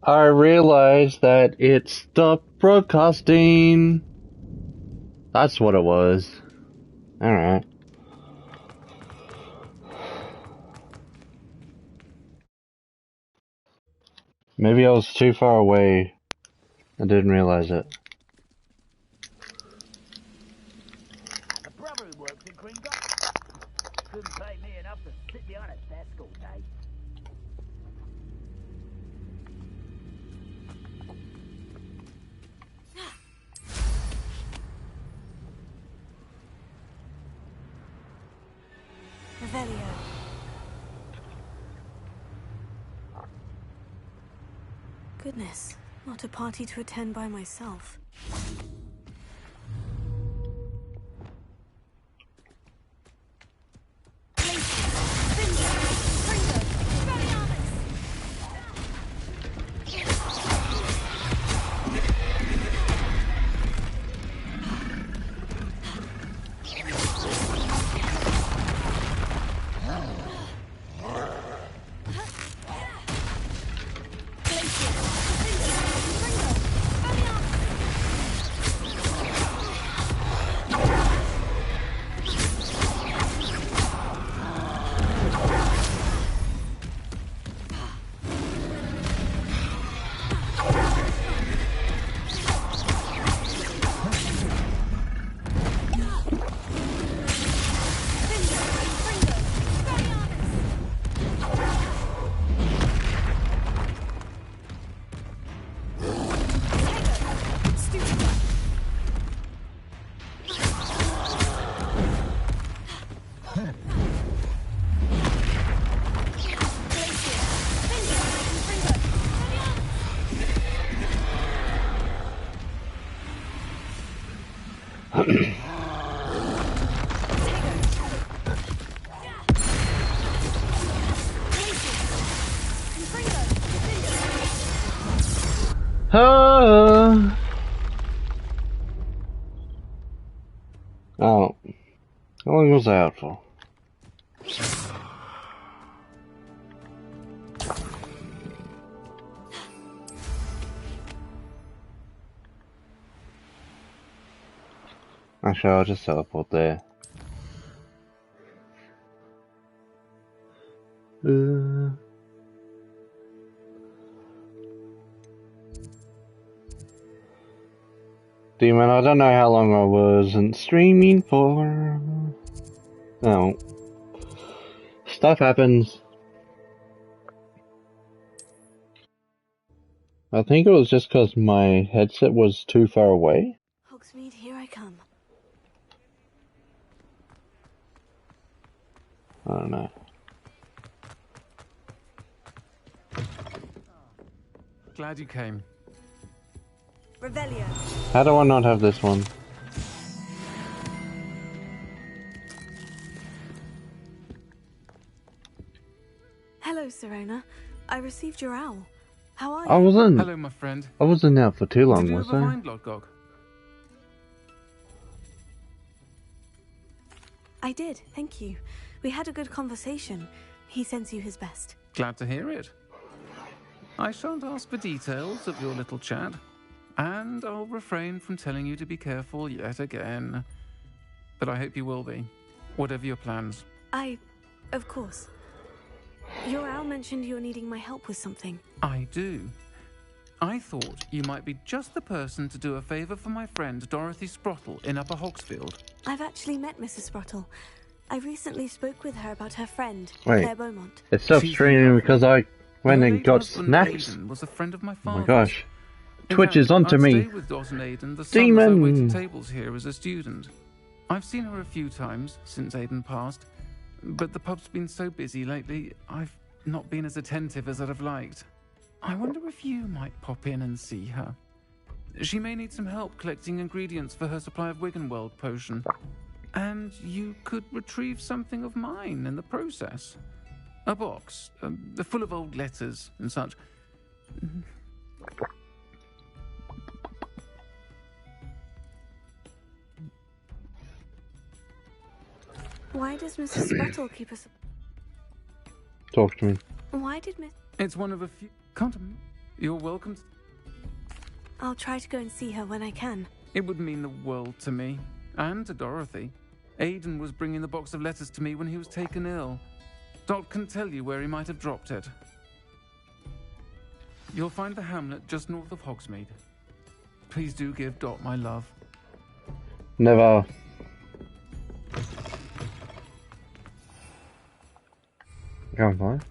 I realized that it stopped broadcasting. That's what it was. Alright. Maybe I was too far away. I didn't realize it. A brother who works in Gringo couldn't pay me enough to sit behind a desk all day. Revelio. Goodness, not a party to attend by myself. Oh. How long was I out for? Actually, I'll just teleport there. Demon, I don't know how long I wasn't streaming for. No. Stuff happens. I think it was just because my headset was too far away. Hogsmeade, here I come. I don't know. Glad you came. Revelio. How do I not have this one? Hello, Serona. I received your owl. How are you? I wasn't. Hello, my friend. I wasn't out for too long, Did you was ever I? find Lodgog? I did, thank you. We had a good conversation. He sends you his best. Glad to hear it. I shan't ask for details of your little chat, and I'll refrain from telling you to be careful yet again. But I hope you will be, whatever your plans. Of course. Your owl mentioned you're needing my help with something. I do. I thought you might be just the person to do a favour for my friend Dorothy Sprottle in Upper Hogsfield. I've actually met Mrs. Sprottle. I recently spoke with her about her friend, Wait. Claire Beaumont. It stopped streaming because I went Her and late got husband, snacks. Aidan, was a friend of my Oh my father's. gosh. In Twitch fact, is onto I'd me. stayed with Dot and Aidan the summers I Demon! waited tables here as a student. I've seen her a few times since Aidan passed, but the pub's been so busy lately, I've not been as attentive as I'd have liked. I wonder if you might pop in and see her. She may need some help collecting ingredients for her supply of Wiggenweld potion. And you could retrieve something of mine in the process. A box, full of old letters and such. Why does Mrs. Sprottle keep us... Talk to me. Why did Miss... It's one of a few... Can't You're welcome. I'll try to go and see her when I can. It would mean the world to me, and to Dorothy. Aiden was bringing the box of letters to me when he was taken ill. Dot can tell you where he might have dropped it. You'll find the hamlet just north of Hogsmeade. Please do give Dot my love. Never. Come on.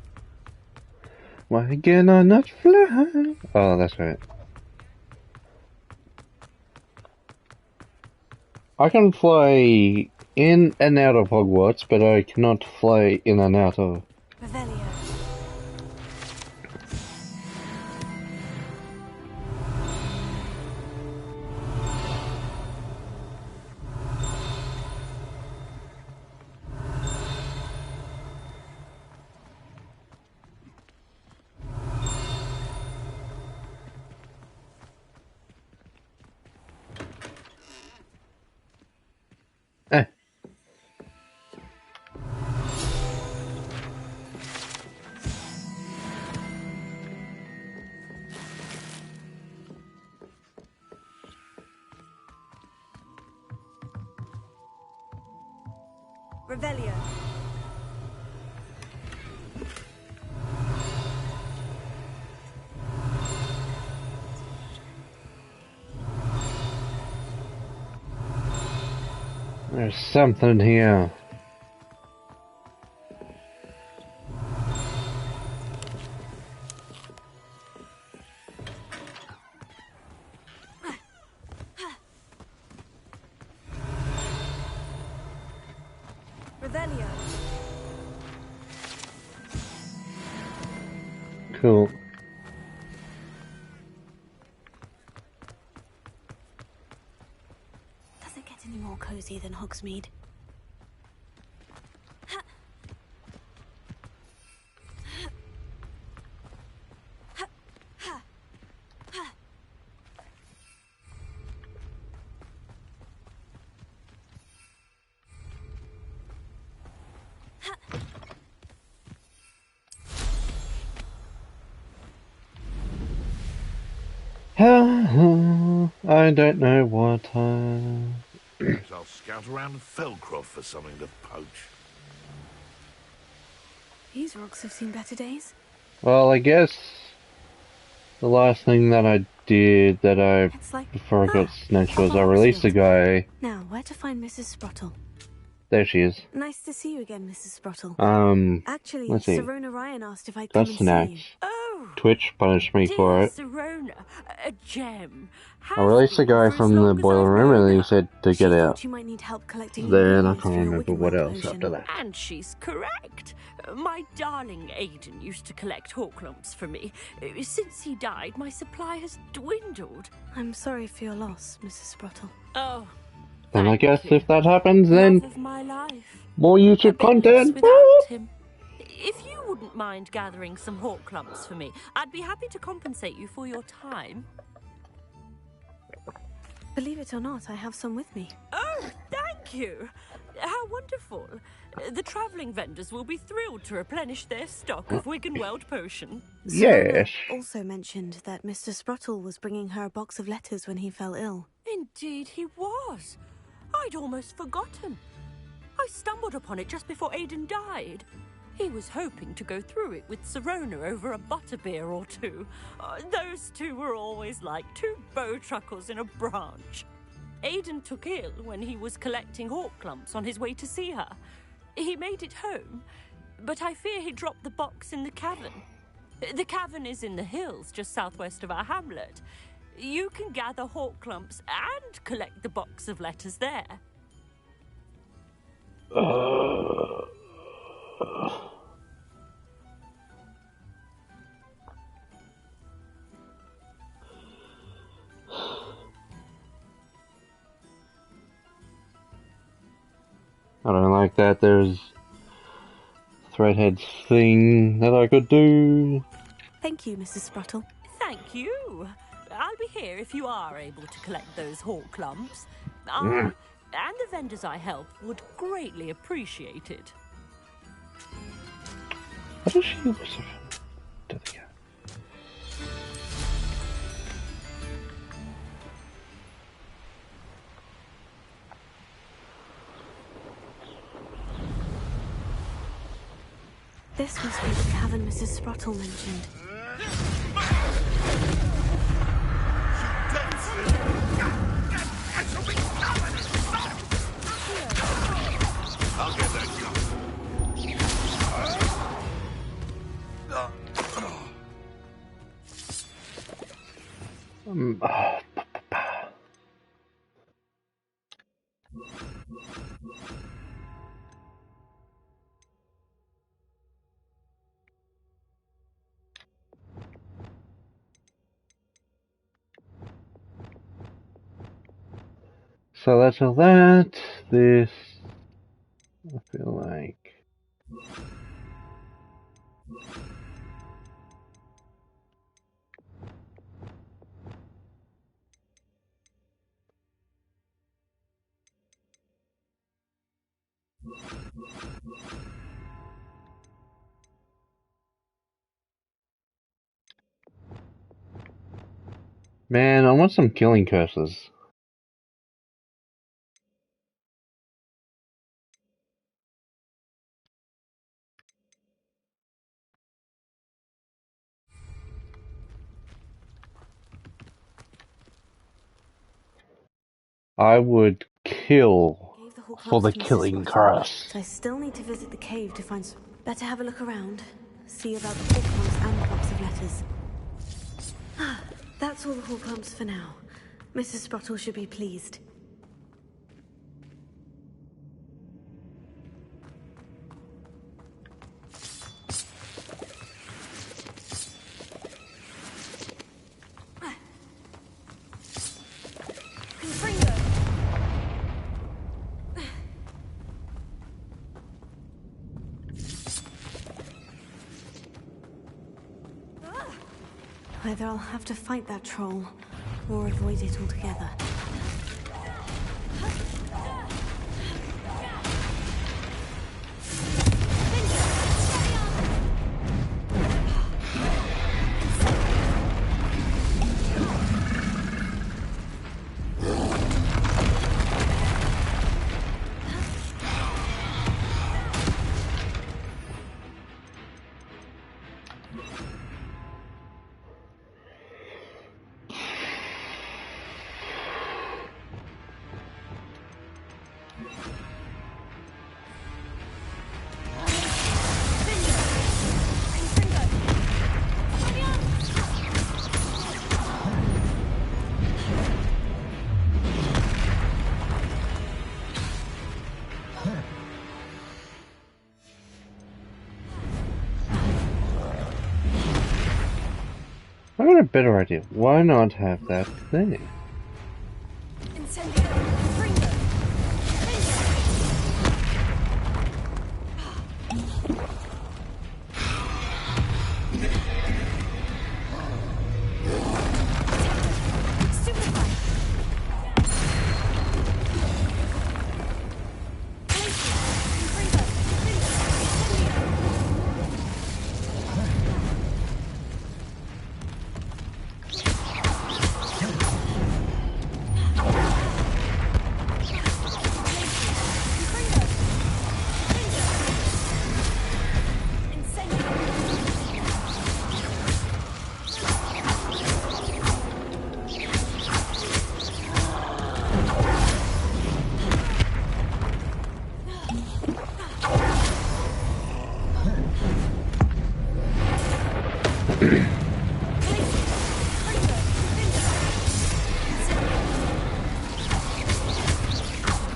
Why can I not fly? Oh, that's right. I can fly in and out of Hogwarts, but I cannot fly in and out of... Revelio. Eh. Revelio. There's something here. Revelio. Cool. Does it get any more cozy than Hogsmeade? I don't know what Guess I'll scout around Felcroft for something to poach. These rocks have seen better days. Well, I guess the last thing that I did that It's like... before I got snatched was I Hogwarts released the field. guy. Now, where to find Mrs. Sprottle? There she is. Nice to see you again, Mrs. Sprottle. Let's Actually, see. Sirona Ryan asked if I'd come Got and snatched. see you. Oh, Twitch punished me dear for it. Sirona, a gem. I released the guy from the boiler room and then he said to She get thought out. you might need help collecting Then I ingredients can't for your remember what Wiggenweld else potion. after that. And she's correct. My darling Aiden used to collect Horklumps for me. Since he died, my supply has dwindled. I'm sorry for your loss, Mrs. Sprottle. Oh, Then I thank guess you. if that happens, Love then of my life. more A YouTube bit lost content. without him. If you wouldn't mind gathering some Horklumps for me, I'd be happy to compensate you for your time. Believe it or not, I have some with me. Oh, thank you. How wonderful. The travelling vendors will be thrilled to replenish their stock of Wiggenweld potion. Yes. Sirona also mentioned that Mr. Sprottle was bringing her a box of letters when he fell ill. Indeed he was. I'd almost forgotten. I stumbled upon it just before Aiden died. He was hoping to go through it with Sirona over a butterbeer or two. Those two were always like two bowtruckles in a branch. Aiden took ill when he was collecting Horklumps on his way to see her. He made it home, but I fear he dropped the box in the cavern. The cavern is in the hills just southwest of our hamlet. You can gather Horklumps and collect the box of letters there. I don't like that. There's Threadhead's thing that I could do. Thank you, Mrs. Sprottle. Thank you. I'll be here if you are able to collect those Horklumps. I and the vendors I help would greatly appreciate it. What does she use? This must be the cavern Mrs. Sprottle mentioned. I'll get that gun. So that's all that. This, I feel like. Man, I want some killing curses. I would kill Gave the whole for the clumps to Mrs. killing Sprottle, curse. but I still need to visit the cave to find some. Better have a look around. See about the Horcrux and the box of letters. That's all the Horcrux for now. Mrs. Sprottle should be pleased. Either I'll have to fight that troll, or avoid it altogether. I got a better idea. Why not have that thing?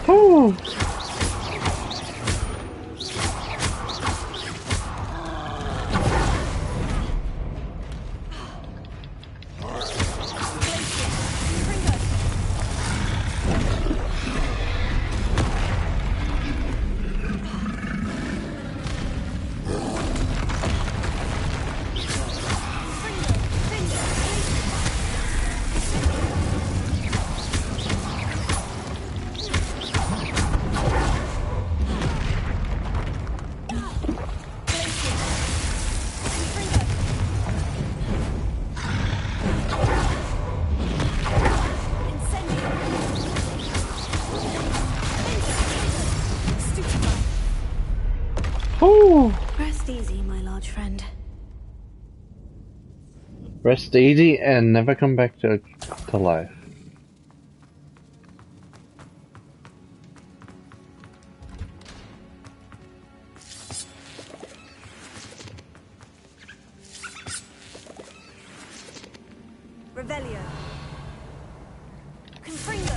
Ooh. large friend. Rest easy and never come back to life. Revelio. Confringo.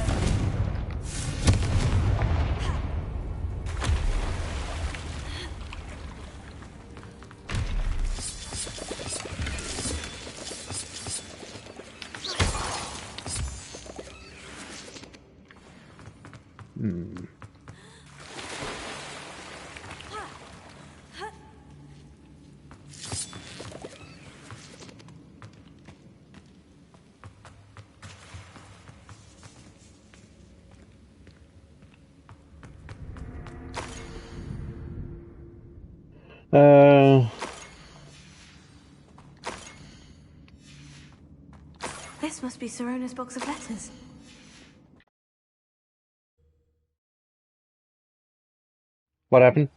This must be Sirona's box of letters. What happened?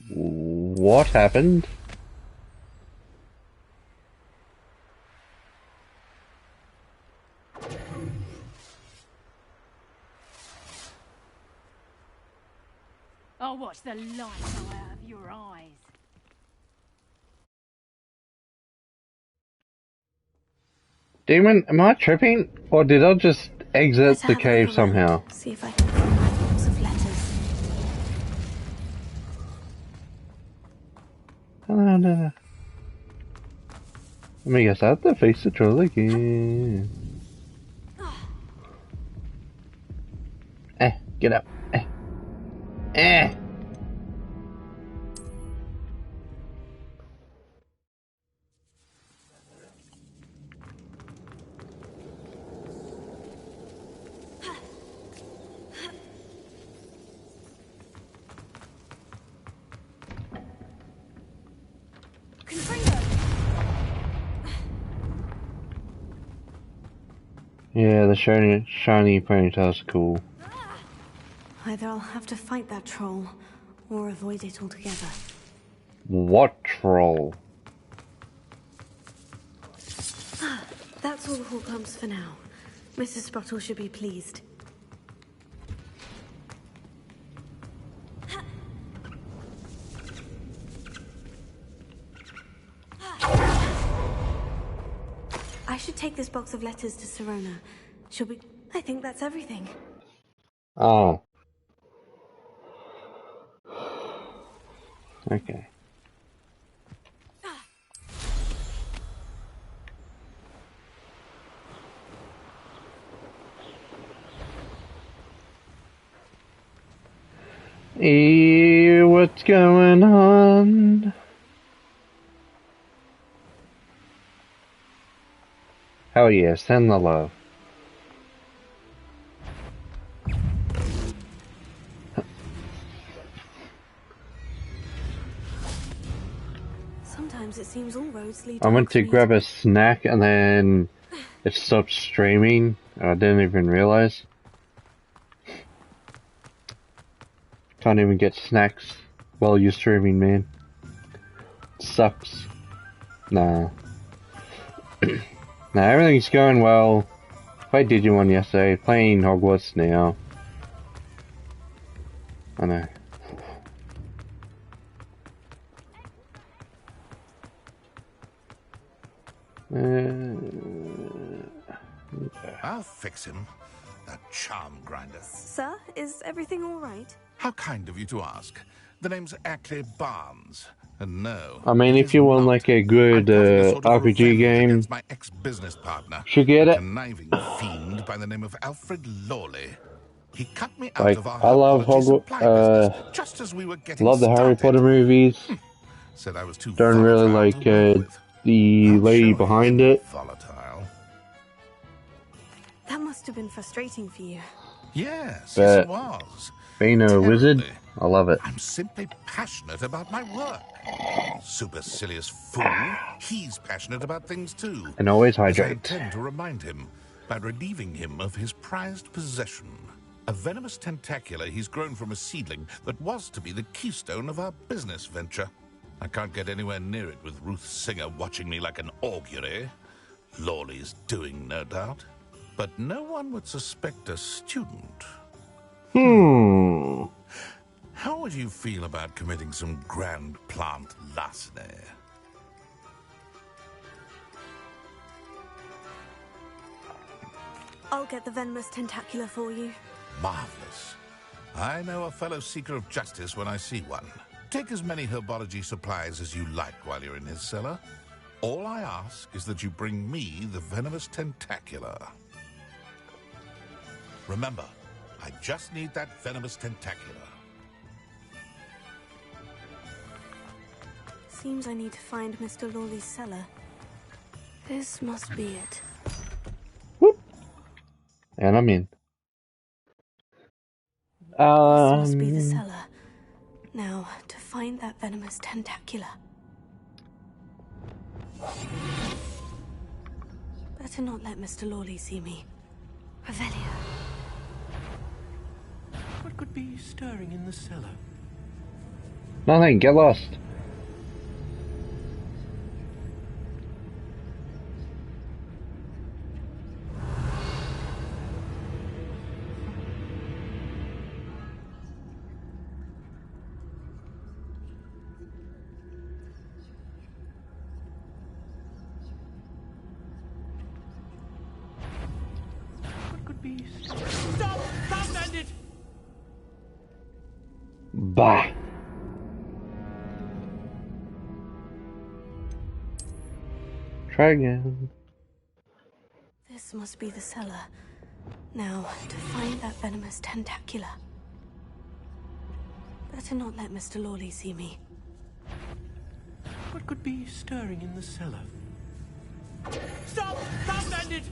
What happened? I'll watch the light out of your eyes. Demon, am I tripping? Or did I just exit Better the have a cave look around, somehow? See if I can find my box of letters. No. Let me guess, I have to face the troll again. Get up. Eh. Yeah, the shiny ponytail's cool. Either I'll have to fight that troll, or avoid it altogether. What troll? That's all the hall pumps for now. Mrs. Sprottle should be pleased. I should take this box of letters to Sirona. She'll be... I think that's everything. Oh. Okay. Hey, what's going on? Hell yeah, send the love. Sometimes it seems all roads lead I went to Hogsmeade. grab a snack and then it stopped streaming. I didn't even realize. Can't even get snacks while you're streaming, man. Sucks. Nah. Nah, everything's going well. Played Digimon yesterday, playing Hogwarts now. I know. I'll fix him. That charm grinder. Sir, is everything all right? How kind of you to ask. The name's Ackley Barnes. And no. I mean, it if you is want not. like a good I'm plotting a sort of RPG revenge game, against my ex-business partner, should get a it. conniving fiend by the name of Alfred Lawley. He cut me out Like, of our I love herbology supply business Hogwarts. just as we were getting Love the Harry started. Potter movies. Said I was too Don't really volatile like to work with. the I'll lady show him behind he's it. Volatile. That must have been frustrating for you. Yes, But it was. being a Terribly. wizard, I love it. I'm simply passionate about my work. Supercilious fool. He's passionate about things too. And always As I hydrate. intend to remind him by relieving him of his prized possession. A venomous tentacula he's grown from a seedling that was to be the keystone of our business venture. I can't get anywhere near it with Ruth Singer watching me like an augury. Lawley's doing, no doubt. But no one would suspect a student. How would you feel about committing some grand plant larceny? I'll get the venomous tentacula for you. Marvelous. I know a fellow seeker of justice when I see one. Take as many herbology supplies as you like while you're in his cellar. All I ask is that you bring me the venomous tentacula. Remember, I just need that venomous tentacula. Seems I need to find Mr. Lawley's cellar. This must be it. Whoop. And I'm in. This must be the cellar. Now, to find that venomous tentacula. Better not let Mr. Lawley see me. Revelia. What could be stirring in the cellar? Nothing, get lost. Stop! Stop, bandit! Bah. Try again. This must be the cellar. Now, to find that venomous tentacula. Better not let Mr. Lawley see me. What could be stirring in the cellar? Stop! Stop, bandit!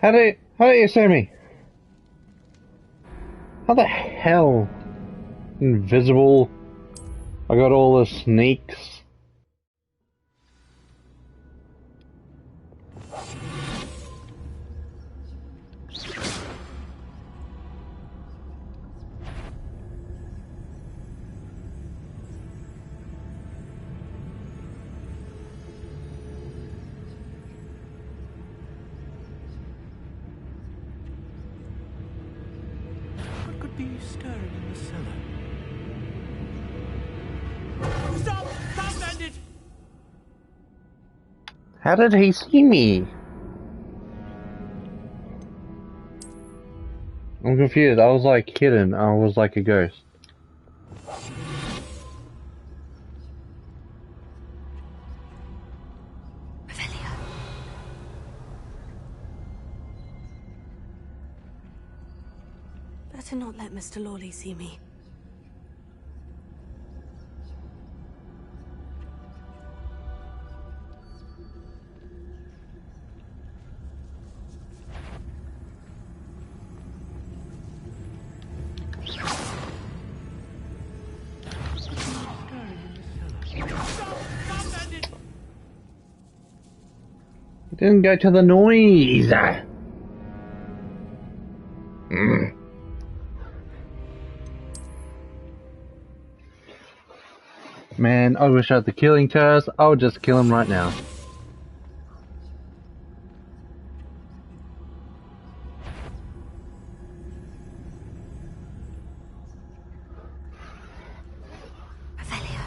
How do you see me? How the hell? Invisible. I got all the sneaks. What could be stirring in the cellar? Stop! Stop, bandit! How did he see me? I'm confused. I was like hidden. I was like a ghost. Revelia. Better not let Mr. Lawley see me. Didn't go to the noise. Man, I wish I had the killing curse. I would just kill him right now. Revelia.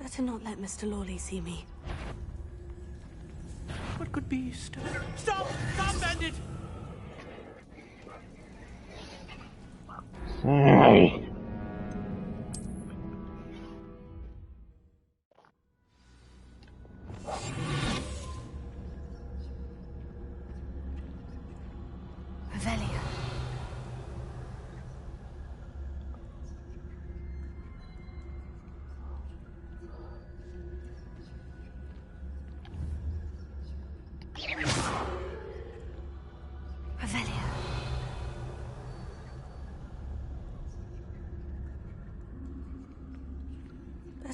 Better not let Mr. Lawley see me. What could be stirring? Stop! Stop, bandit! Hey. Revelia. Revelia.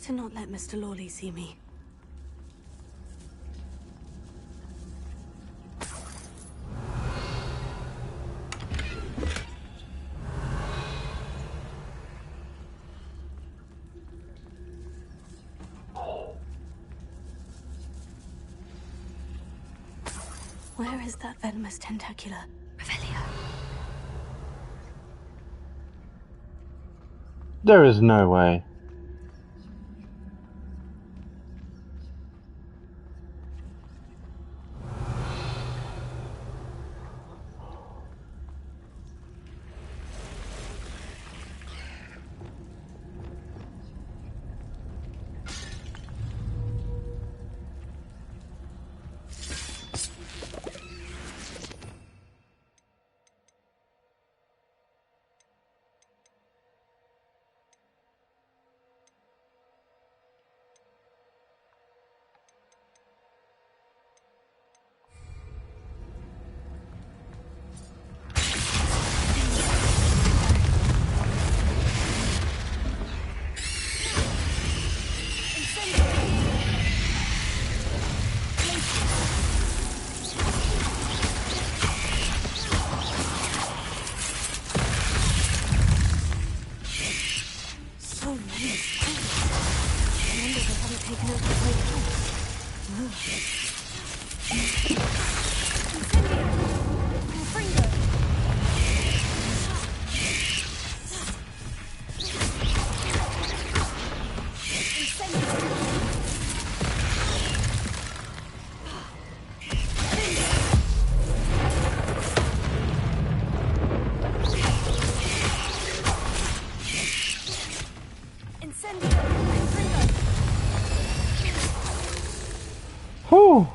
Better not let Mr. Lawley see me. Where is that venomous tentacula? Revelio. There is no way. Whew.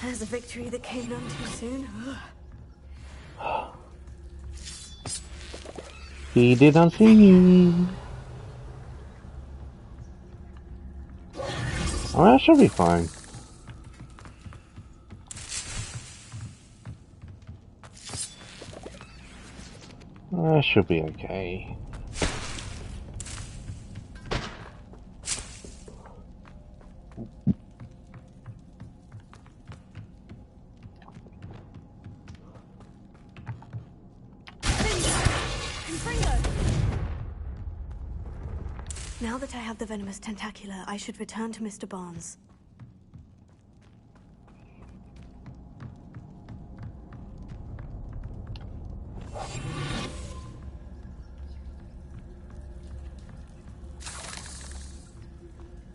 There's a victory that came none too soon. He did not see me. Oh, that should be fine. That should be okay. Now that I have the venomous tentacula, I should return to Mr. Barnes.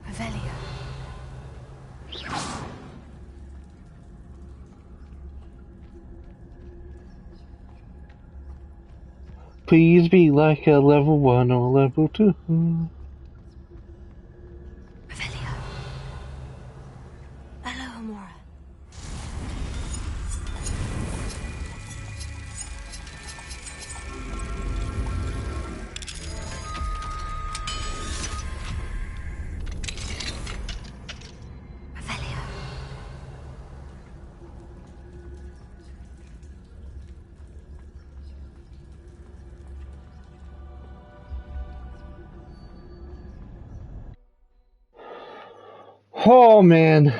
Revelio. Please be like a level 1 or level 2. Revelio. Hello, Amora. Revelio. Oh man.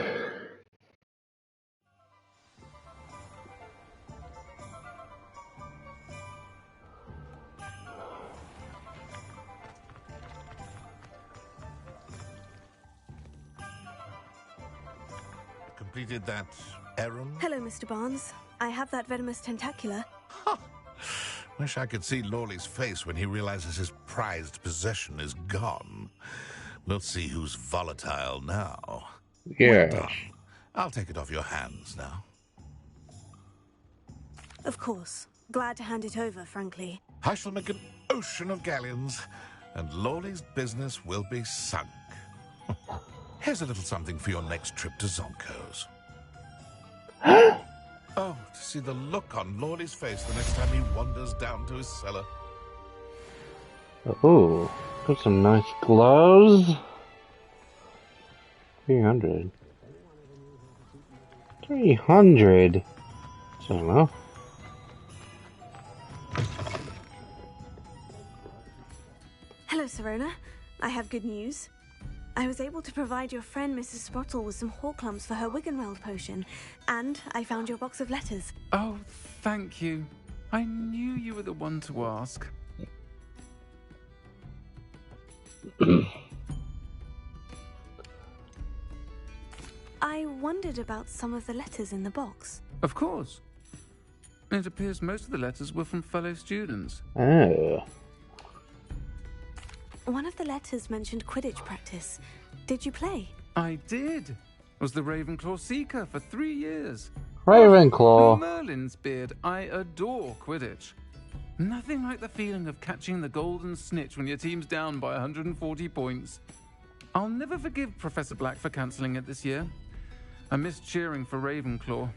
Completed that errand? Hello, Mr. Barnes. I have that venomous tentacula. Wish I could see Lawley's face when he realizes his prized possession is gone. We'll see who's volatile now. Yeah. Well done. I'll take it off your hands now. Of course. Glad to hand it over, frankly. I shall make an ocean of galleons, and Lawley's business will be sunk. Here's a little something for your next trip to Zonko's. Oh, to see the look on Lawley's face the next time he wanders down to his cellar. Oh, got some nice gloves. 300. 300. I don't know. Hello, Serona. I have good news. I was able to provide your friend Mrs. Sprottle with some Horklumps for her Wiggenweld potion, and I found your box of letters. Oh, thank you. I knew you were the one to ask. I wondered about some of the letters in the box. Of course. It appears most of the letters were from fellow students. Oh. One of the letters mentioned Quidditch practice. Did you play? I did. Was the Ravenclaw Seeker for 3 years. Ravenclaw. Merlin's beard. I adore Quidditch. Nothing like the feeling of catching the golden snitch when your team's down by 140 points. I'll never forgive Professor Black for cancelling it this year. I missed cheering for Ravenclaw.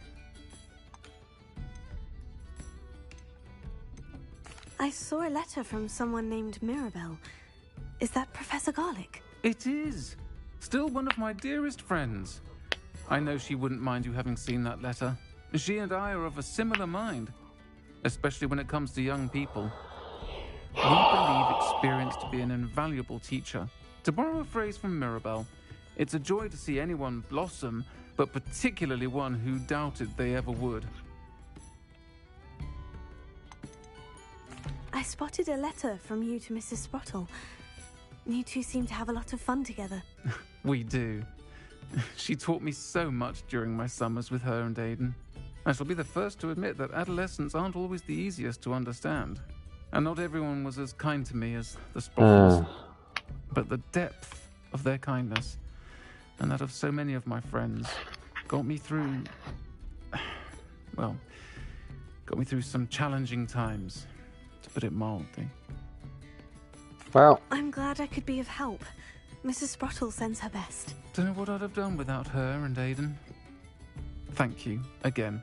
I saw a letter from someone named Mirabelle. Is that Professor Garlick? It is. Still one of my dearest friends. I know she wouldn't mind you having seen that letter. She and I are of a similar mind, especially when it comes to young people. We believe experience to be an invaluable teacher. To borrow a phrase from Mirabelle, it's a joy to see anyone blossom, but particularly one who doubted they ever would. I spotted a letter from you to Mrs. Sprottle. You two seem to have a lot of fun together. We do. She taught me so much during my summers with her and Aiden. I shall be the first to admit that adolescents aren't always the easiest to understand. And not everyone was as kind to me as the Sprottles. But the depth of their kindness, and that of so many of my friends, got me through... well, got me through some challenging times, to put it mildly. Well, I'm glad I could be of help. Mrs. Sprottle sends her best. Don't know what I'd have done without her and Aiden. Thank you, again,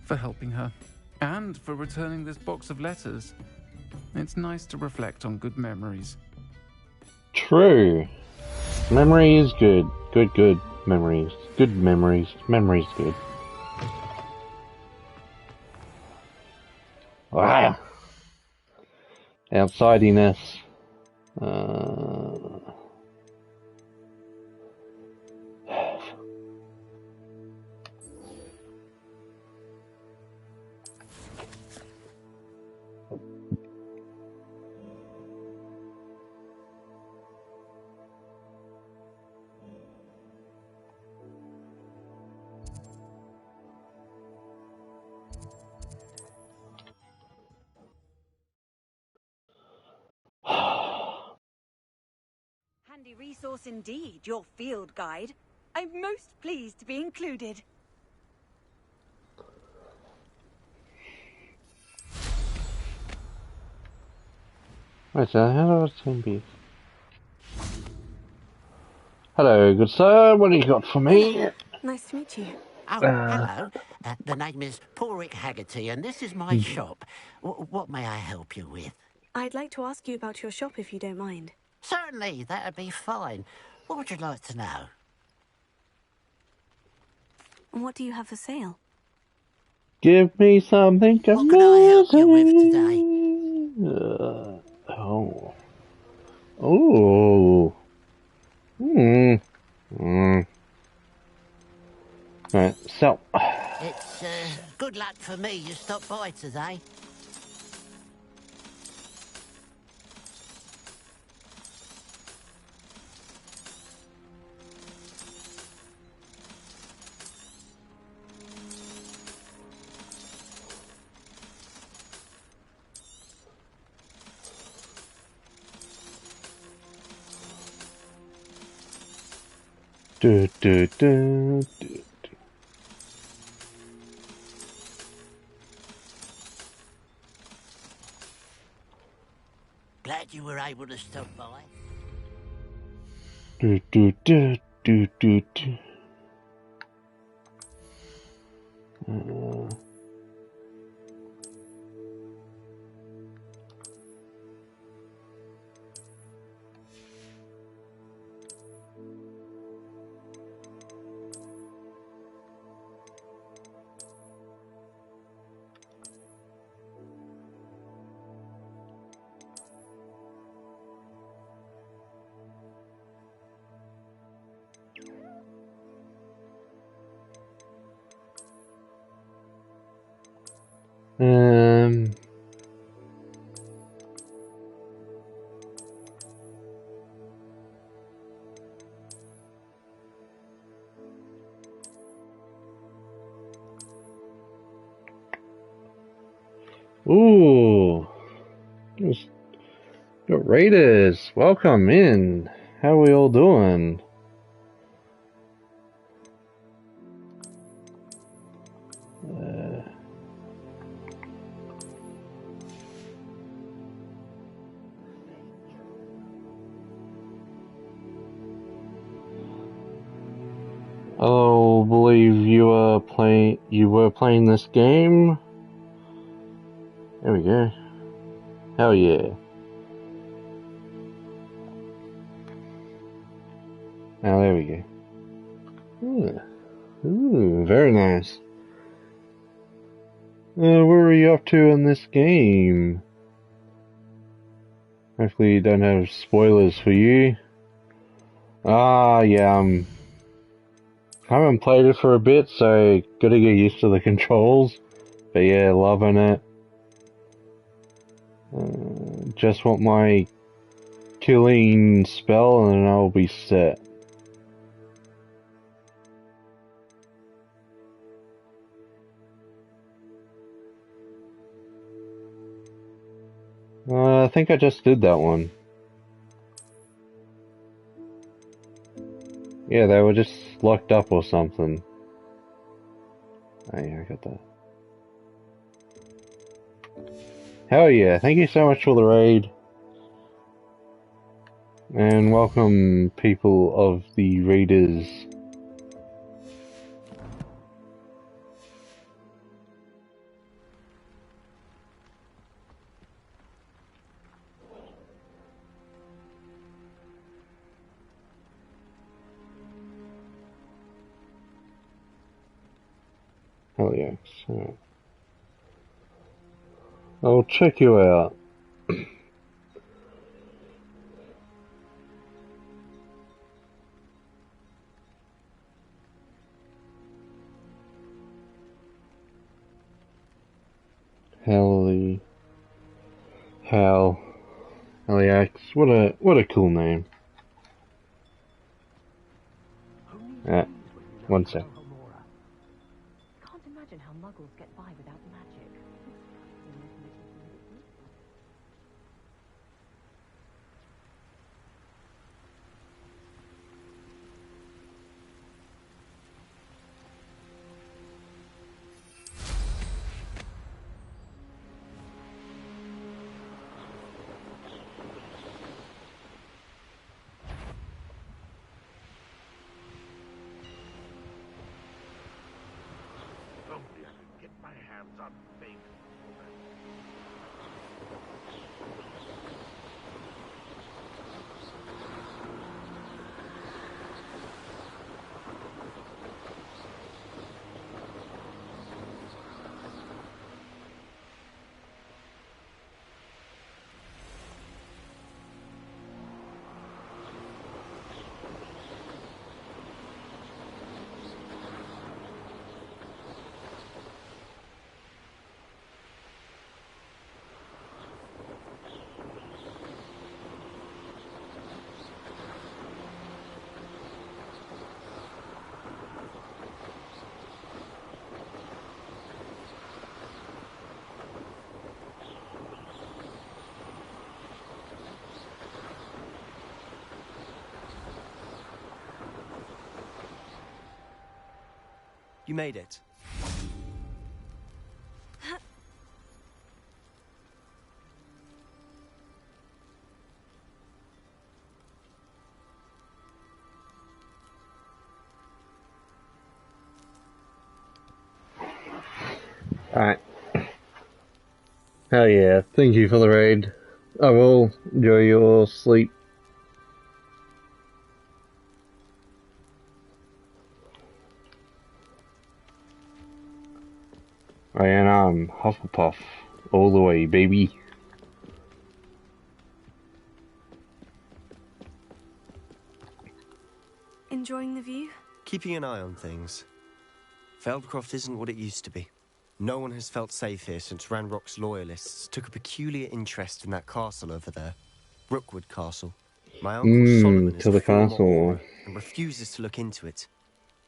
for helping her, and for returning this box of letters. It's nice to reflect on good memories. true. Memory is good. Good memories. Good memories. Memories good. Wow. Outsidiness. Handy resource indeed, your field guide. I'm most pleased to be included. Right, so how do I turn beef? Hello, good sir. What do you got for me? Nice to meet you. Oh, hello. The name is Porrick Haggerty, and this is my shop. What may I help you with? I'd like to ask you about your shop if you don't mind. Certainly, that'd be fine. What would you like to know? And what do you have for sale? Give me something amazing. What can I help you with today? Oh. Right, so. It's good luck for me you stopped by today. Do, do, do, do. Glad you were able to stop by. Do, do, do, do, do, do. Um. Ooh. There's got Raiders. Welcome in. How are we all doing? I believe you were playing this game. There we go. Hell yeah. Oh, there we go. Ooh, very nice. Where are you up to in this game? Hopefully you don't have spoilers for you. Yeah, I haven't played it for a bit, so gotta get used to the controls. But yeah, loving it. Just want my killing spell and then I'll be set. I think I just did that one. Yeah, they were just locked up or something. Oh yeah, I got that. Hell yeah, thank you so much for the raid. And welcome people of the raiders. Hell yeah, so I'll check you out. Haliax, what a cool name. One sec. Can't imagine how muggles get by without magic. Get my hands on fake. You made it. Alright. Hell yeah, thank you for the raid. I will enjoy your sleep. And I'm Hufflepuff all the way, baby. Enjoying the view? Keeping an eye on things. Feldcroft isn't what it used to be. No one has felt safe here since Ranrock's loyalists took a peculiar interest in that castle over there. Rookwood Castle. My uncle Solomon is to a the former castle. Auror and refuses to look into it,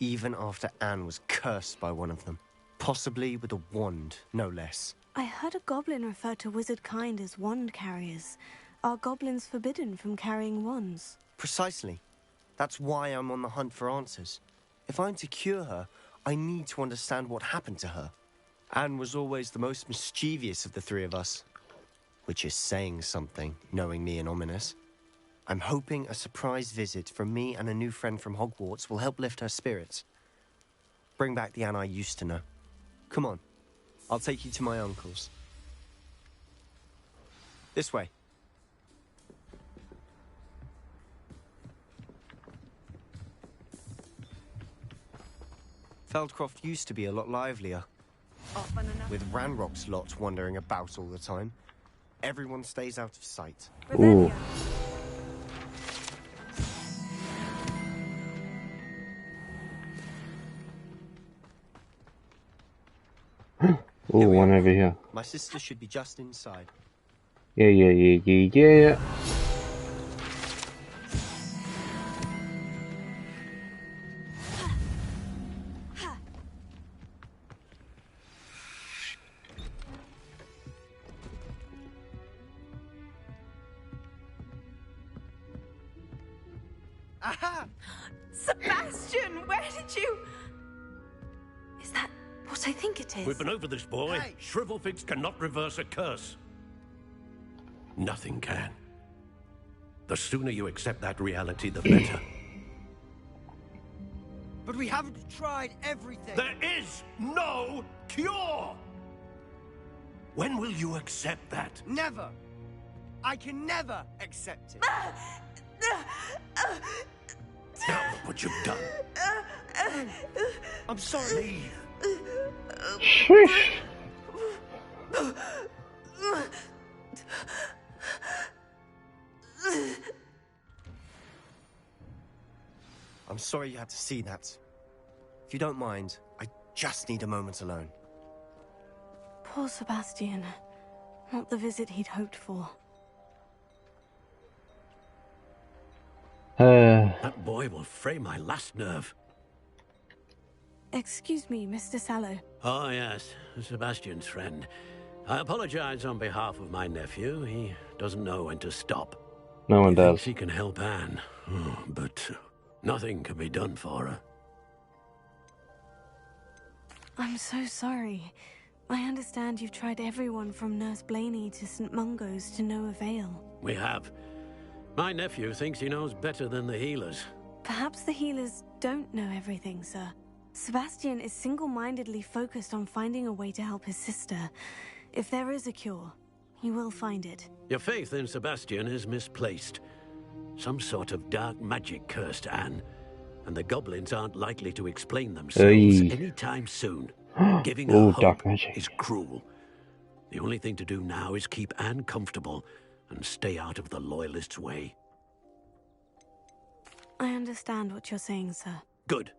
even after Anne was cursed by one of them. Possibly with a wand, no less. I heard a goblin refer to wizard kind as wand carriers. Are goblins forbidden from carrying wands? Precisely. That's why I'm on the hunt for answers. If I'm to cure her, I need to understand what happened to her. Anne was always the most mischievous of the three of us. Which is saying something, knowing me and Ominous. I'm hoping a surprise visit from me and a new friend from Hogwarts will help lift her spirits. Bring back the Anne I used to know. Come on, I'll take you to my uncle's. This way. Feldcroft used to be a lot livelier. Often enough. With Ranrock's lot wandering about all the time. Everyone stays out of sight. Ooh. Ooh, one over here. My sister should be just inside. Yeah. Aha! Sebastian, where did you... Is that what I think it is? We've been over this, boy. Hey. Shrivelfigs cannot reverse a curse. Nothing can. The sooner you accept that reality, the better. But we haven't tried everything. There is no cure! When will you accept that? Never. I can never accept it. Now look what you've done. I'm sorry. Leave. Shush. I'm sorry you had to see that. If you don't mind, I just need a moment alone. Poor Sebastian. Not the visit he'd hoped for. That boy will fray my last nerve. Excuse me, Mr. Sallow. Oh, yes, Sebastian's friend. I apologize on behalf of my nephew. He doesn't know when to stop. No one He does. thinks he can help Anne, but nothing can be done for her. I'm so sorry. I understand you've tried everyone from Nurse Blaney to St. Mungo's to no avail. We have. My nephew thinks he knows better than the healers. Perhaps the healers don't know everything, sir. Sebastian is single-mindedly focused on finding a way to help his sister. If there is a cure, he will find it. Your faith in Sebastian is misplaced. Some sort of dark magic cursed Anne, and the goblins aren't likely to explain themselves anytime soon. Giving her dark hope magic. is cruel. The only thing to do now is keep Anne comfortable and stay out of the Loyalists' way. I understand what you're saying, sir. Good.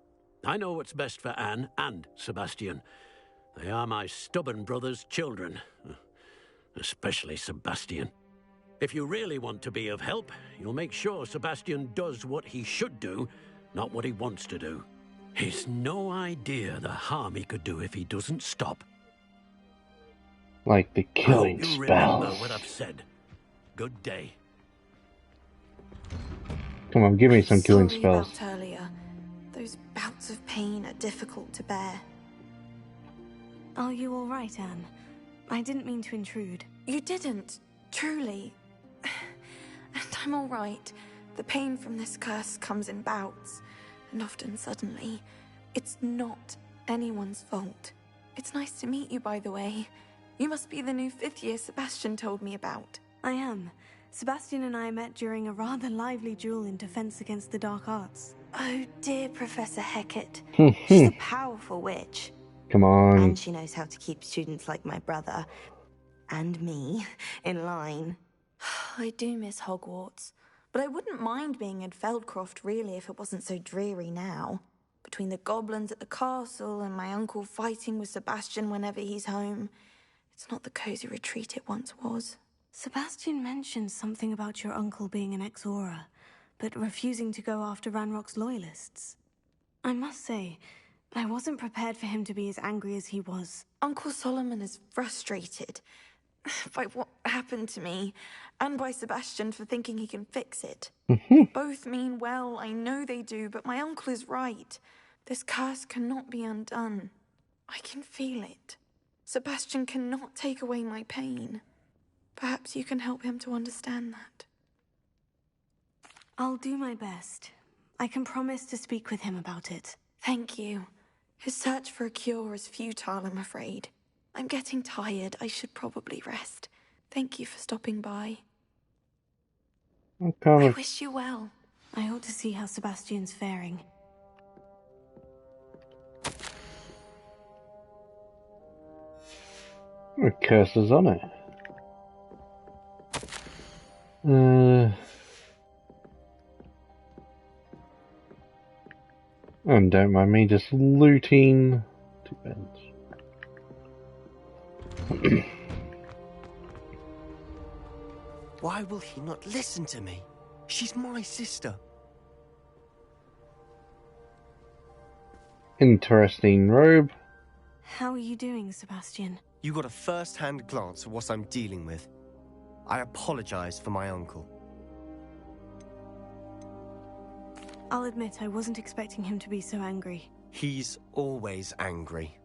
I know what's best for Anne and Sebastian. They are my stubborn brother's children. Especially Sebastian. If you really want to be of help, you'll make sure Sebastian does what he should do, not what he wants to do. He's no idea the harm he could do if he doesn't stop. Like the killing You remember spells. what I've said. Good day. Come on, give me some killing Sorry spells. about earlier. Those bouts of pain are difficult to bear. Are you all right, Anne? I didn't mean to intrude. You didn't, truly. And I'm all right. The pain from this curse comes in bouts, and often suddenly. It's not anyone's fault. It's nice to meet you, by the way. You must be the new 5th year Sebastian told me about. I am. Sebastian and I met during a rather lively duel in defense against the dark arts. Oh, dear Professor Hecat. She's a powerful witch. Come on. And she knows how to keep students like my brother and me in line. I do miss Hogwarts, but I wouldn't mind being in Feldcroft really if it wasn't so dreary now. between the goblins at the castle and my uncle fighting with Sebastian whenever he's home. It's not the cozy retreat it once was. Sebastian mentioned something about your uncle being an ex-Auror, but refusing to go after Ranrock's loyalists. I must say, I wasn't prepared for him to be as angry as he was. Uncle Solomon is frustrated by what happened to me, and by Sebastian for thinking he can fix it. Both mean well, I know they do, but my uncle is right. This curse cannot be undone. I can feel it. Sebastian cannot take away my pain. Perhaps you can help him to understand that. I'll do my best. I can promise to speak with him about it. Thank you. His search for a cure is futile, I'm afraid. I'm getting tired. I should probably rest. Thank you for stopping by. I wish you well. I ought to see how Sebastian's faring. The curse is on it. And don't mind me just looting 2 beds. Why will he not listen to me? She's my sister. Interesting robe. How are you doing, Sebastian? You got a first-hand glance at what I'm dealing with. I apologize for my uncle. I'll admit I wasn't expecting him to be so angry. He's always angry.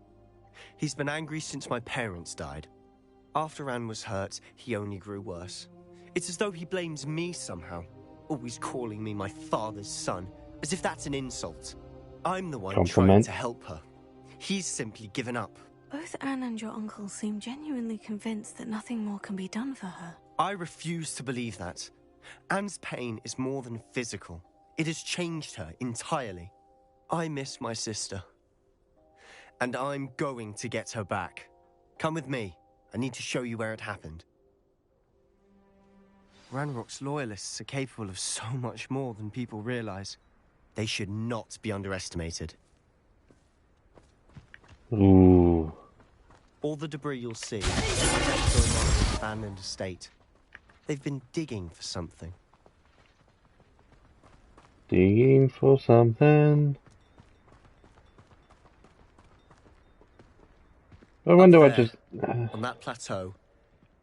He's been angry since my parents died. After Anne was hurt, he only grew worse. It's as though he blames me somehow, always calling me my father's son, as if that's an insult. I'm the one trying to help her. He's simply given up. Both Anne and your uncle seem genuinely convinced that nothing more can be done for her. I refuse to believe that. Anne's pain is more than physical. It has changed her entirely. I miss my sister. And I'm going to get her back. Come with me. I need to show you where it happened. Ranrock's loyalists are capable of so much more than people realize. They should not be underestimated. Ooh. All the debris you'll see is going on in the abandoned estate. They've been digging for something. Digging for something. I wonder what just... On that plateau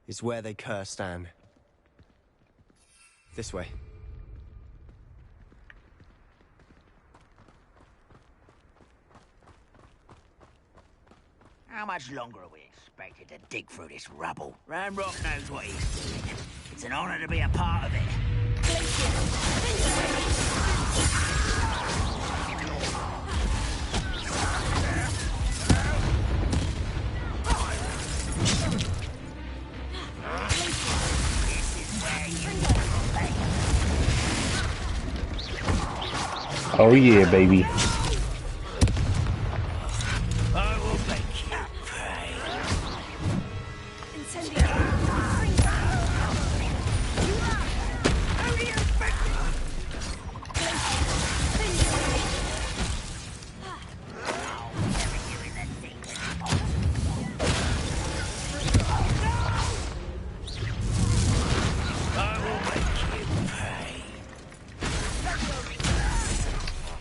is where they cursed Anne. This way. How much longer are we expected to dig through this rubble? Ranrock knows what he's doing. It's an honor to be a part of it. Oh yeah, baby.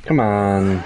Come on.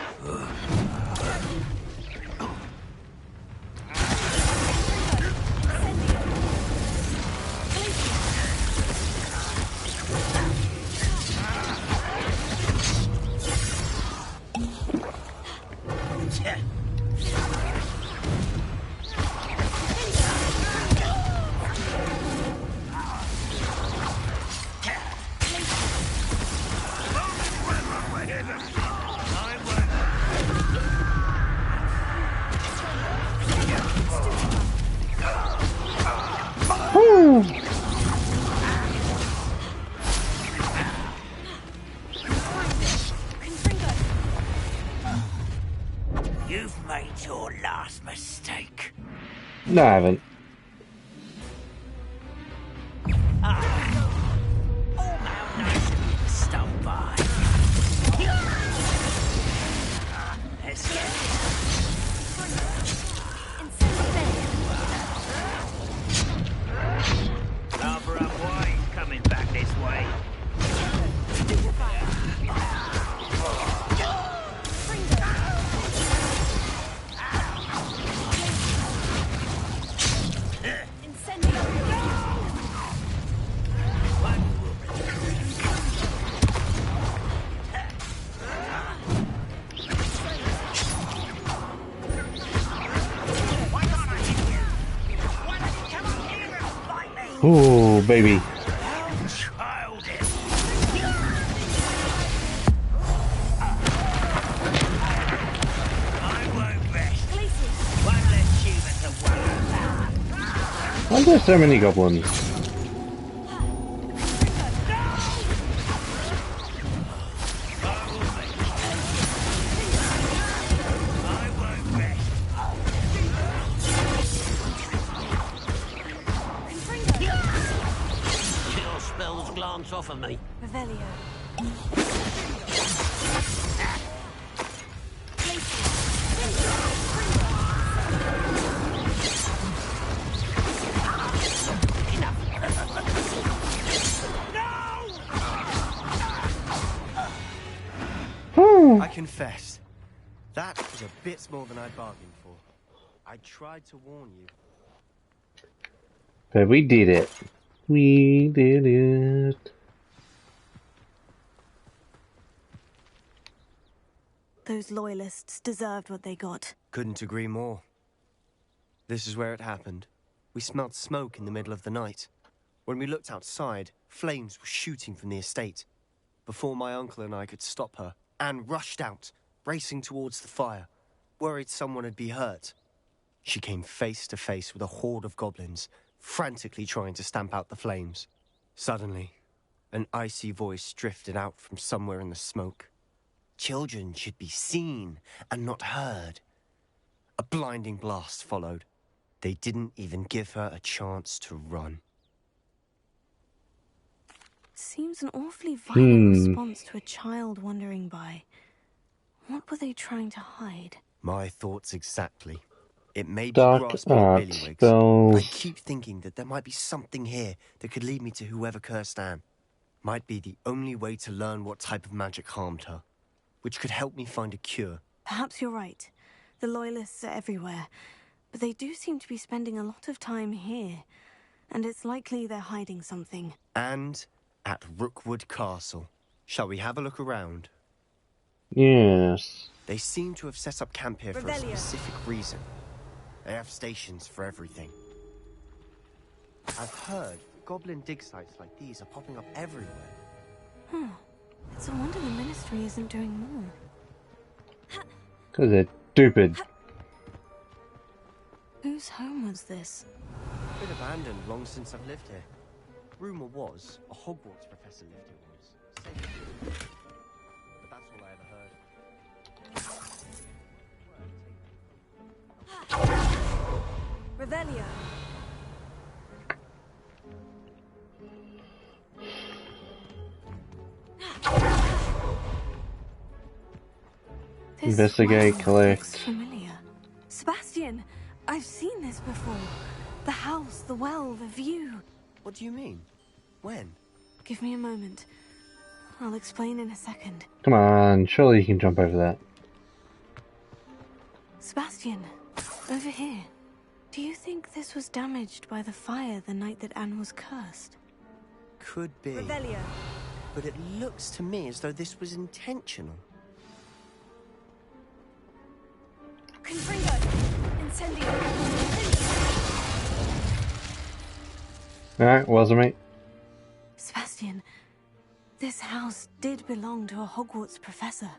You've made your last mistake. No, I haven't. All malnourished stone by. Oh, baby. Why are there so many goblins? Your spells glance off of me. Revelio. I confess, that was a bit more than I bargained for. I tried to warn you. But we did it. We did it. Those loyalists deserved what they got. Couldn't agree more. This is where it happened. We smelled smoke in the middle of the night. When we looked outside, flames were shooting from the estate. Before my uncle and I could stop her, Anne rushed out, racing towards the fire, worried someone had been hurt. She came face to face with a horde of goblins, frantically trying to stamp out the flames. Suddenly, an icy voice drifted out from somewhere in the smoke. Children should be seen and not heard. A blinding blast followed. They didn't even give her a chance to run. Seems an awfully violent response to a child wandering by. What were they trying to hide? My thoughts exactly. It may be Dark grasping art Billywigs, spells. but I keep thinking that there might be something here that could lead me to whoever cursed Anne. Might be the only way to learn what type of magic harmed her, which could help me find a cure. Perhaps you're right. The Loyalists are everywhere, but they do seem to be spending a lot of time here, and it's likely they're hiding something. And at Rookwood Castle. Shall we have a look around? Yes. They seem to have set up camp here for a specific reason. They have stations for everything. I've heard goblin dig sites like these are popping up everywhere. It's a wonder the Ministry isn't doing more. Because they're stupid. Whose home was this? Been abandoned long since I've lived here. Rumor was a Hogwarts professor lived here once. Same as you. But that's all I ever heard. Revelio. Investigate, collect. Looks familiar. Sebastian, I've seen this before. The house, the well, the view. What do you mean? When? Give me a moment. I'll explain in a second. Come on, surely you can jump over that. Sebastian, over here. Do you think this was damaged by the fire the night that Anne was cursed? Could be. Revelio. But it looks to me as though this was intentional. Confringo! Incendio! Alright, wasn't me. Sebastian, this house did belong to a Hogwarts professor,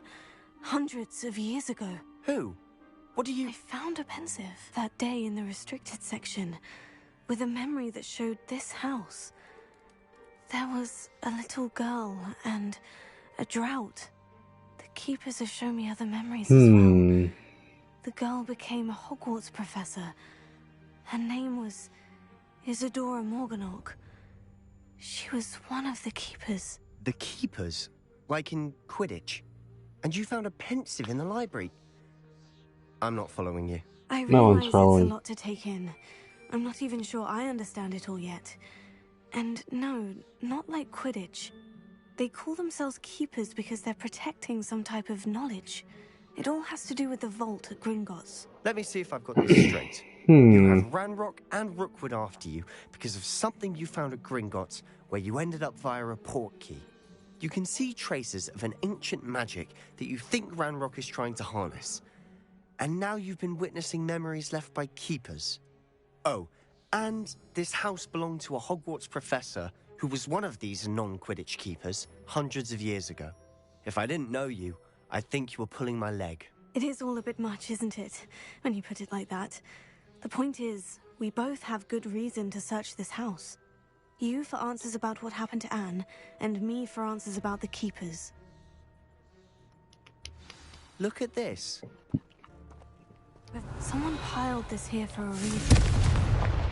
hundreds of years ago. Who? What do you... I found a pensive that day in the restricted section, with a memory that showed this house. There was a little girl and a drought. The keepers have shown me other memories as well. The girl became a Hogwarts professor. Her name was Isadora Morganach. She was one of the keepers. The keepers? Like in Quidditch? And you found a pensive in the library? I'm not following you. I No one's realize it's a following. lot to take in. I'm not even sure I understand it all yet. And no, not like Quidditch. They call themselves keepers because they're protecting some type of knowledge. It all has to do with the vault at Gringotts. Let me see if I've got this straight. You have Ranrock and Rookwood after you because of something you found at Gringotts where you ended up via a port key. You can see traces of an ancient magic that you think Ranrock is trying to harness. And now you've been witnessing memories left by keepers. Oh, And this house belonged to a Hogwarts professor who was one of these non-Quidditch keepers hundreds of years ago. If I didn't know you, I'd think you were pulling my leg. It is all a bit much, isn't it, when you put it like that? The point is, we both have good reason to search this house. You for answers about what happened to Anne, and me for answers about the keepers. Look at this. Someone piled this here for a reason.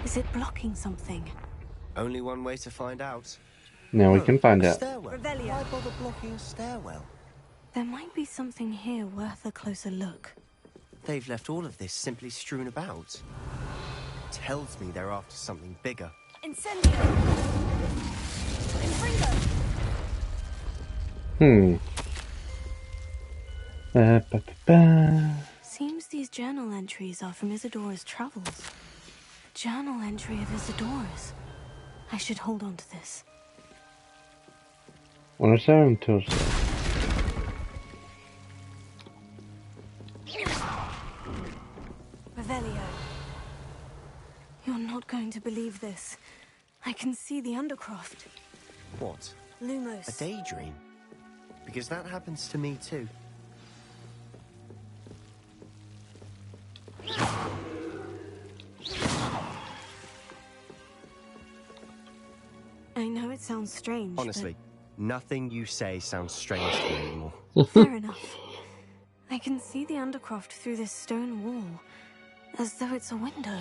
Is it blocking something? Only one way to find out. Now we can find out. Stairwell. Why bother blocking a stairwell? There might be something here worth a closer look. They've left all of this simply strewn about. Tells me they're after something bigger. Incendio! Infringo! Seems these journal entries are from Isadora's travels. Journal entry of Isadora's. I should hold on to this. On a sound toast. Revelio. You're not going to believe this. I can see the Undercroft. What? Lumos. A daydream? Because that happens to me too. I know it sounds strange, honestly, nothing you say sounds strange to me anymore. Fair enough. I can see the Undercroft through this stone wall, as though it's a window.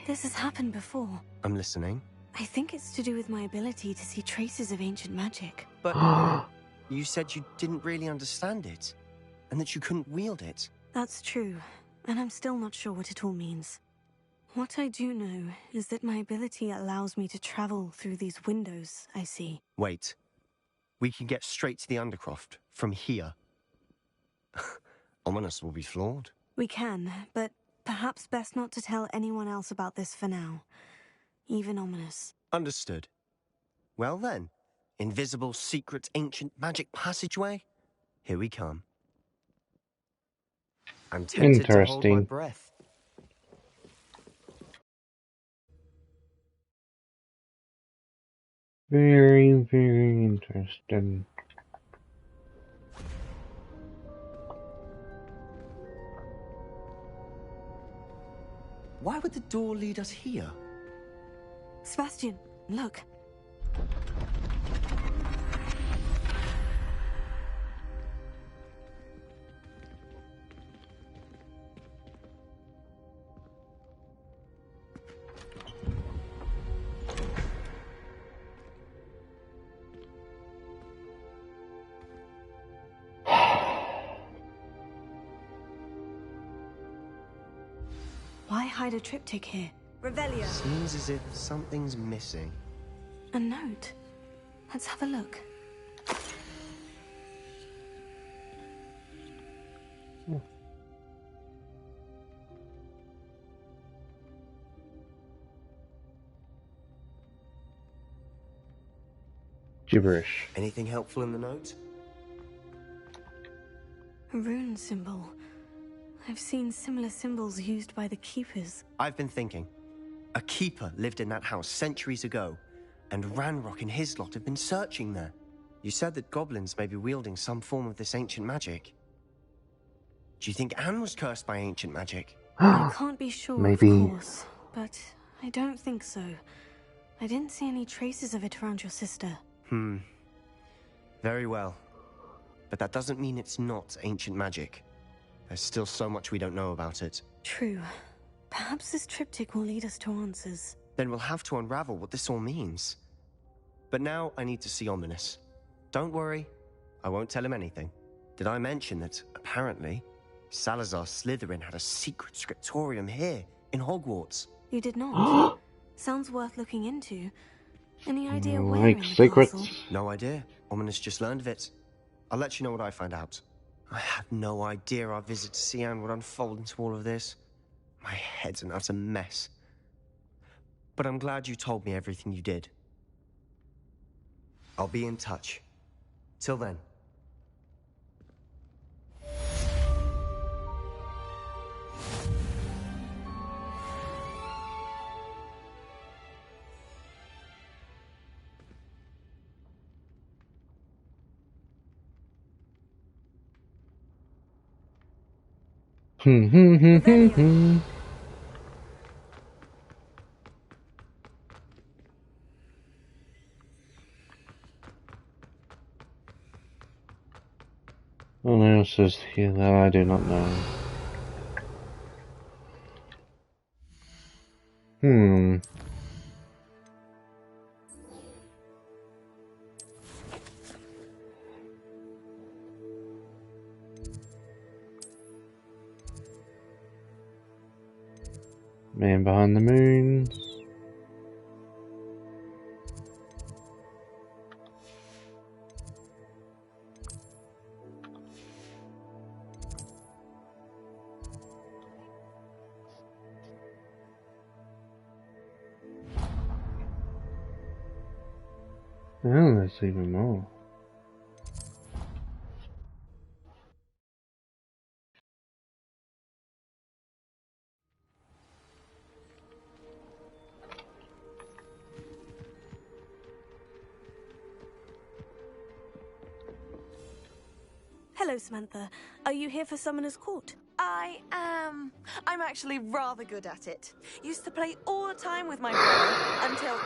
This has happened before. I'm listening. I think it's to do with my ability to see traces of ancient magic. But you said you didn't really understand it, and that you couldn't wield it. That's true, and I'm still not sure what it all means. What I do know is that my ability allows me to travel through these windows I see. Wait. We can get straight to the Undercroft from here. Ominous will be floored. We can, but perhaps best not to tell anyone else about this for now. Even Ominous. Understood. Well then, invisible, secret, ancient magic passageway? Here we come. I'm tempted to hold my breath. Very, very interesting. Why would the door lead us here? Sebastian, look. Why hide a triptych here? Revelio. Seems as if something's missing. A note. Let's have a look. Gibberish. Anything helpful in the note? A rune symbol. I've seen similar symbols used by the Keepers. I've been thinking. A keeper lived in that house centuries ago, and Ranrock and his lot have been searching there. You said that goblins may be wielding some form of this ancient magic. Do you think Anne was cursed by ancient magic? I can't be sure, Maybe. Of course, but I don't think so. I didn't see any traces of it around your sister. Very well. But that doesn't mean it's not ancient magic. There's still so much we don't know about it. True. Perhaps this triptych will lead us to answers. Then we'll have to unravel what this all means. But now I need to see Ominous. Don't worry, I won't tell him anything. Did I mention that, apparently, Salazar Slytherin had a secret scriptorium here, in Hogwarts? You did not? Sounds worth looking into. Any idea where Like in the secrets? castle? No idea. Ominous just learned of it. I'll let you know what I find out. I had no idea our visit to Cian would unfold into all of this. My head's an utter mess. But I'm glad you told me everything you did. I'll be in touch. Till then. What else is here that I do not know? Man behind the moons. Oh, there's even more. Hello, Samantha. Are you here for Summoner's Court? I am. I'm actually rather good at it. Used to play all the time with my brother until...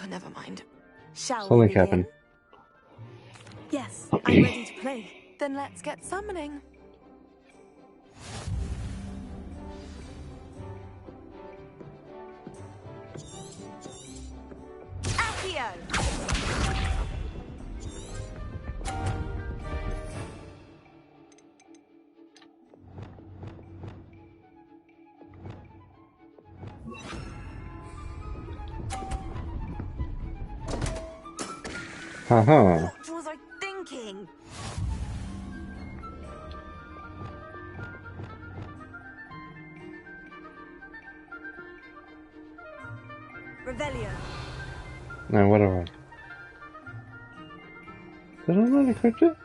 never mind. Shall we Something begin? happened. Yes, I'm ready to play. Then let's get summoning. Accio! Haha. What was I thinking? Revelio. Now what do I? Did I not equip it?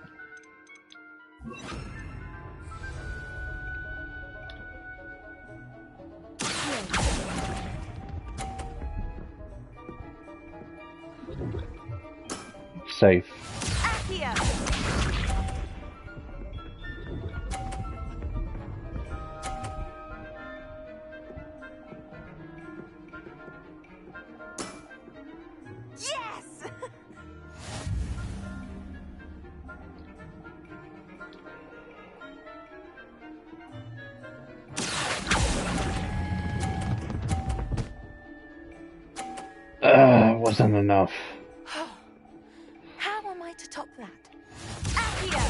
Safe. Accio! Yes! Wasn't enough. How am I to top that? Accio!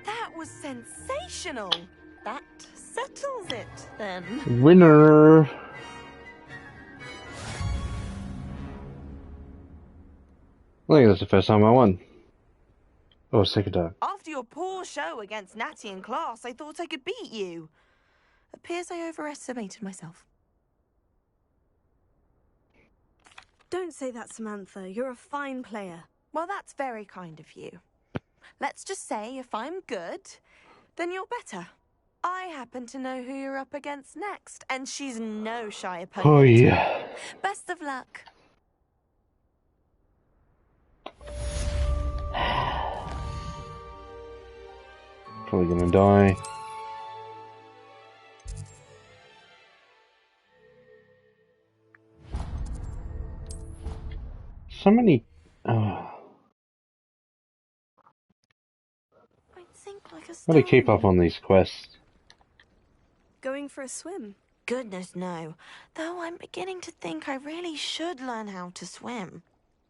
That was sensational. That settles it, then. Winner! I think that's the first time I won. Oh, second time. After your poor show against Natty in class, I thought I could beat you. Appears I overestimated myself. Don't say that, Samantha. You're a fine player. Well, that's very kind of you. Let's just say if I'm good, then you're better. I happen to know who you're up against next, and she's no shy opponent. Oh yeah. Best of luck. Probably gonna die. So many. I'd sink like a How to keep stone. up on these quests? Going for a swim. Goodness, no. Though I'm beginning to think I really should learn how to swim.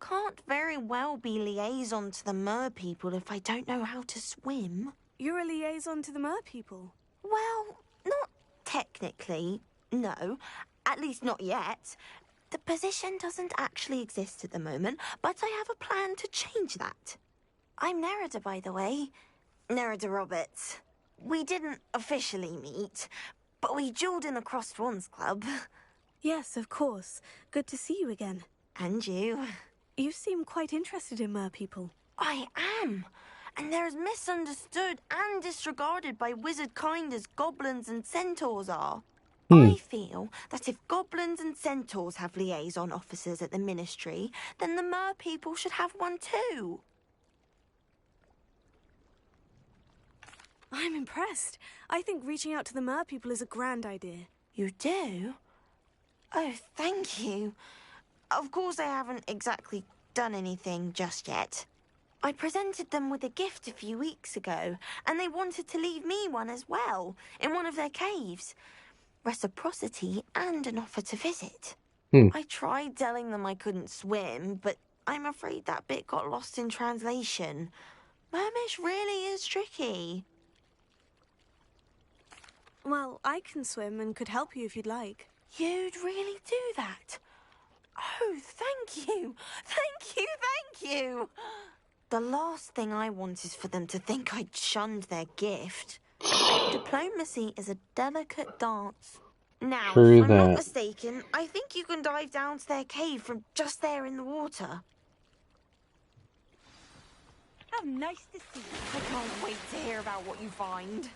Can't very well be liaison to the mer people if I don't know how to swim. You're a liaison to the mer people. Well, not technically, no. At least not yet. The position doesn't actually exist at the moment, but I have a plan to change that. I'm Nerida, by the way. Nerida Roberts. We didn't officially meet, but we duelled in the Crossed Wands Club. Yes, of course. Good to see you again. And you. You seem quite interested in merpeople. I am. And they're as misunderstood and disregarded by wizard kind as goblins and centaurs are. I feel that if goblins and centaurs have liaison officers at the ministry, then the merpeople should have one too. I'm impressed. I think reaching out to the merpeople is a grand idea. You do? Oh, thank you. Of course I haven't exactly done anything just yet. I presented them with a gift a few weeks ago, and they wanted to leave me one as well, in one of their caves. Reciprocity and an offer to visit. I tried telling them I couldn't swim, but I'm afraid that bit got lost in translation. Mermish really is tricky. Well, I can swim and could help you if you'd like. You'd really do that? Oh, thank you! Thank you, thank you! The last thing I want is for them to think I'd shunned their gift. Diplomacy is a delicate dance. Now, if I'm not mistaken, I think you can dive down to their cave from just there in the water. How nice to see you. I can't wait to hear about what you find.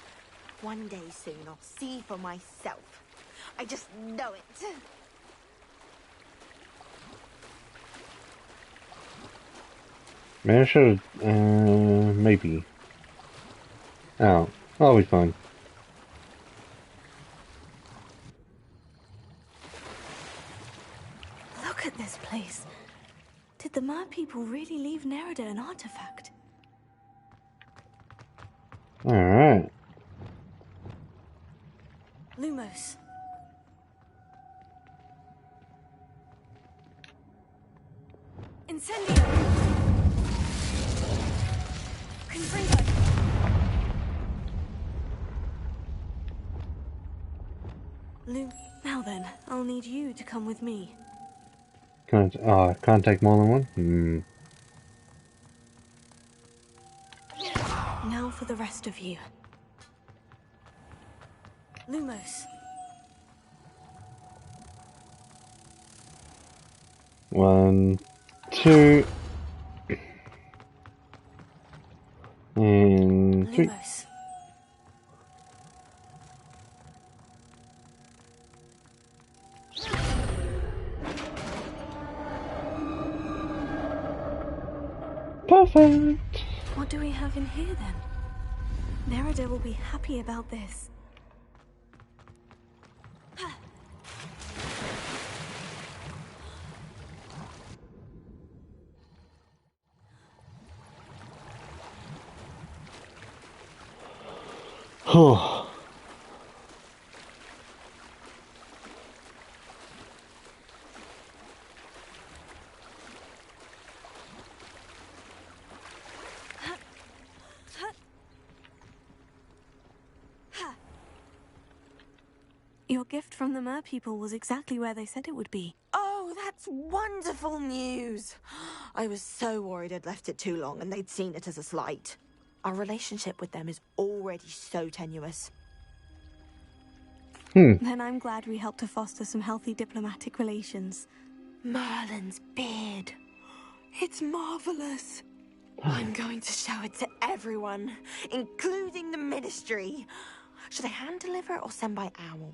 One day soon, I'll see for myself. I just know it. Maybe I should, maybe. Oh, I'll be fine. Look at this place. Did the merpeople really leave Nerida an artifact? Alright. Lumos. Incendio! Confringo! Now then, I'll need you to come with me. Can't take more than one? Now for the rest of you. Lumos. 1, 2, and 3. Lumos. Perfect. What do we have in here then? Nerida will be happy about this. Your gift from the merpeople was exactly where they said it would be. Oh, that's wonderful news. I was so worried I'd left it too long and they'd seen it as a slight. Our relationship with them is already so tenuous. Then I'm glad we helped to foster some healthy diplomatic relations. Merlin's beard. It's marvelous. I'm going to show it to everyone, including the ministry. Should I hand deliver or send by owl?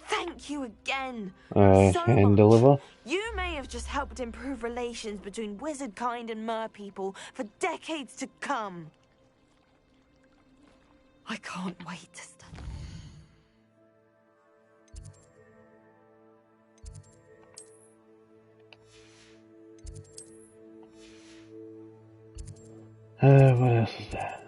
Thank you again. So Hand much. deliver. You may have just helped improve relations between wizard kind and merpeople for decades to come. I can't wait to study. What else is there?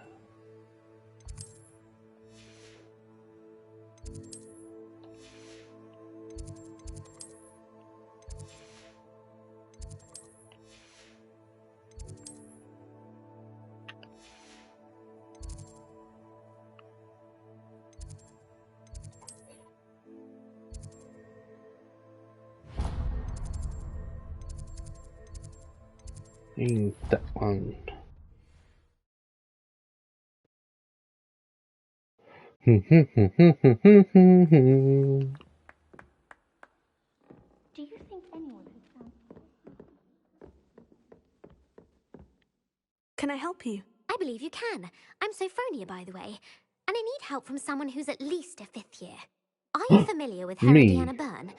Ain't that one. Do you think anyone has found Can I help you? I believe you can. I'm Sophronia, by the way, and I need help from someone who's at least a 5th year. Are you familiar with Herodiana Me. Byrne?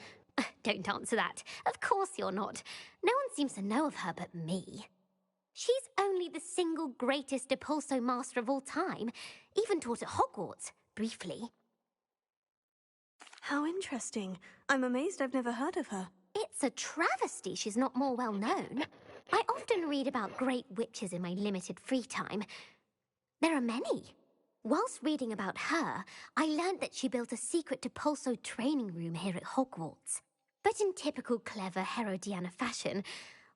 Don't answer that. Of course you're not. No one seems to know of her but me. She's only the single greatest Depulso master of all time, even taught at Hogwarts, briefly. How interesting. I'm amazed I've never heard of her. It's a travesty she's not more well known. I often read about great witches in my limited free time. There are many. Whilst reading about her, I learned that she built a secret Depulso training room here at Hogwarts. But in typical clever Herodiana fashion,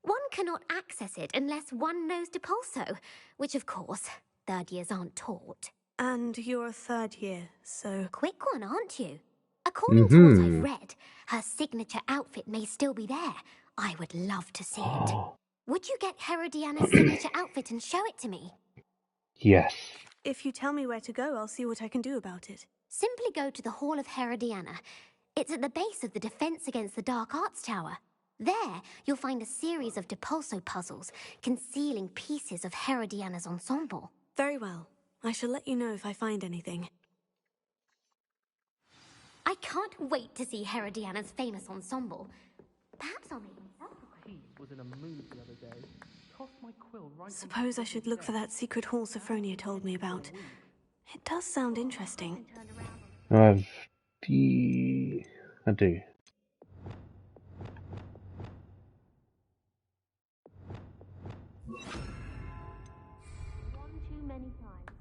one cannot access it unless one knows Depulso, which of course, 3rd years aren't taught. And you're a 3rd year, so... Quick one, aren't you? According to what I've read, her signature outfit may still be there. I would love to see it. Would you get Herodiana's signature outfit and show it to me? Yes. If you tell me where to go, I'll see what I can do about it. Simply go to the Hall of Herodiana. It's at the base of the Defense Against the Dark Arts Tower. There, you'll find a series of Depulso puzzles concealing pieces of Herodiana's ensemble. Very well. I shall let you know if I find anything. I can't wait to see Herodiana's famous ensemble. Perhaps I'll make myself a quill. Was in a mood the other day. Tossed my quill right. Suppose I should look for that secret hall Sophronia told me about. It does sound interesting. I do. One too many times.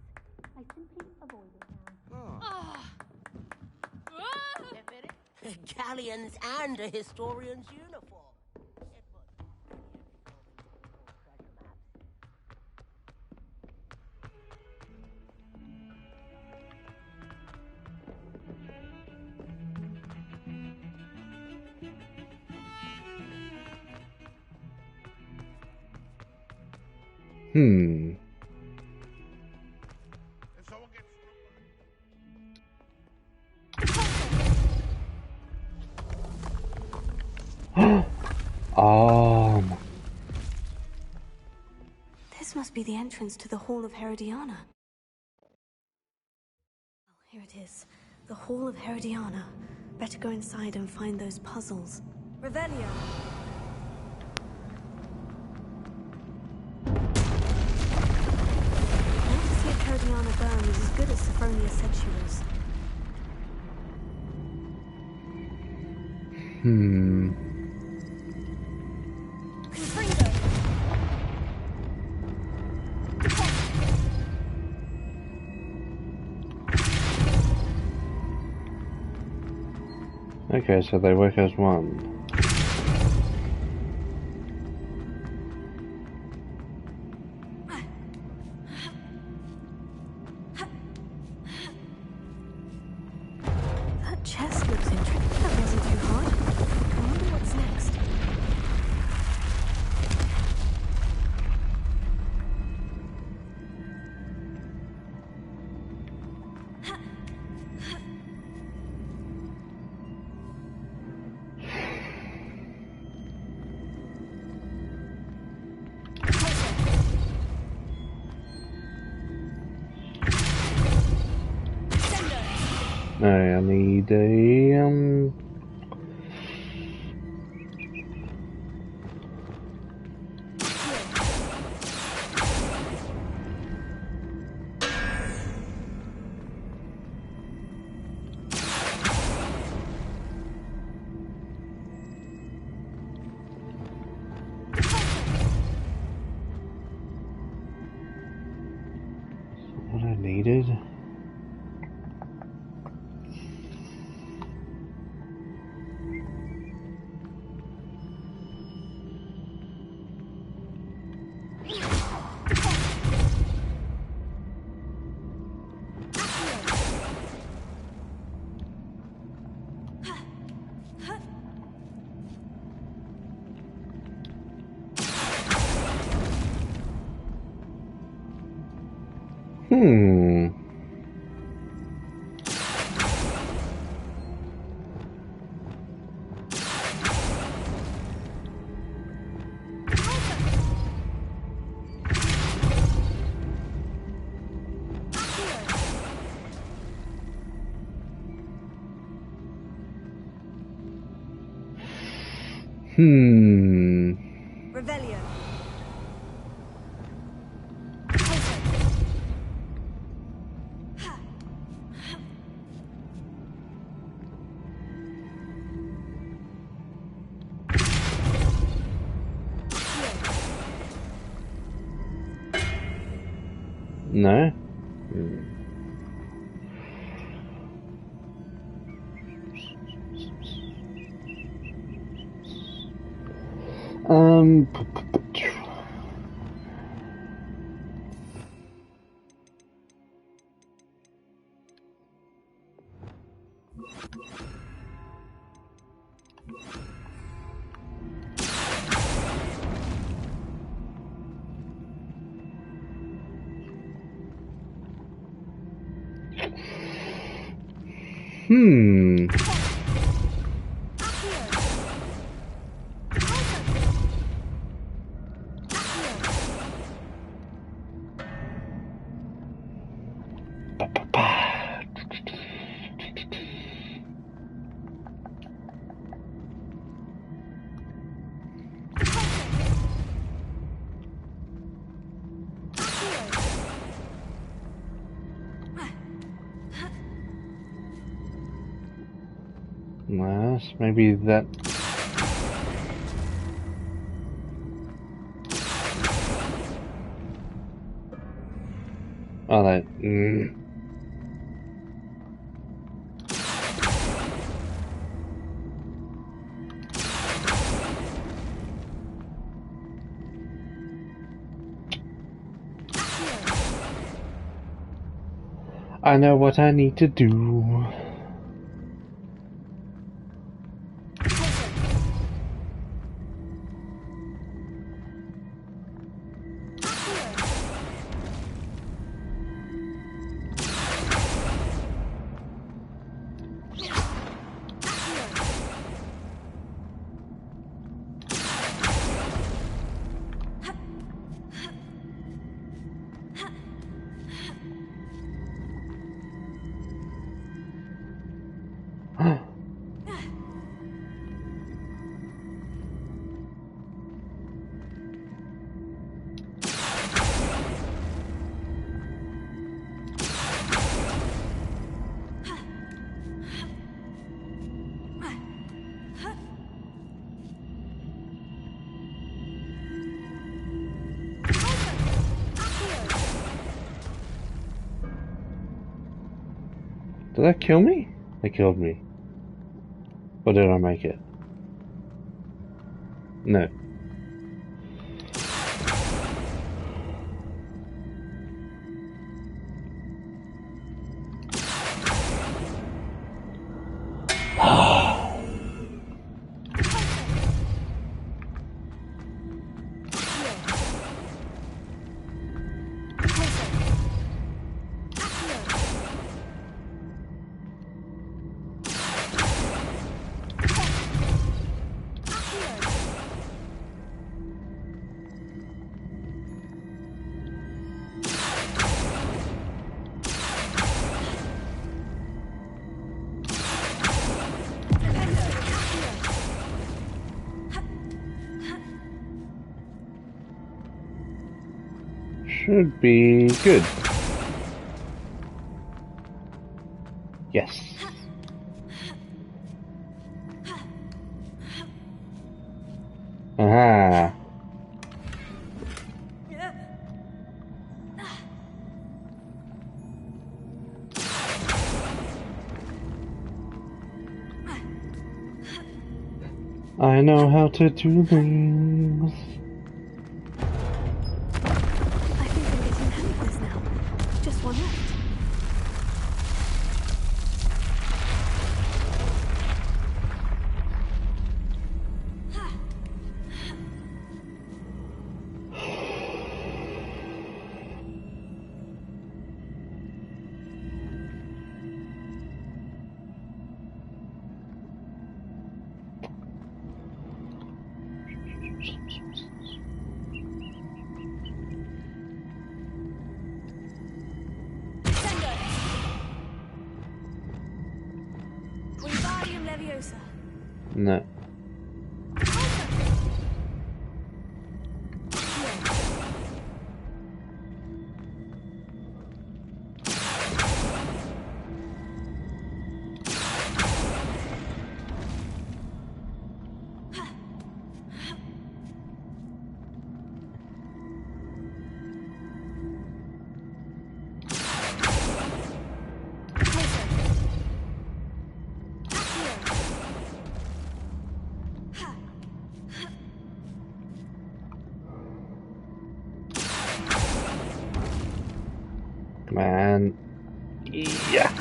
I simply avoid it now. Galleons and a historian's uniform. This must be the entrance to the Hall of Herodiana. Oh, here it is. The Hall of Herodiana. Better go inside and find those puzzles. Revelio! I want to see if Herodiana Byrne is as good as Sophronia said she was. Okay, so they work as one. That chest looks interesting. That wasn't too hard. I wonder what's next. I need a what I needed. Revelio. No. Um. Yes, maybe that. Oh, that. I know what I need to do. Did that kill me? It killed me. Or did I make it? No. Should be good. Yes. Aha. I know how to do things. I think I'm getting the hang of this now. Just one left. Wingardium Leviosa. No. Man. Yeah.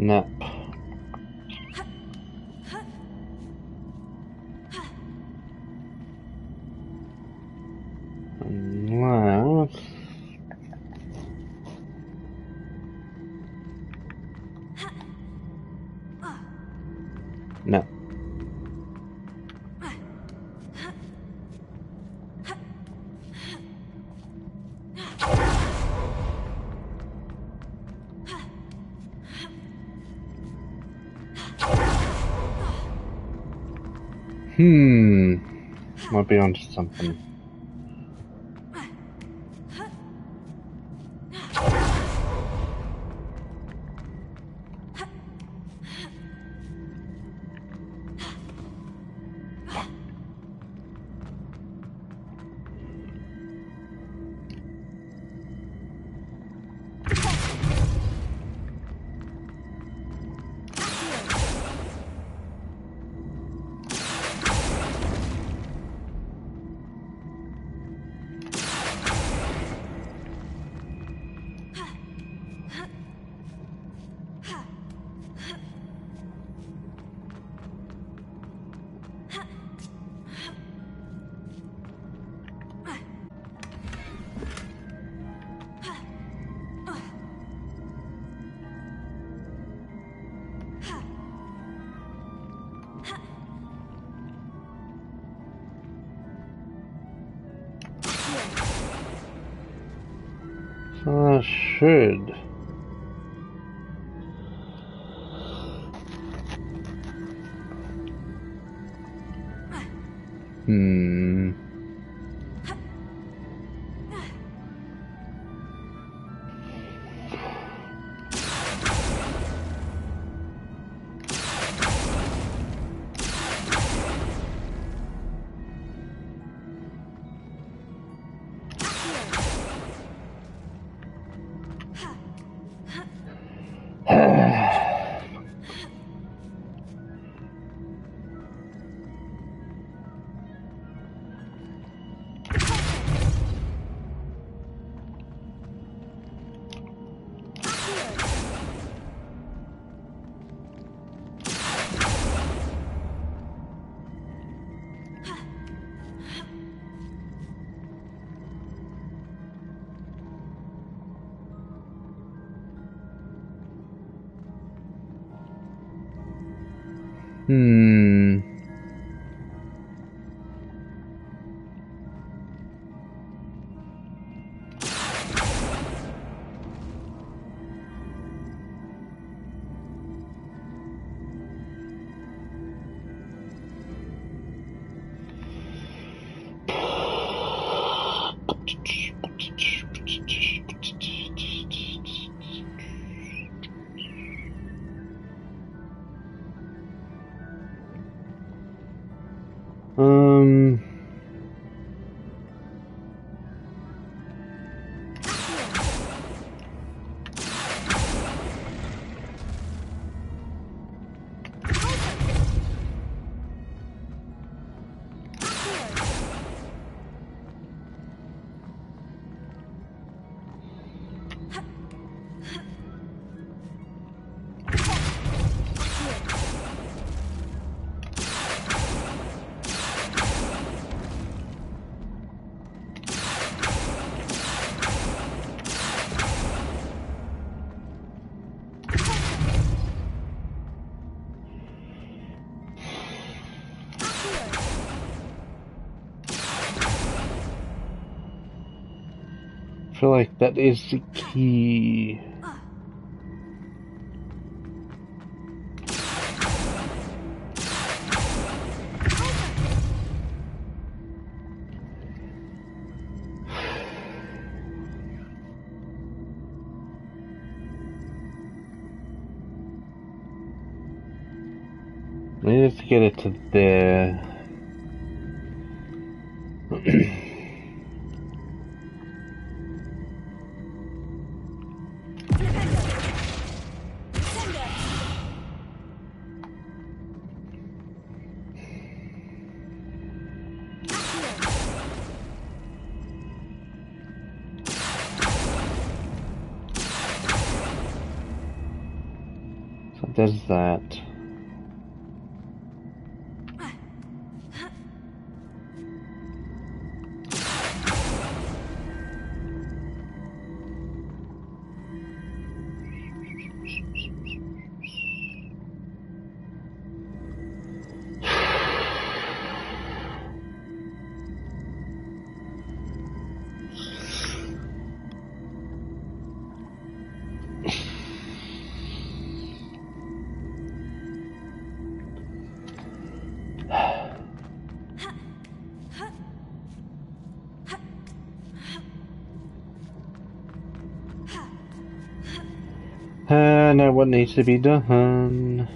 No. Unless... No. Might be onto something. So I should. I feel like that is the key. I need to get it to there. So there's that. Now what needs to be done?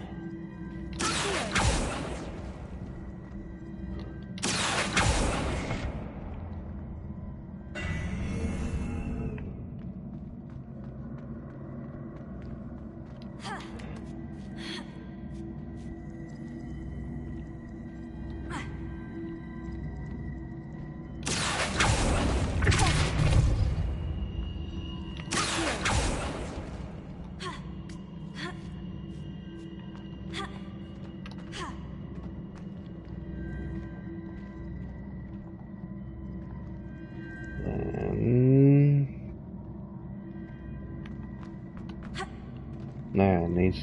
There, it needs...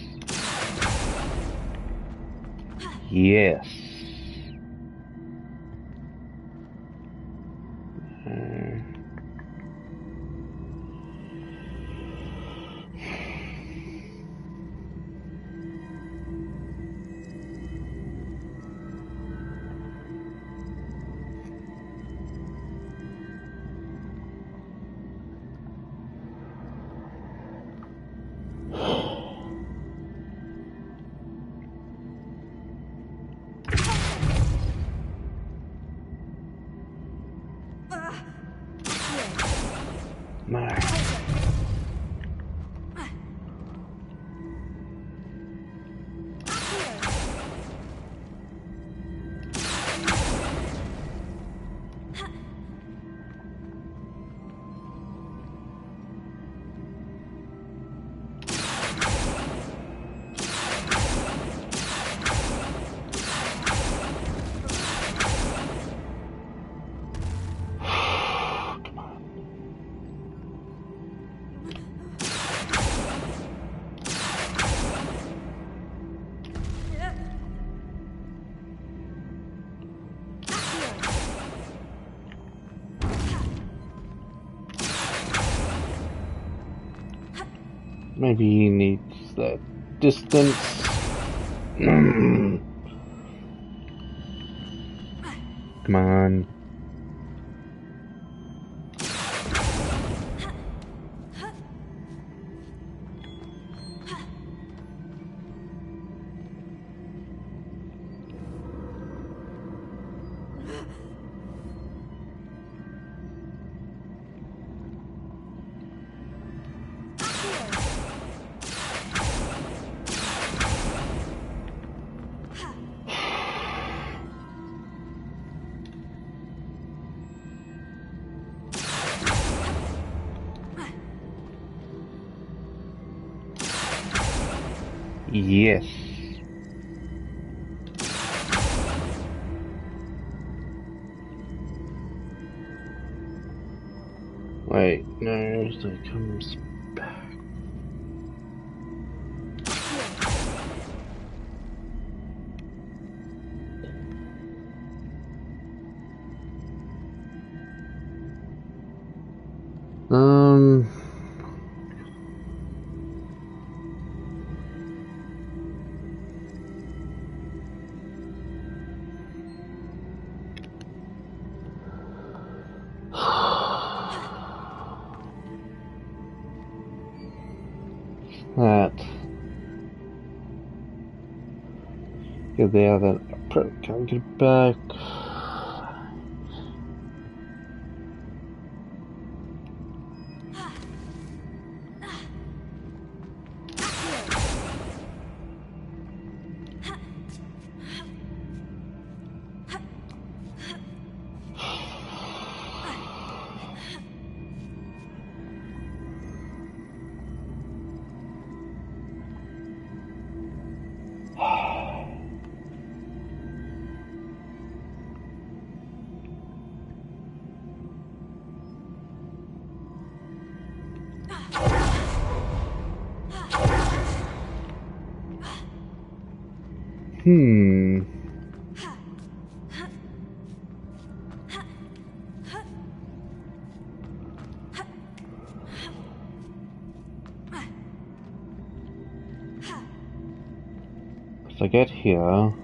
Yes. Maybe he needs that distance. Come on. Yes. Wait, no, so it comes back. That. Get there, then can't get back. If I get here...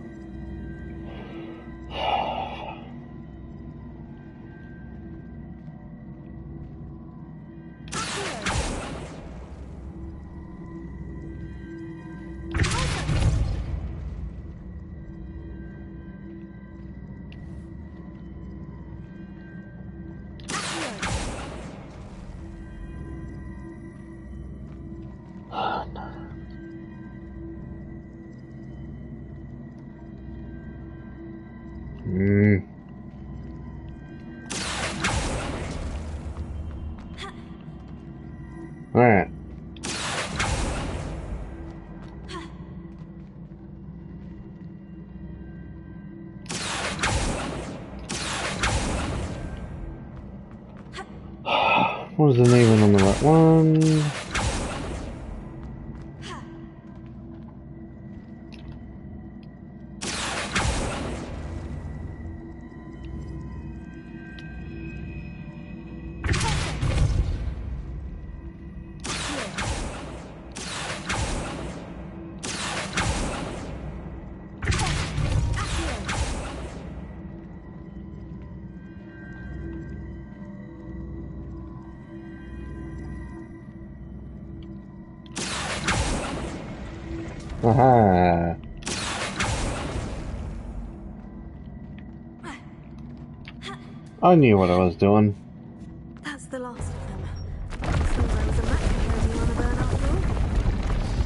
Alright. Wasn't even on the right one. Aha! I knew what I was doing. That's the last of them. Seems I was a match for Herodiana burn after all.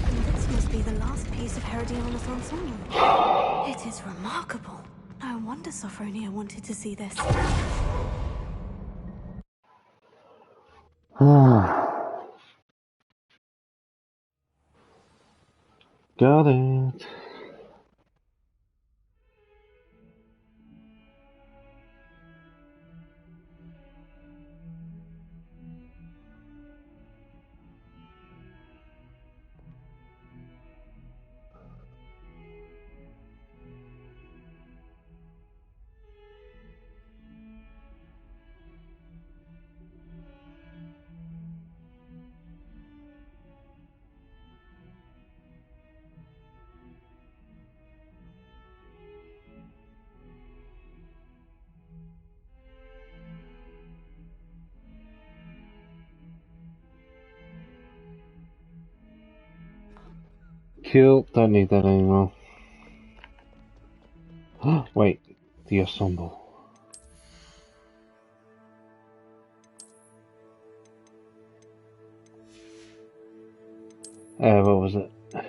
And this must be the last piece of Herodiana's ensemble. It is remarkable. No wonder Sophronia wanted to see this. Got it. Cool, don't need that anymore. Wait, the ensemble. What was it? Was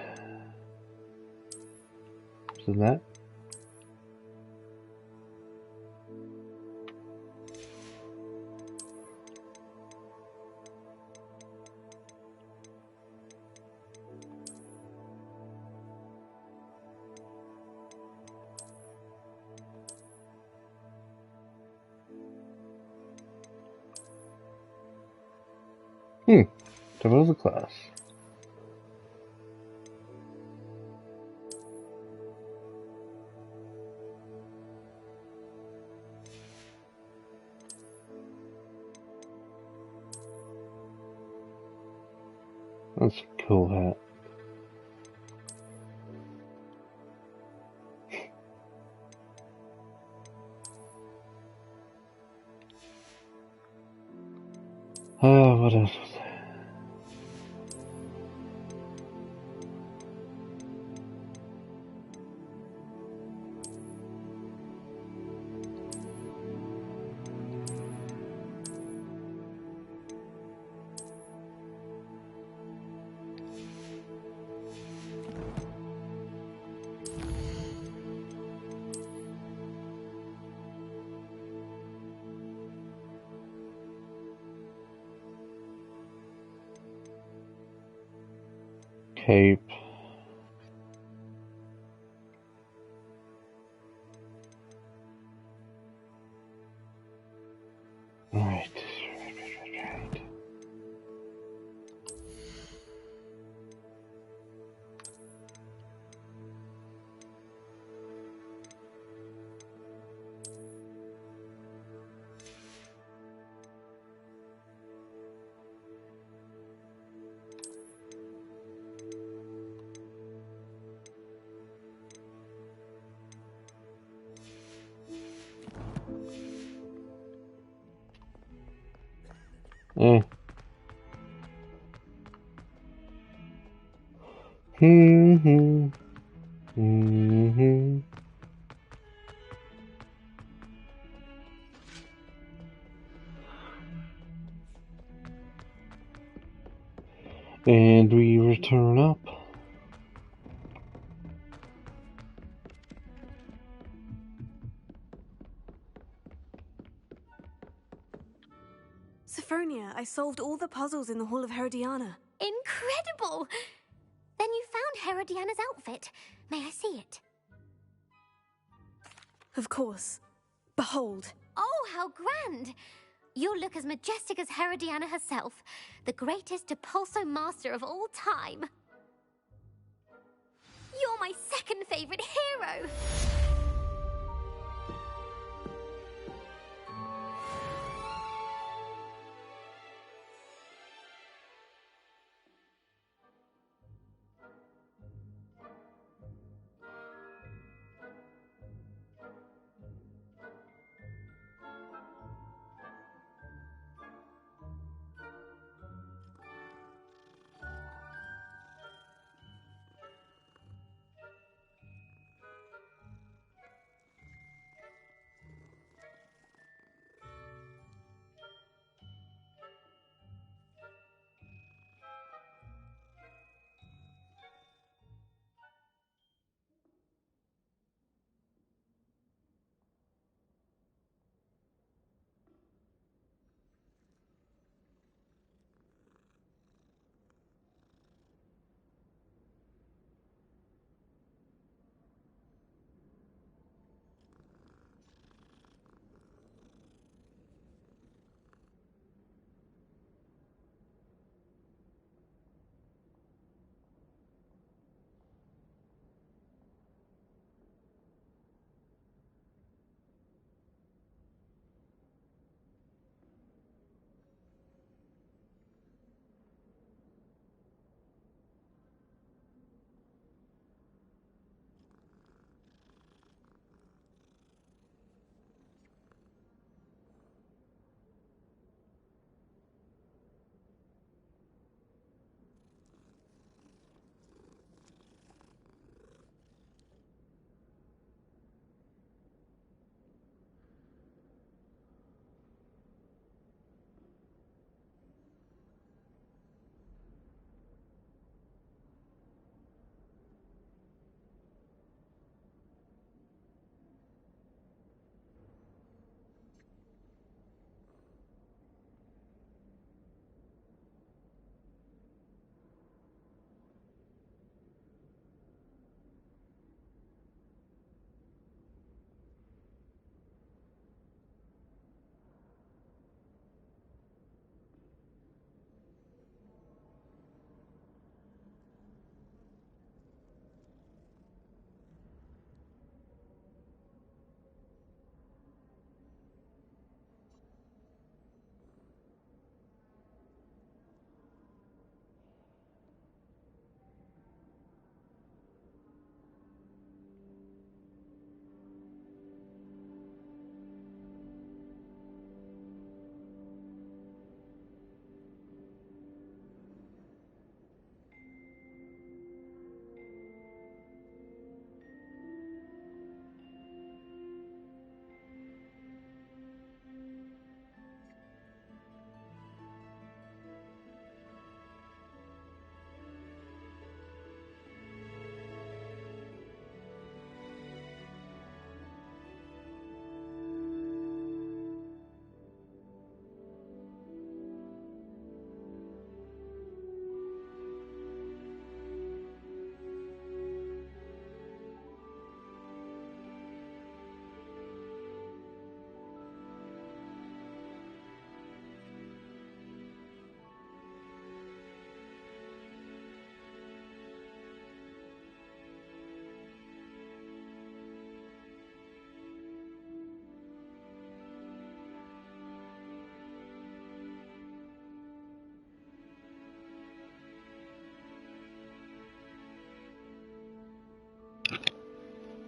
it that? That was a class. That's a cool hat. What else was there? cape. Alright. Eh. And we return up. Sophronia, I solved all the puzzles in the Hall of Herodiana. Incredible! Then you found Herodiana's outfit. May I see it? Of course. Behold. Oh, how grand! You'll look as majestic as Herodiana herself, the greatest Depulso master of all time. You're my second favorite hero!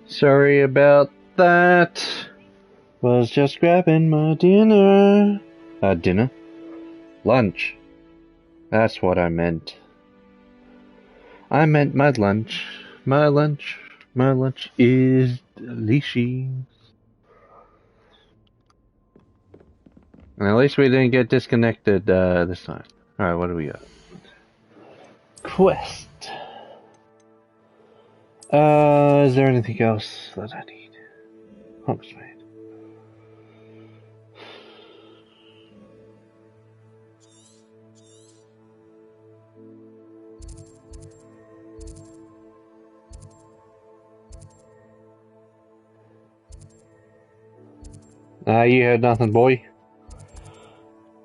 Sorry about that. Was just grabbing my dinner. Dinner? Lunch. That's what I meant. I meant my lunch. My lunch is delicious. And at least we didn't get disconnected this time. Alright, what do we got? Quest. Is there anything else that I need? Hogsmeade. You heard nothing, boy.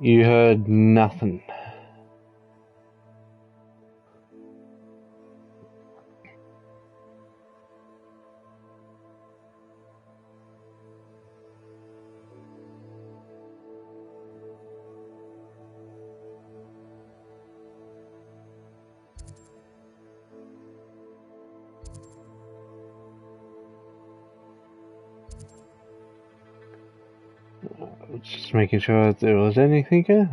You heard nothing. Just making sure that there was anything here.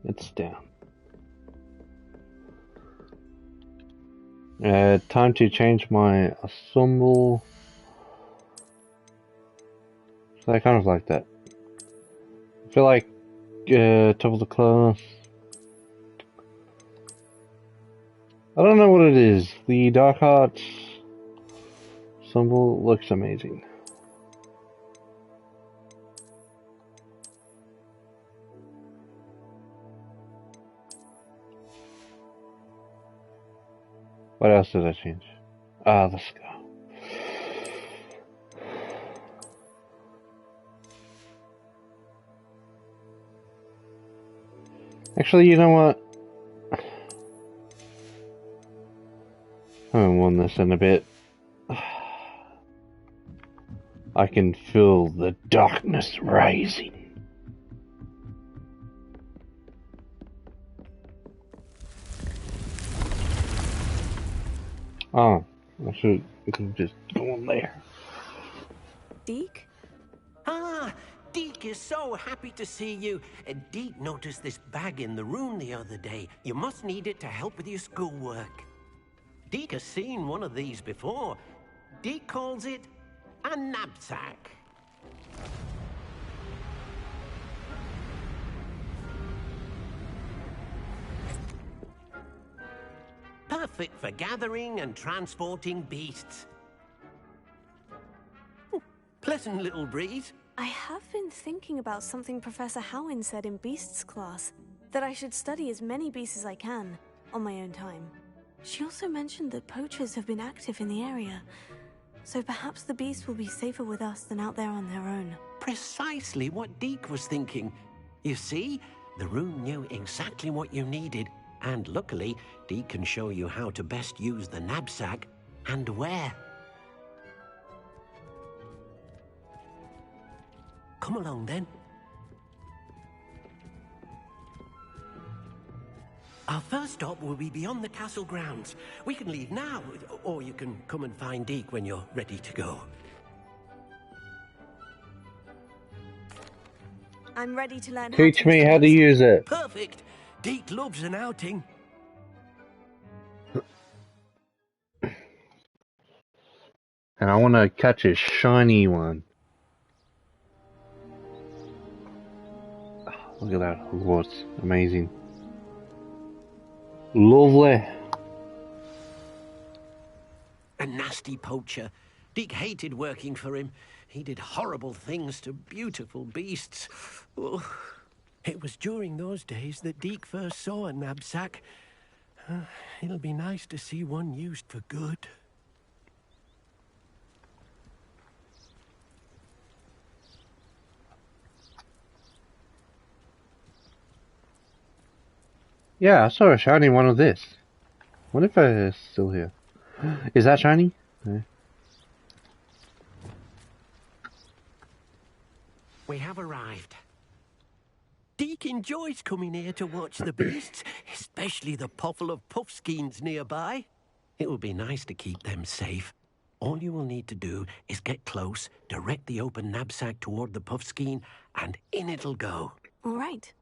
It's down. Time to change my ensemble. So I kind of like that. I feel like top of the class. I don't know what it is. The Dark Arts ensemble looks amazing. What else did I change? The scar. Actually, you know what? I haven't worn this in a bit. I can feel the darkness rising. Oh, I should just go on there. Deke? Ah, Deke is so happy to see you. Deke noticed this bag in the room the other day. You must need it to help with your schoolwork. Deke has seen one of these before. Deke calls it a knapsack. Perfect for gathering and transporting beasts. Pleasant little breeze. I have been thinking about something Professor Howin said in Beasts class, that I should study as many beasts as I can, on my own time. She also mentioned that poachers have been active in the area, so perhaps the beasts will be safer with us than out there on their own. Precisely what Deke was thinking. You see, the room knew exactly what you needed, and luckily, Deke can show you how to best use the knapsack and where. Come along, then. Our first stop will be beyond the castle grounds. We can leave now, or you can come and find Deke when you're ready to go. I'm ready to learn Teach me how to use it. Perfect. Deke loves an outing. And I want to catch a shiny one. Oh, look at that Hogwarts. Amazing. Lovely. A nasty poacher. Deke hated working for him. He did horrible things to beautiful beasts. Oh, it was during those days that Deke first saw a knapsack. It'll be nice to see one used for good. Yeah, I saw a shiny one of this. What if it's still here? Is that shiny? No. We have arrived. Deke enjoys coming here to watch the beasts, especially the potful of puffskeins nearby. It would be nice to keep them safe. All you will need to do is get close, direct the open knapsack toward the puffskein, and in it'll go. All right.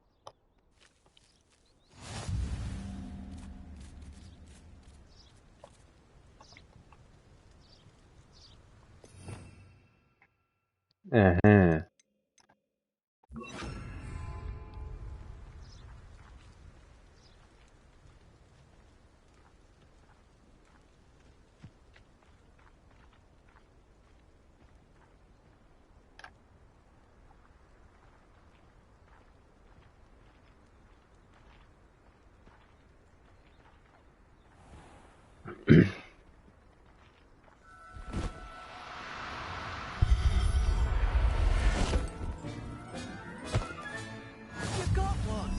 Uh-huh. You got one!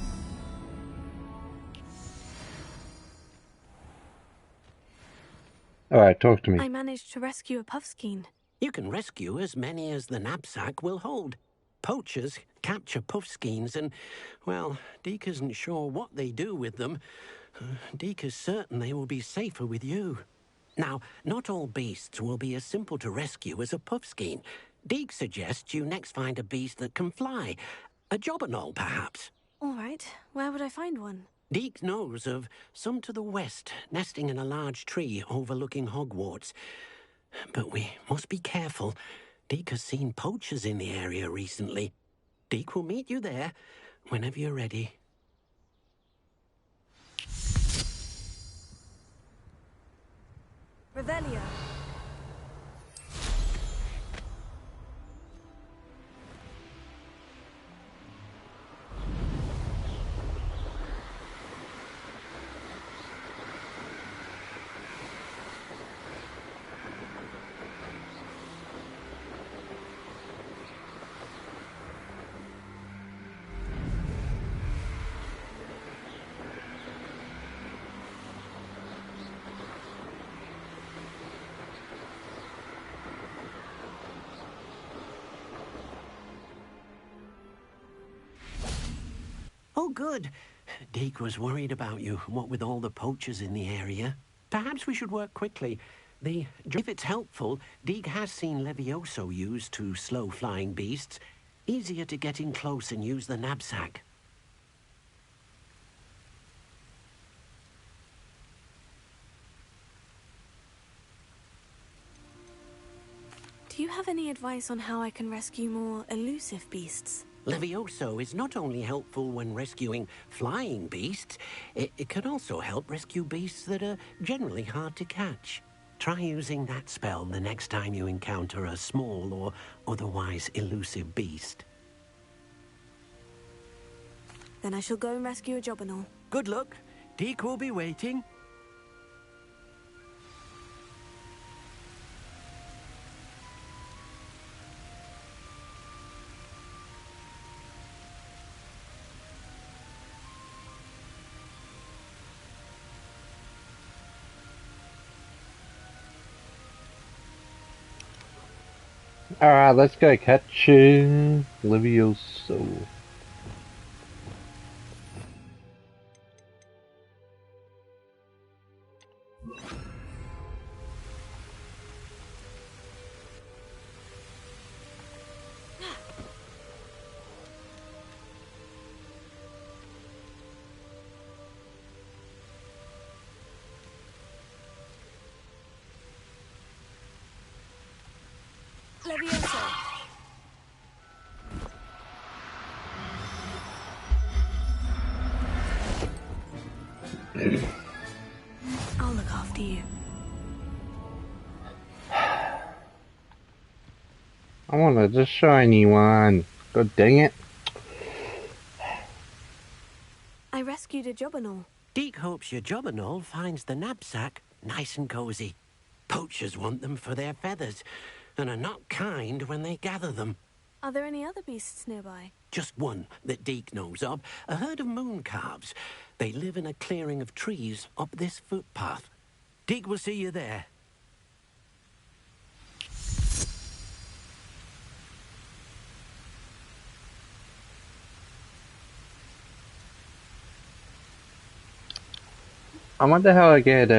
Alright, talk to me. I managed to rescue a puffskein. You can rescue as many as the knapsack will hold. Poachers capture puffskeins and, well, Deke isn't sure what they do with them. Deke is certain they will be safer with you. Now, not all beasts will be as simple to rescue as a puffskein. Deke suggests you next find a beast that can fly. A jobberknoll, perhaps. All right. Where would I find one? Deke knows of some to the west, nesting in a large tree overlooking Hogwarts. But we must be careful. Deke has seen poachers in the area recently. Deke will meet you there whenever you're ready. Revelio. Oh, good. Deke was worried about you, what with all the poachers in the area. Perhaps we should work quickly. If it's helpful, Deke has seen Levioso used to slow flying beasts. Easier to get in close and use the knapsack. Do you have any advice on how I can rescue more elusive beasts? Levioso is not only helpful when rescuing flying beasts, it can also help rescue beasts that are generally hard to catch. Try using that spell the next time you encounter a small or otherwise elusive beast. Then I shall go and rescue a jobberknoll. Good luck. Deke will be waiting. Alright, let's go catching Levioso. Levioso. I'll look after you. I wanted the shiny one. God dang it. I rescued a jobberknoll. Deke hopes your jobberknoll finds the knapsack nice and cozy. Poachers want them for their feathers, and are not kind when they gather them. Are there any other beasts nearby? just one that Deke knows of, a herd of moon calves. They live in a clearing of trees up this footpath. Deke will see you there. I wonder how I get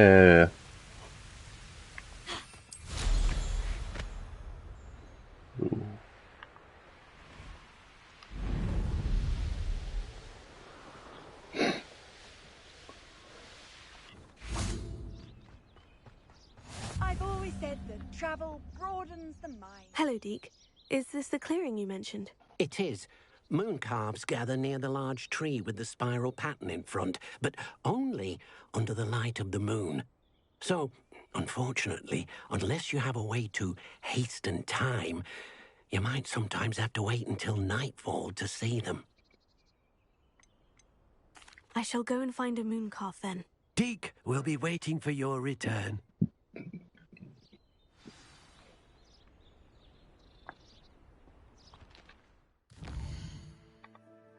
I've always said that travel broadens the mind. Hello, Deke. Is this the clearing you mentioned? It is. Moon calves gather near the large tree with the spiral pattern in front, but only under the light of the moon. So, unfortunately, unless you have a way to hasten time, you might sometimes have to wait until nightfall to see them. I shall go and find a moon calf then. Deke will be waiting for your return.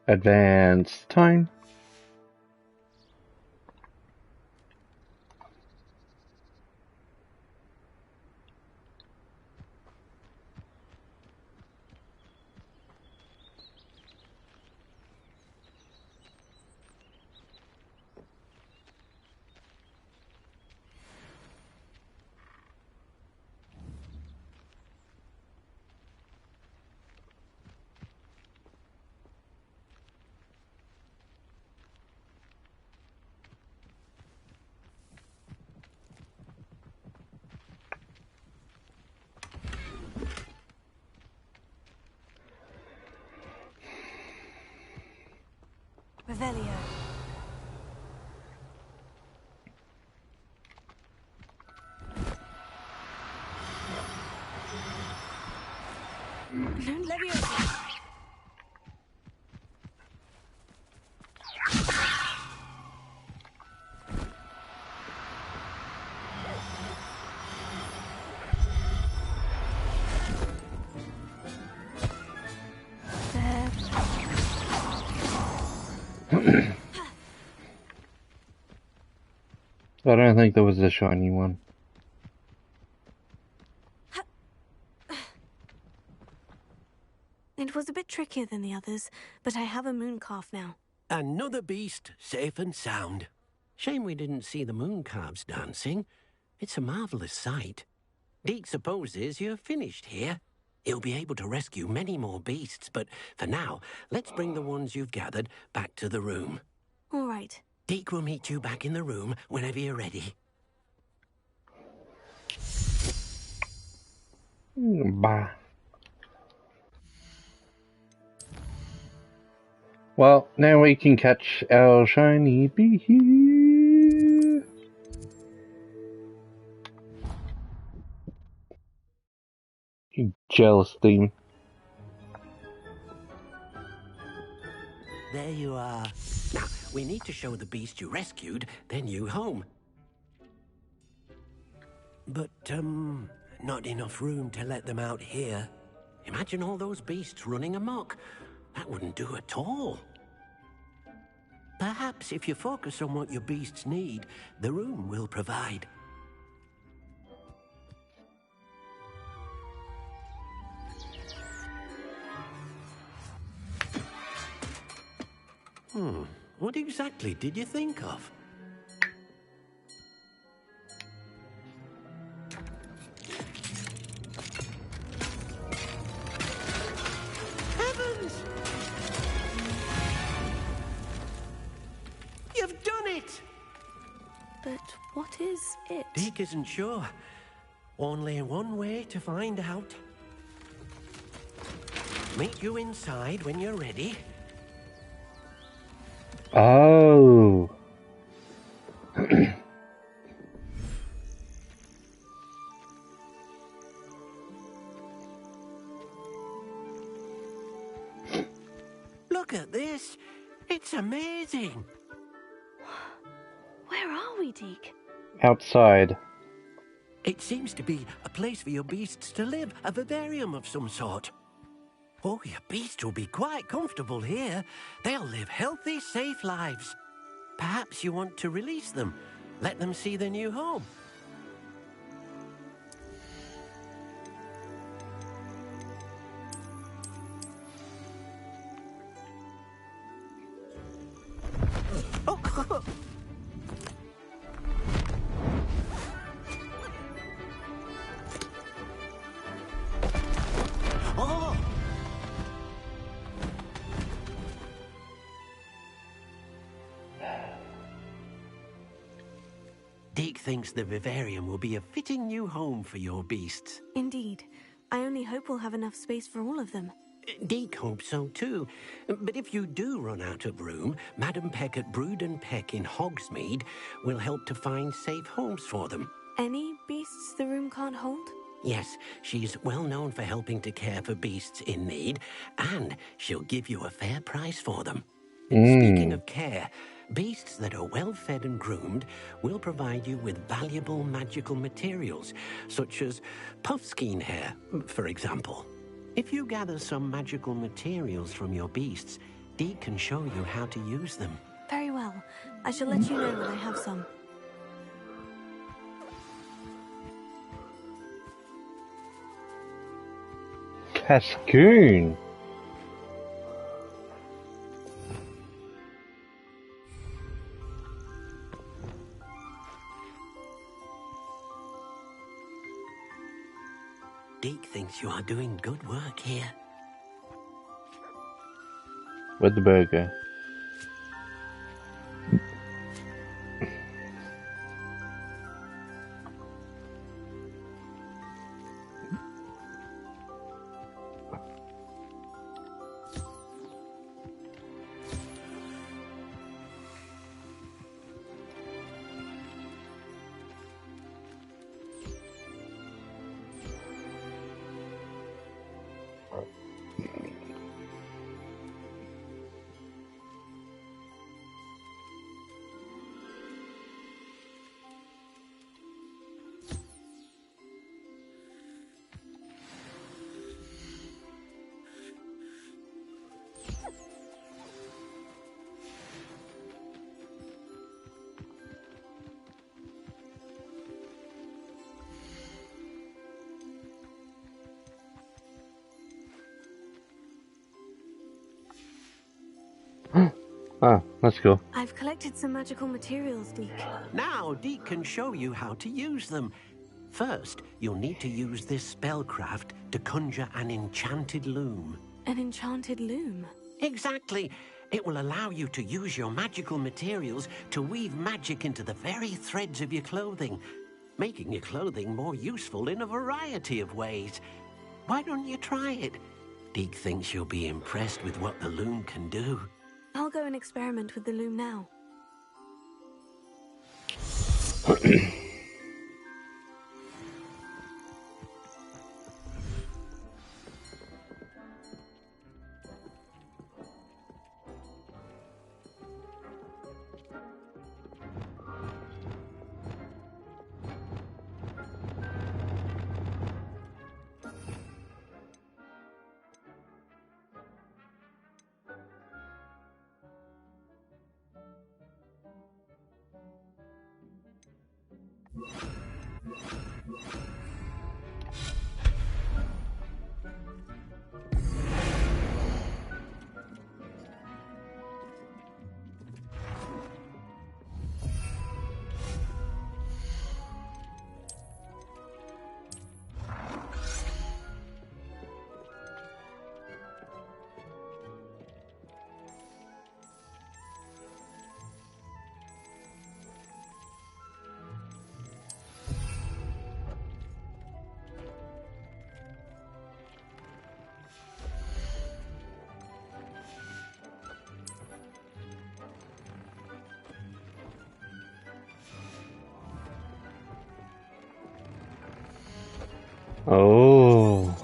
advance time? Revelio. Leviosa. I don't think there was a shiny one. It was a bit trickier than the others, but I have a moon calf now. Another beast, safe and sound. Shame we didn't see the moon calves dancing. It's a marvellous sight. Deke supposes you're finished here. He'll be able to rescue many more beasts, but for now, let's bring the ones you've gathered back to the room. All right. Deke will meet you back in the room whenever you're ready. Bah. Well, now we can catch our shiny beast. You jealous thing. There you are. Now, we need to show the beast you rescued their new home. But, not enough room to let them out here. Imagine all those beasts running amok. That wouldn't do at all. Perhaps if you focus on what your beasts need, the room will provide. What exactly did you think of? Heavens! You've done it! But what is it? Deke isn't sure. Only one way to find out. Meet you inside when you're ready. Oh. Look at this. It's amazing. Where are we, Deke? Outside. It seems to be a place for your beasts to live, a vivarium of some sort. Oh, your beasts will be quite comfortable here. They'll live healthy, safe lives. Perhaps you want to release them. Let them see their new home. Deke thinks the vivarium will be a fitting new home for your beasts. Indeed. I only hope we'll have enough space for all of them. Deke hopes so too. But if you do run out of room, Madam Peck at Brood and Peck in Hogsmeade will help to find safe homes for them. Any beasts the room can't hold? Yes, she's well known for helping to care for beasts in need, and she'll give you a fair price for them. Speaking of care, beasts that are well fed and groomed will provide you with valuable magical materials, such as puffskein hair, for example. If you gather some magical materials from your beasts, Deke can show you how to use them. Very well. I shall let you know when I have some. Cascoon. Deke thinks you are doing good work here. With the burger. Ah, let's go. I've collected some magical materials, Deke. Now Deke can show you how to use them. First, you'll need to use this spellcraft to conjure an enchanted loom. An enchanted loom? Exactly. It will allow you to use your magical materials to weave magic into the very threads of your clothing, making your clothing more useful in a variety of ways. Why don't you try it? Deke thinks you'll be impressed with what the loom can do. I'll go and experiment with the loom now. Oh.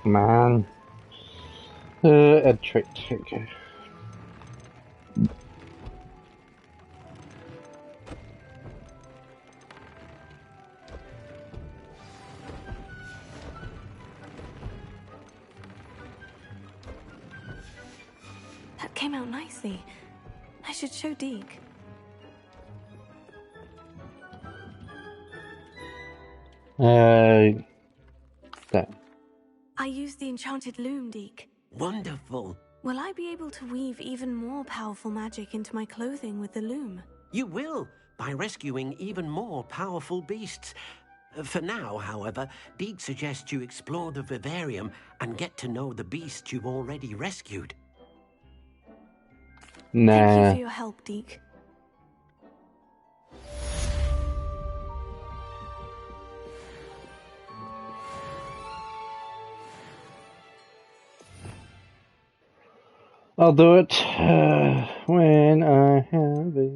Come on. Add trait. Okay. That came out nicely. I should show Deke. That. I used the enchanted loom, Deke. Wonderful. Will I be able to weave even more powerful magic into my clothing with the loom? You will, by rescuing even more powerful beasts. For now, however, Deke suggests you explore the vivarium and get to know the beasts you've already rescued. Nah. Thank you for your help, Deke. I'll do it when I have it.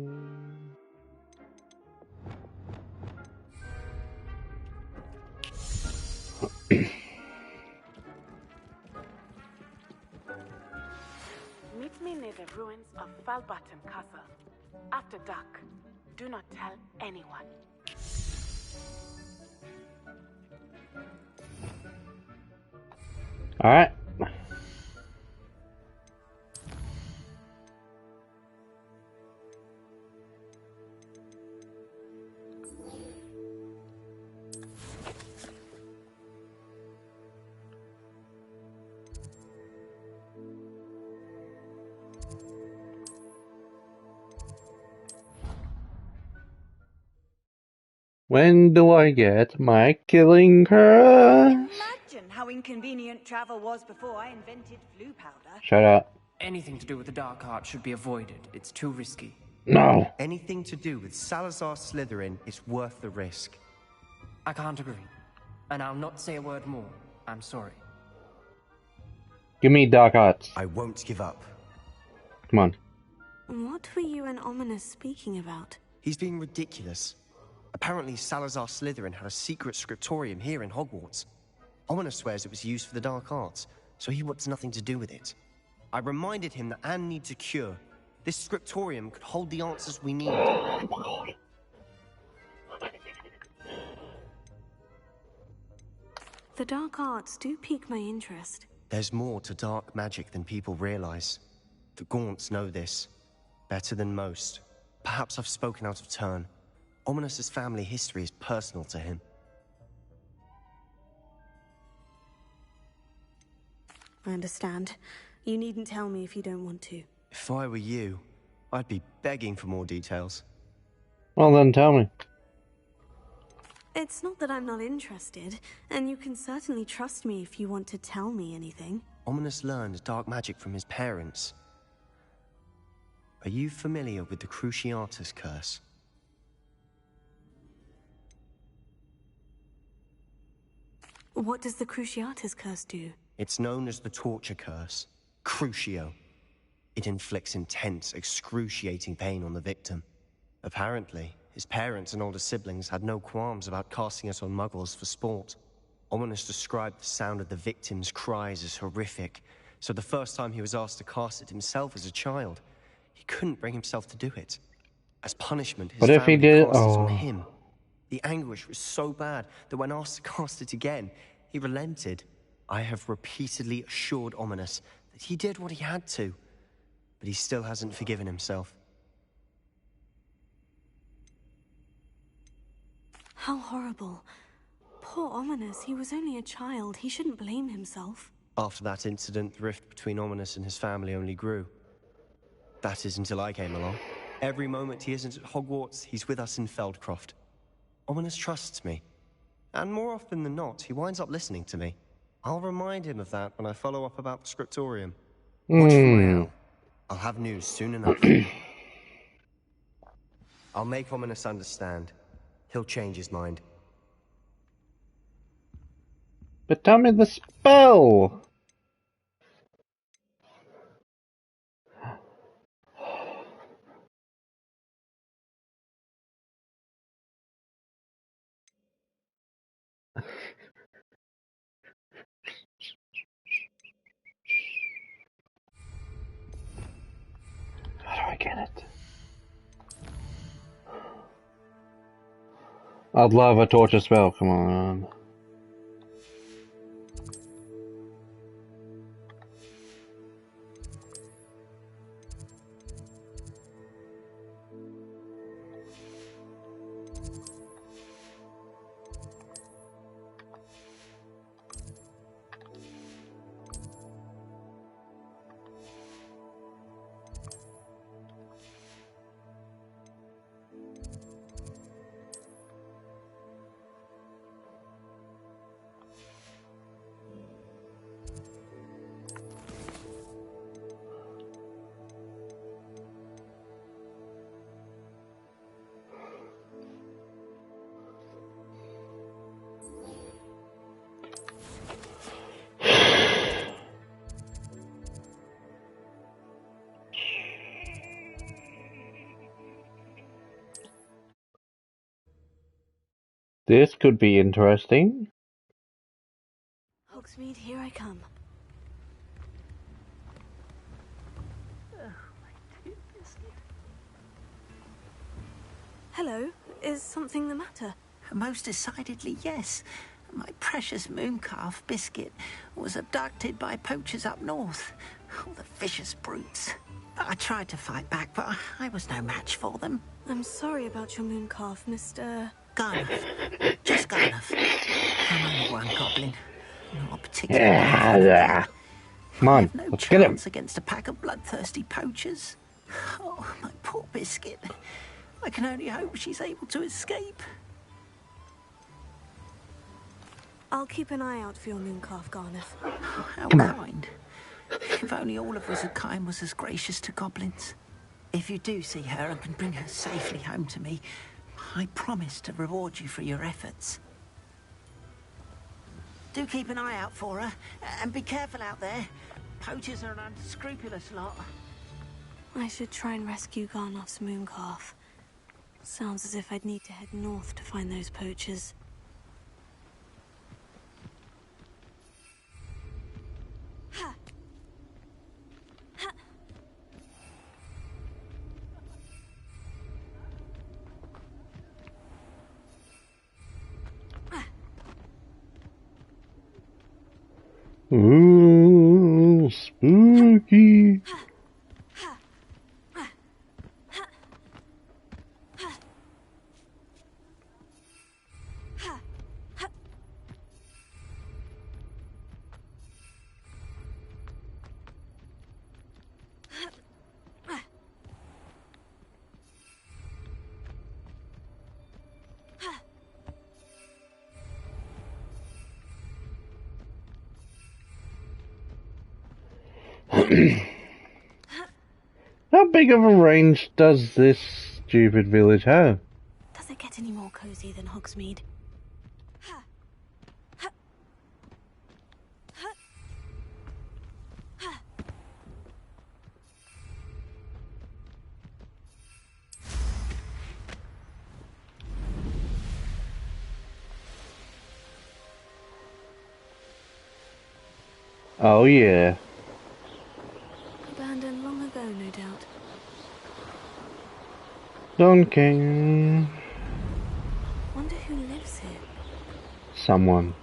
Meet me near the ruins of Falbaton Castle. After dark. Do not tell anyone. Alright. When do I get my killing curse? Imagine how inconvenient travel was before I invented flu powder. Shut up. Anything to do with the dark art should be avoided. It's too risky. No. Anything to do with Salazar Slytherin is worth the risk. I can't agree. And I'll not say a word more. I'm sorry. Give me dark arts. I won't give up. Come on. What were you and Ominous speaking about? He's being ridiculous. Apparently, Salazar Slytherin had a secret scriptorium here in Hogwarts. Ominous swears it was used for the dark arts, so he wants nothing to do with it. I reminded him that Anne needs a cure. This scriptorium could hold the answers we need. Oh my god. The dark arts do pique my interest. There's more to dark magic than people realize. The Gaunts know this. Better than most. Perhaps I've spoken out of turn. Ominous's family history is personal to him. I understand. You needn't tell me if you don't want to. If I were you, I'd be begging for more details. Well then, tell me. It's not that I'm not interested, and you can certainly trust me if you want to tell me anything. Ominous learned dark magic from his parents. Are you familiar with the Cruciatus curse? What does the Cruciatus curse do? It's known as the torture curse. Crucio. It inflicts intense, excruciating pain on the victim. Apparently, his parents and older siblings had no qualms about casting it on muggles for sport. Ominous described the sound of the victim's cries as horrific, so the first time he was asked to cast it himself as a child, he couldn't bring himself to do it. As punishment, his What if he family did? cast it on Oh. him. The anguish was so bad that when asked to cast it again, he relented. I have repeatedly assured Ominous that he did what he had to, but he still hasn't forgiven himself. How horrible. Poor Ominous, he was only a child. He shouldn't blame himself. After that incident, the rift between Ominous and his family only grew. That is until I came along. Every moment he isn't at Hogwarts, he's with us in Feldcroft. Ominous trusts me. And more often than not, he winds up listening to me. I'll remind him of that when I follow up about the scriptorium. Watch for my owl. I'll have news soon enough. I'll make Ominous understand. He'll change his mind. But tell me the spell! I'd love a torture spell, come on. This could be interesting. Hogsmeade, here I come. Hello, is something the matter? Most decidedly, yes. My precious mooncalf, Biscuit, was abducted by poachers up north. All the vicious brutes. I tried to fight back, but I was no match for them. I'm sorry about your mooncalf, Mr. Garnuff. Just Garnuff. I'm only one goblin. Not a particular. Come on, no let's get him. Against a pack of bloodthirsty poachers. Oh, my poor Biscuit. I can only hope she's able to escape. I'll keep an eye out for your mooncalf, Garnuff. How kind. If only all of Wizardkind was as gracious to goblins. If you do see her and can bring her safely home to me, I promise to reward you for your efforts. Do keep an eye out for her, and be careful out there. Poachers are an unscrupulous lot. I should try and rescue Garnuff's mooncalf. Sounds as if I'd need to head north to find those poachers. Ooh, spooky. How big of a range does this stupid village have? Does it get any more cozy than Hogsmeade? Oh yeah. Abandoned long ago, no doubt. Dunking. Wonder who lives here. Someone.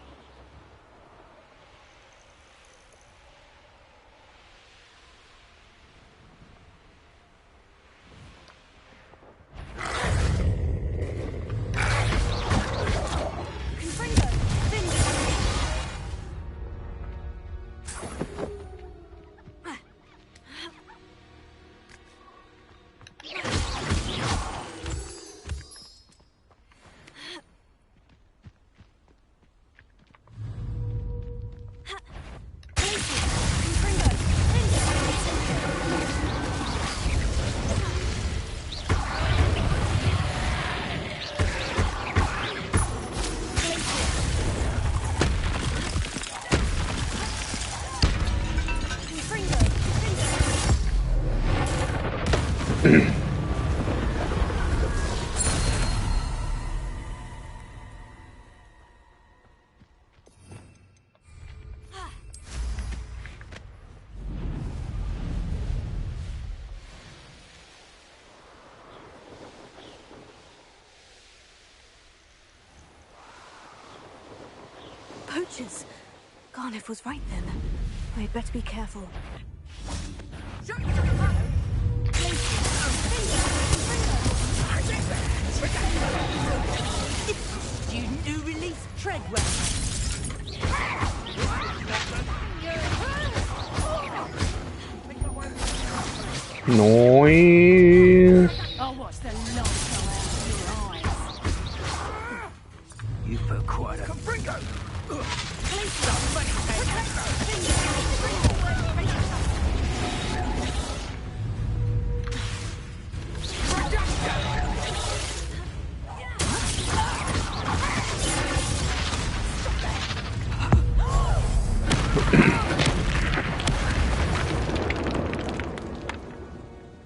Poachers! Garniff was right then. I'd better be careful. Student new release Treadwell. Noise. I'll watch the light go out of your eyes. You put quite a...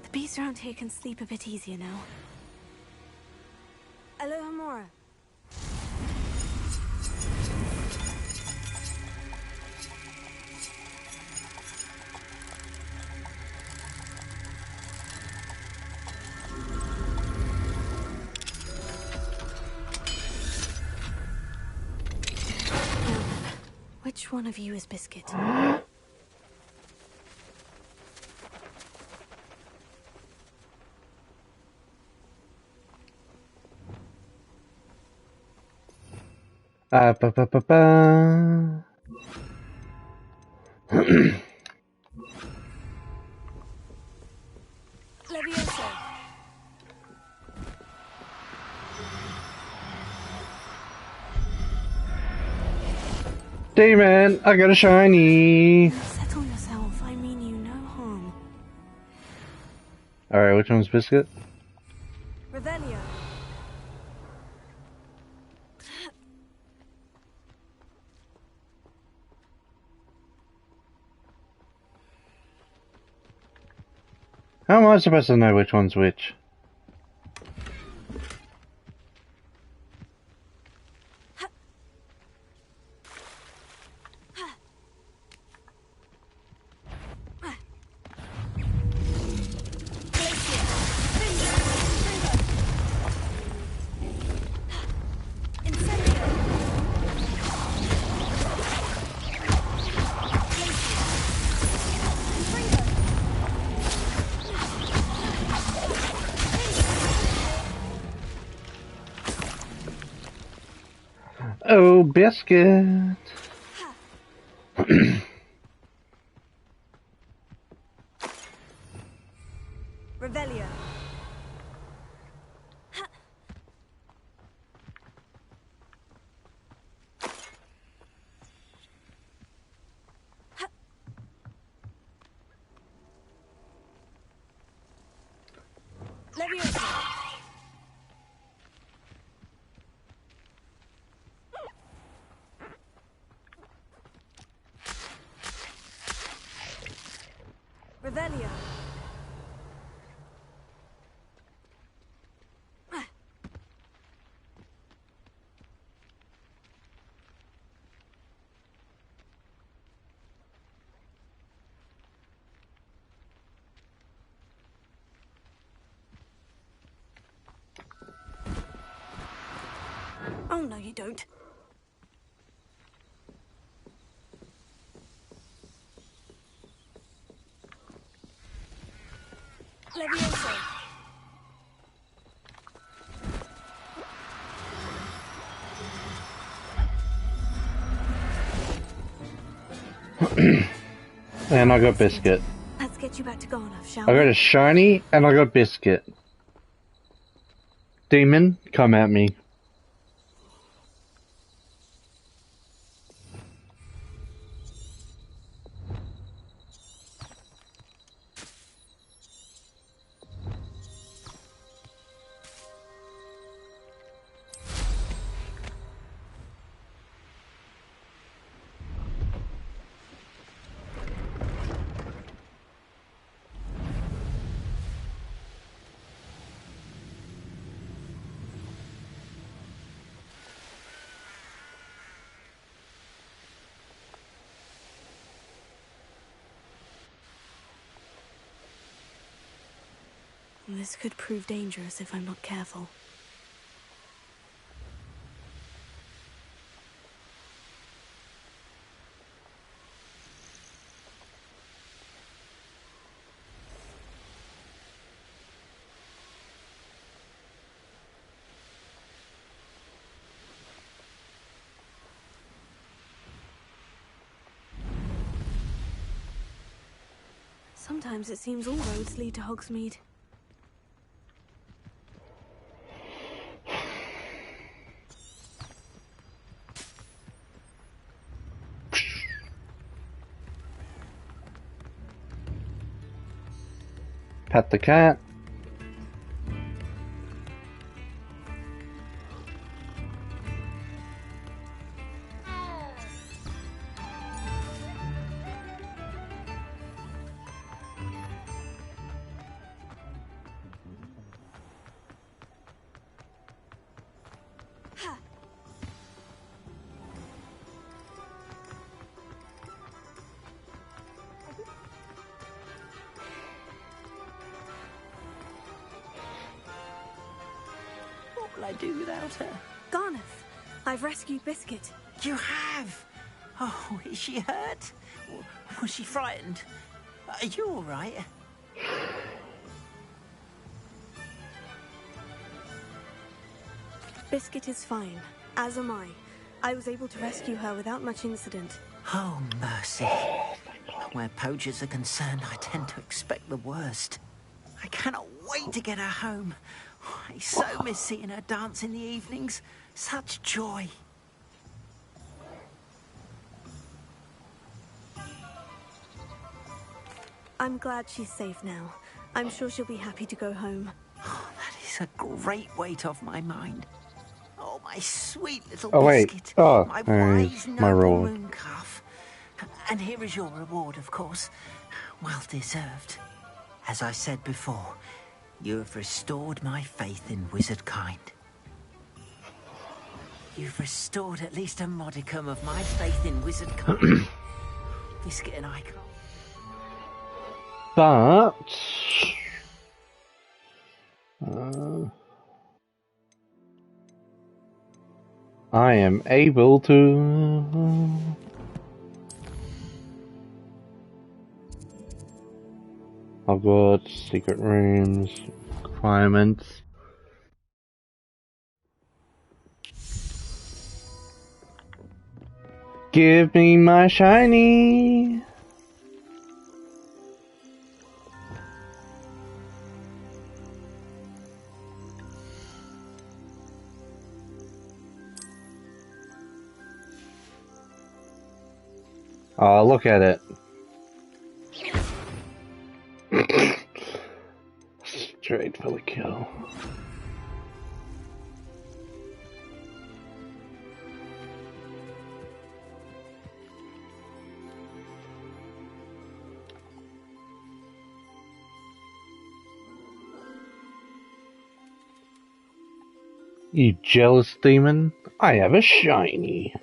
The beasts around here can sleep a bit easier now. Aloha Mora. Which one of you is Biscuit? Ba ba ba ba. Levioso. Demon, I got a shiny. Settle yourself. I mean you no harm. Alright, which one's Biscuit? Revelio. How am I supposed to know which one's which? Oh, Biscuit. Revelio. Levioso. Revelio. Oh, no, you don't. Levioso. And I got Biscuit. Let's get you back to Garnoff, shall I we? got a shiny and I got Biscuit. Demon, come at me. This could prove dangerous if I'm not careful. Sometimes it seems all roads lead to Hogsmeade. Pet the cat. What will I do without her? Garneth, I've rescued Biscuit. You have? Oh, is she hurt? Was she frightened? Are you all right? Biscuit is fine, as am I. I was able to rescue her without much incident. Oh, mercy. Where poachers are concerned, I tend to expect the worst. I cannot wait to get her home. I so miss seeing her dance in the evenings. Such joy. I'm glad she's safe now. I'm sure she'll be happy to go home. Oh, that is a great weight off my mind. Oh, my sweet little Oh wait. Biscuit. Oh, My there's wise, my noble reward. moon calf. And here is your reward, of course. Well deserved. As I said before, you have restored my faith in wizard kind. You've restored at least a modicum of my faith in wizard kind. Biscuit and I can't. But I am able to Hogwarts, secret rooms, requirements. Give me my shiny. Oh, look at it. Straight for the kill. You jealous demon? I have a shiny.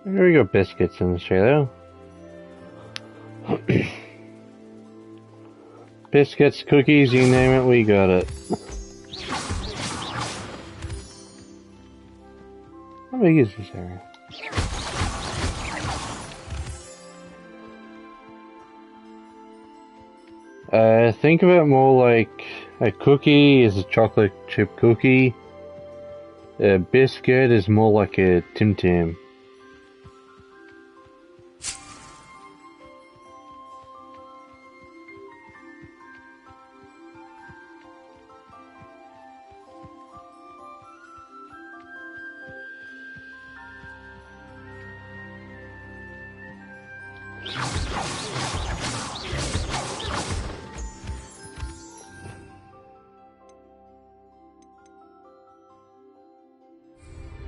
There we go, biscuits in Australia. Biscuits, cookies, you name it, we got it. How big is this area? Think of it more like a cookie is a chocolate chip cookie. A biscuit is more like a Tim Tam.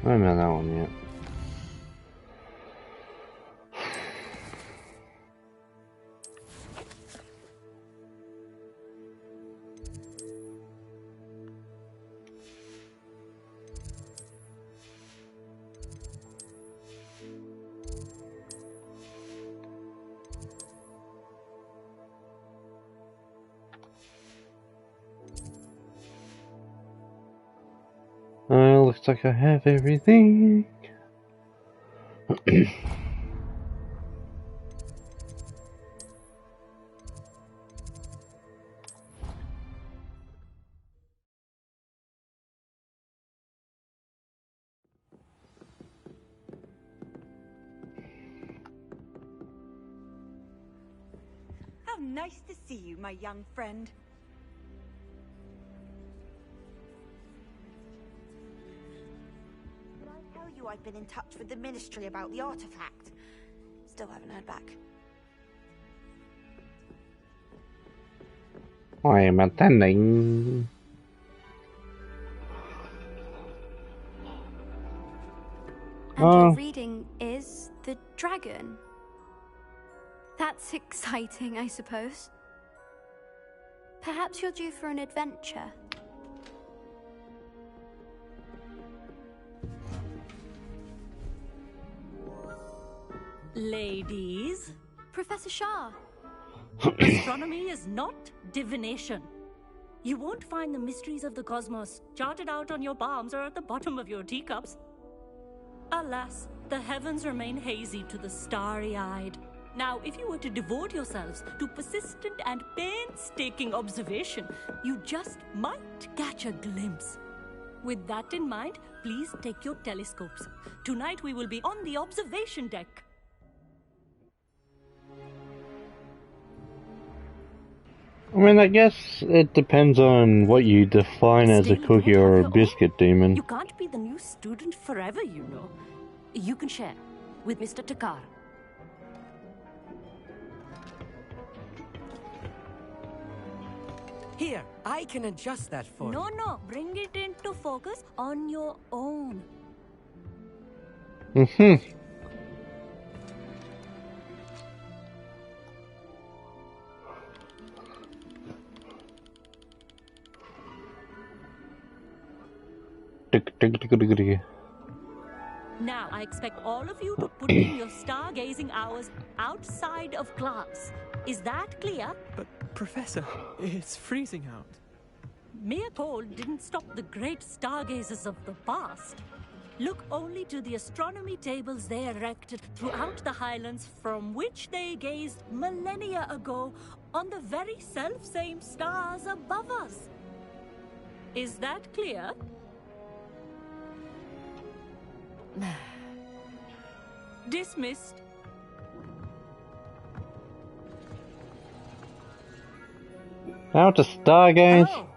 I haven't done that one yet. Looks like I have everything. Nice to see you, my young friend. Did I tell you I've been in touch with the Ministry about the artifact? Still haven't heard back. I am attending. And your reading is the dragon. That's exciting, I suppose. Perhaps you're due for an adventure. Ladies, Professor Shah. astronomy is not divination. You won't find the mysteries of the cosmos charted out on your palms or at the bottom of your teacups. Alas, the heavens remain hazy to the starry-eyed. Now, if you were to devote yourselves to persistent and painstaking observation, you just might catch a glimpse. With that in mind, please take your telescopes. Tonight we will be on the observation deck. I mean, I guess it depends on what you define as a cookie or a biscuit, demon. You can't be the new student forever, you know. You can share with Mr. Takar. Here, I can adjust that for you. No, bring it into focus on your own. Now, I expect all of you to put in your stargazing hours outside of class. Is that clear? But, Professor, it's freezing out. Mere cold didn't stop the great stargazers of the past. Look only to the astronomy tables they erected throughout the highlands from which they gazed millennia ago on the very self-same stars above us. Is that clear? Dismissed. How to stargaze? Oh,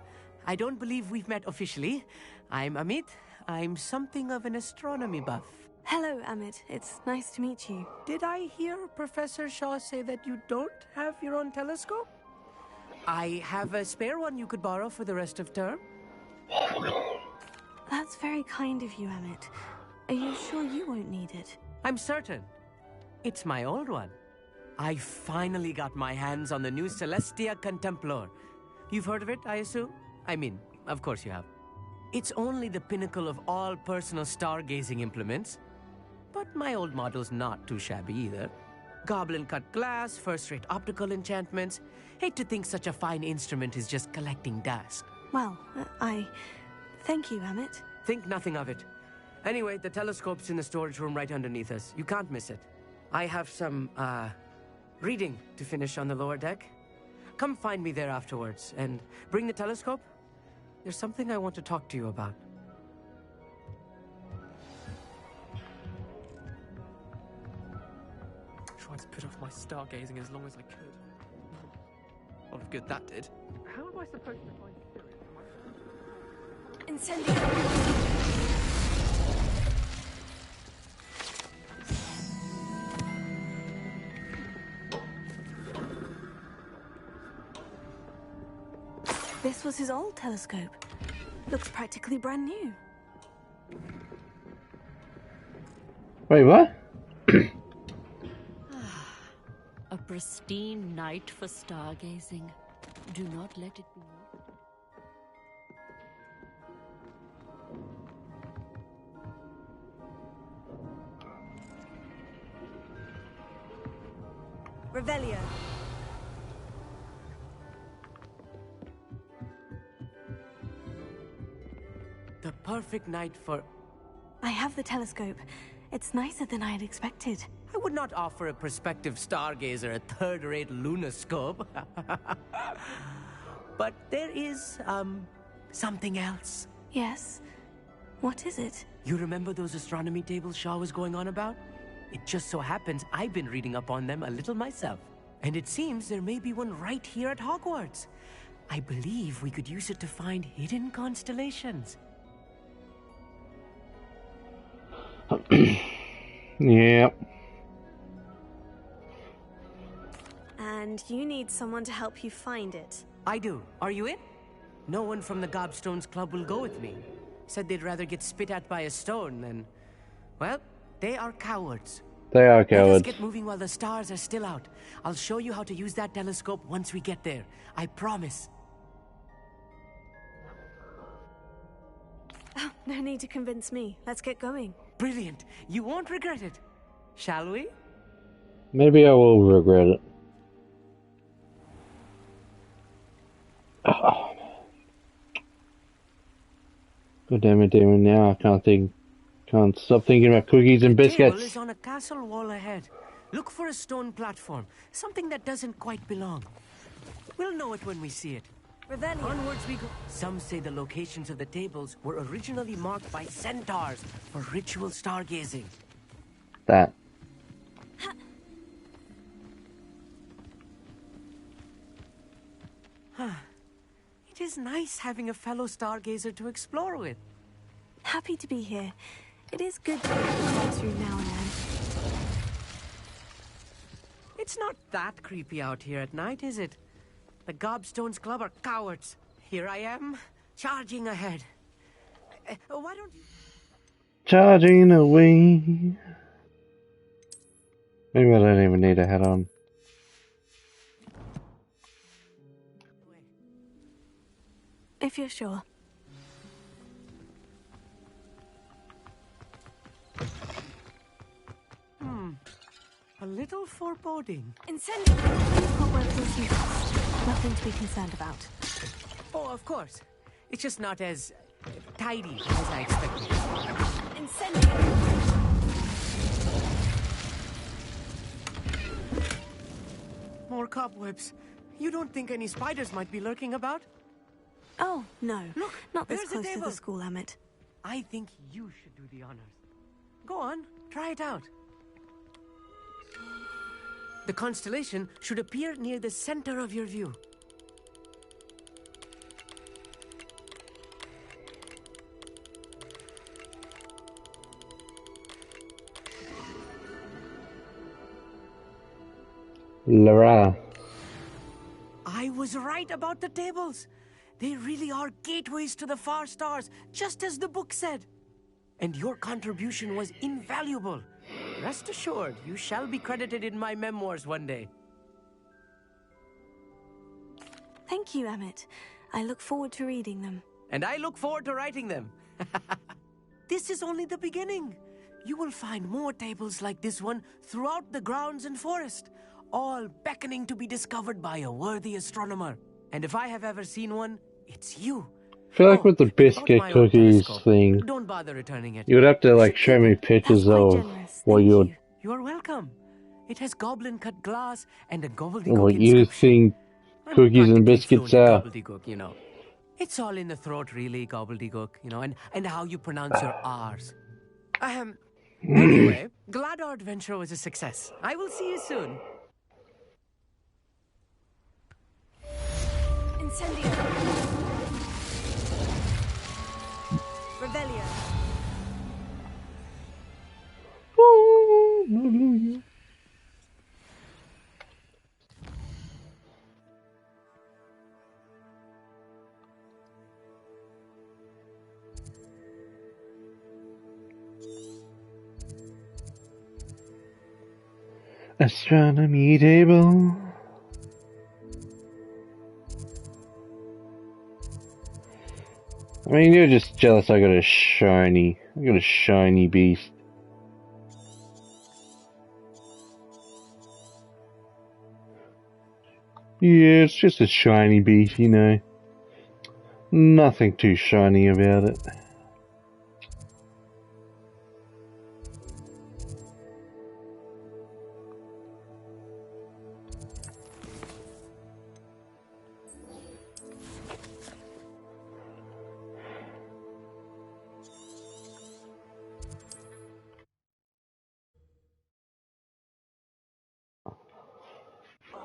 I don't believe we've met officially. I'm Amit. I'm something of an astronomy buff. Hello, Amit. It's nice to meet you. Did I hear Professor Shaw say that you don't have your own telescope? I have a spare one you could borrow for the rest of term. That's very kind of you, Amit. Are you sure you won't need it? I'm certain. It's my old one. I finally got my hands on the new Celestia Contemplar. You've heard of it, I assume? I mean, of course you have. It's only the pinnacle of all personal stargazing implements. But my old model's not too shabby either. Goblin-cut glass, first-rate optical enchantments. Hate to think such a fine instrument is just collecting dust. Well, thank you, Amit. Think nothing of it. Anyway, the telescope's in the storage room right underneath us. You can't miss it. I have some, reading to finish on the lower deck. Come find me there afterwards, and bring the telescope. There's something I want to talk to you about. Tried to put off my stargazing as long as I could. A lot of good that did. How am I supposed to find spirit? Incendio! This was his old telescope. Looks practically brand new. Wait, what? A pristine night for stargazing. Do not let it be missed. Revelio. The perfect night for... I have the telescope. It's nicer than I had expected. I would not offer a prospective stargazer a third-rate lunoscope. But there is, something else. Yes? What is it? You remember those astronomy tables Shaw was going on about? It just so happens I've been reading up on them a little myself. And it seems there may be one right here at Hogwarts. I believe we could use it to find hidden constellations. Yep. And you need someone to help you find it. I do. Are you in? No one from the Gobstones Club will go with me. Said they'd rather get spit at by a stone than... Well, they are cowards. They are Let us cowards. get moving while the stars are still out. I'll show you how to use that telescope once we get there. I promise. Oh, no need to convince me. Let's get going. Brilliant. You won't regret it. Shall we? Maybe I will regret it. Oh. God damn it, Damon. Now I can't stop thinking about cookies and The table biscuits. is on a castle wall ahead. Look for a stone platform. Something that doesn't quite belong. We'll know it when we see it. Revelio. Onwards we go. Some say the locations of the tables were originally marked by centaurs for ritual stargazing. That. It is nice having a fellow stargazer to explore with. Happy to be here. It is good to get the classroom now and then. It's not that creepy out here at night, is it? The Gobstones Club are cowards. Here I am, charging ahead. Why don't you... Charging away. Maybe I don't even need a hat on. If you're sure. A little foreboding. Incendiary! Hogwarts will see us. Nothing to be concerned about. Oh, of course. It's just not as tidy as I expected. Incendiary! More cobwebs. You don't think any spiders might be lurking about? Oh, no. Look, not this there's a close to table. the school, Emmett. I think you should do the honors. Go on, try it out. The constellation should appear near the center of your view. Lara. I was right about the tables. They really are gateways to the far stars, just as the book said. And your contribution was invaluable. Rest assured, you shall be credited in my memoirs one day. Thank you, Emmett. I look forward to reading them. And I look forward to writing them. This is only the beginning. You will find more tables like this one throughout the grounds and forest, all beckoning to be discovered by a worthy astronomer. And if I have ever seen one, it's you. I feel like with the biscuit my own cookies telescope. thing, Don't bother returning it. you would have to like show me pictures of what you You're welcome. It has goblin-cut glass and a gobbledygook what you inscription. think cookies and biscuits Fluent are. in gobbledygook, you know. It's all in the throat, really, gobbledygook, you know, and how you pronounce your R's. Anyway, glad our adventure was a success. I will see you soon. Incendiary! Revelio! Astronomy table. I mean, you're just jealous I got a shiny beast. Yeah, it's just a shiny beast, you know. Nothing too shiny about it.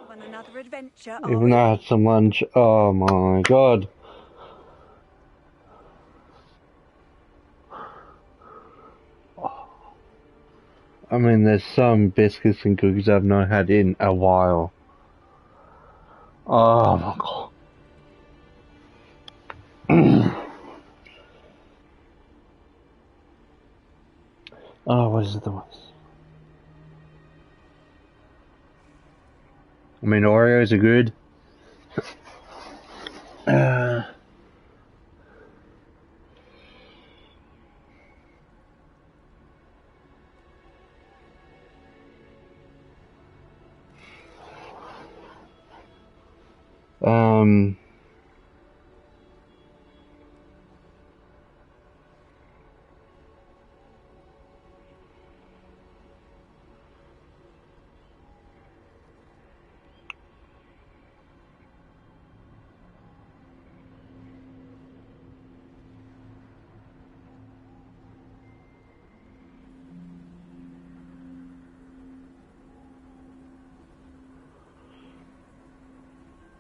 off on another adventure, Even though I had some lunch. Oh my god. I mean, there's some biscuits and cookies I've not had in a while. Oh my god. Oh, what is it? The ones? I mean, Oreos are good. Um.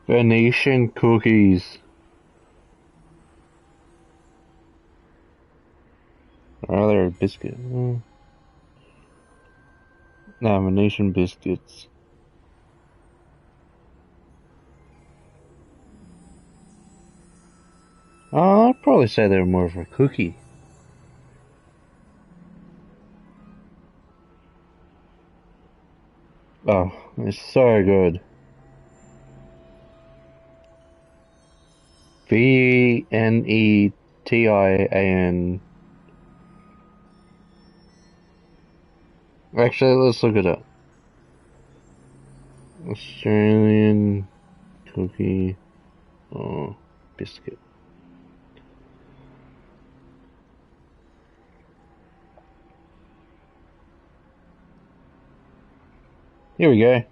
Venetian cookies. Or are there a biscuit? No, Venetian biscuits. I'd probably say they're more of a cookie. Oh, it's so good. Venetian. Actually, let's look it up. Australian cookie or biscuit. Here we go.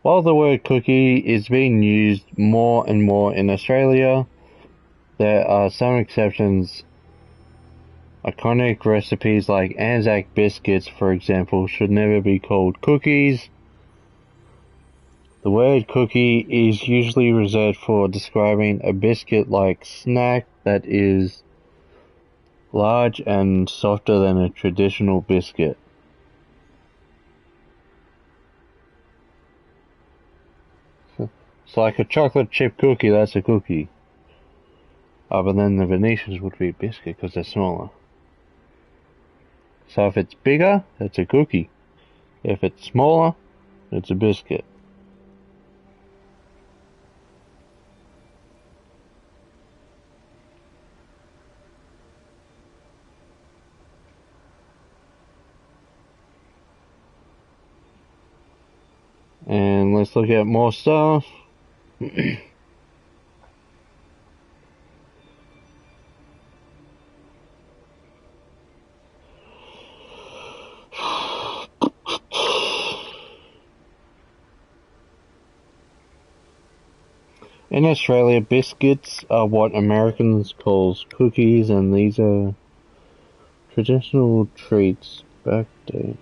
While the word cookie is being used more and more in Australia, there are some exceptions. Iconic recipes like Anzac biscuits, for example, should never be called cookies. The word cookie is usually reserved for describing a biscuit-like snack that is large and softer than a traditional biscuit. It's like a chocolate chip cookie, that's a cookie. But then the Venetians would be a biscuit because they're smaller. So if it's bigger, it's a cookie. If it's smaller, it's a biscuit. And let's look at more stuff. In Australia, biscuits are what Americans call cookies, and these are traditional treats back then.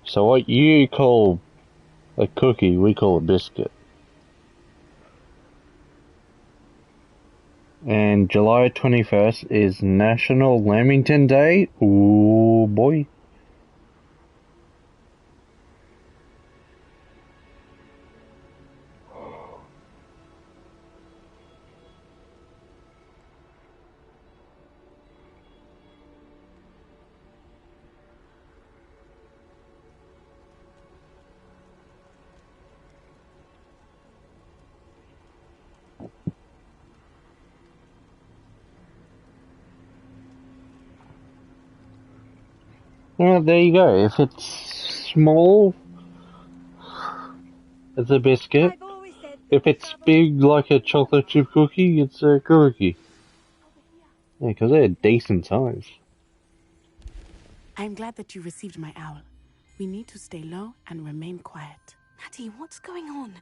So what you call a cookie, we call a biscuit. And July 21st is National Lamington Day. Ooh, boy. Well, there you go. If it's small, it's a biscuit. If it's big like a chocolate chip cookie, it's a cookie. Yeah, because they're decent size. I'm glad that you received my owl. We need to stay low and remain quiet. Maddie, what's going on?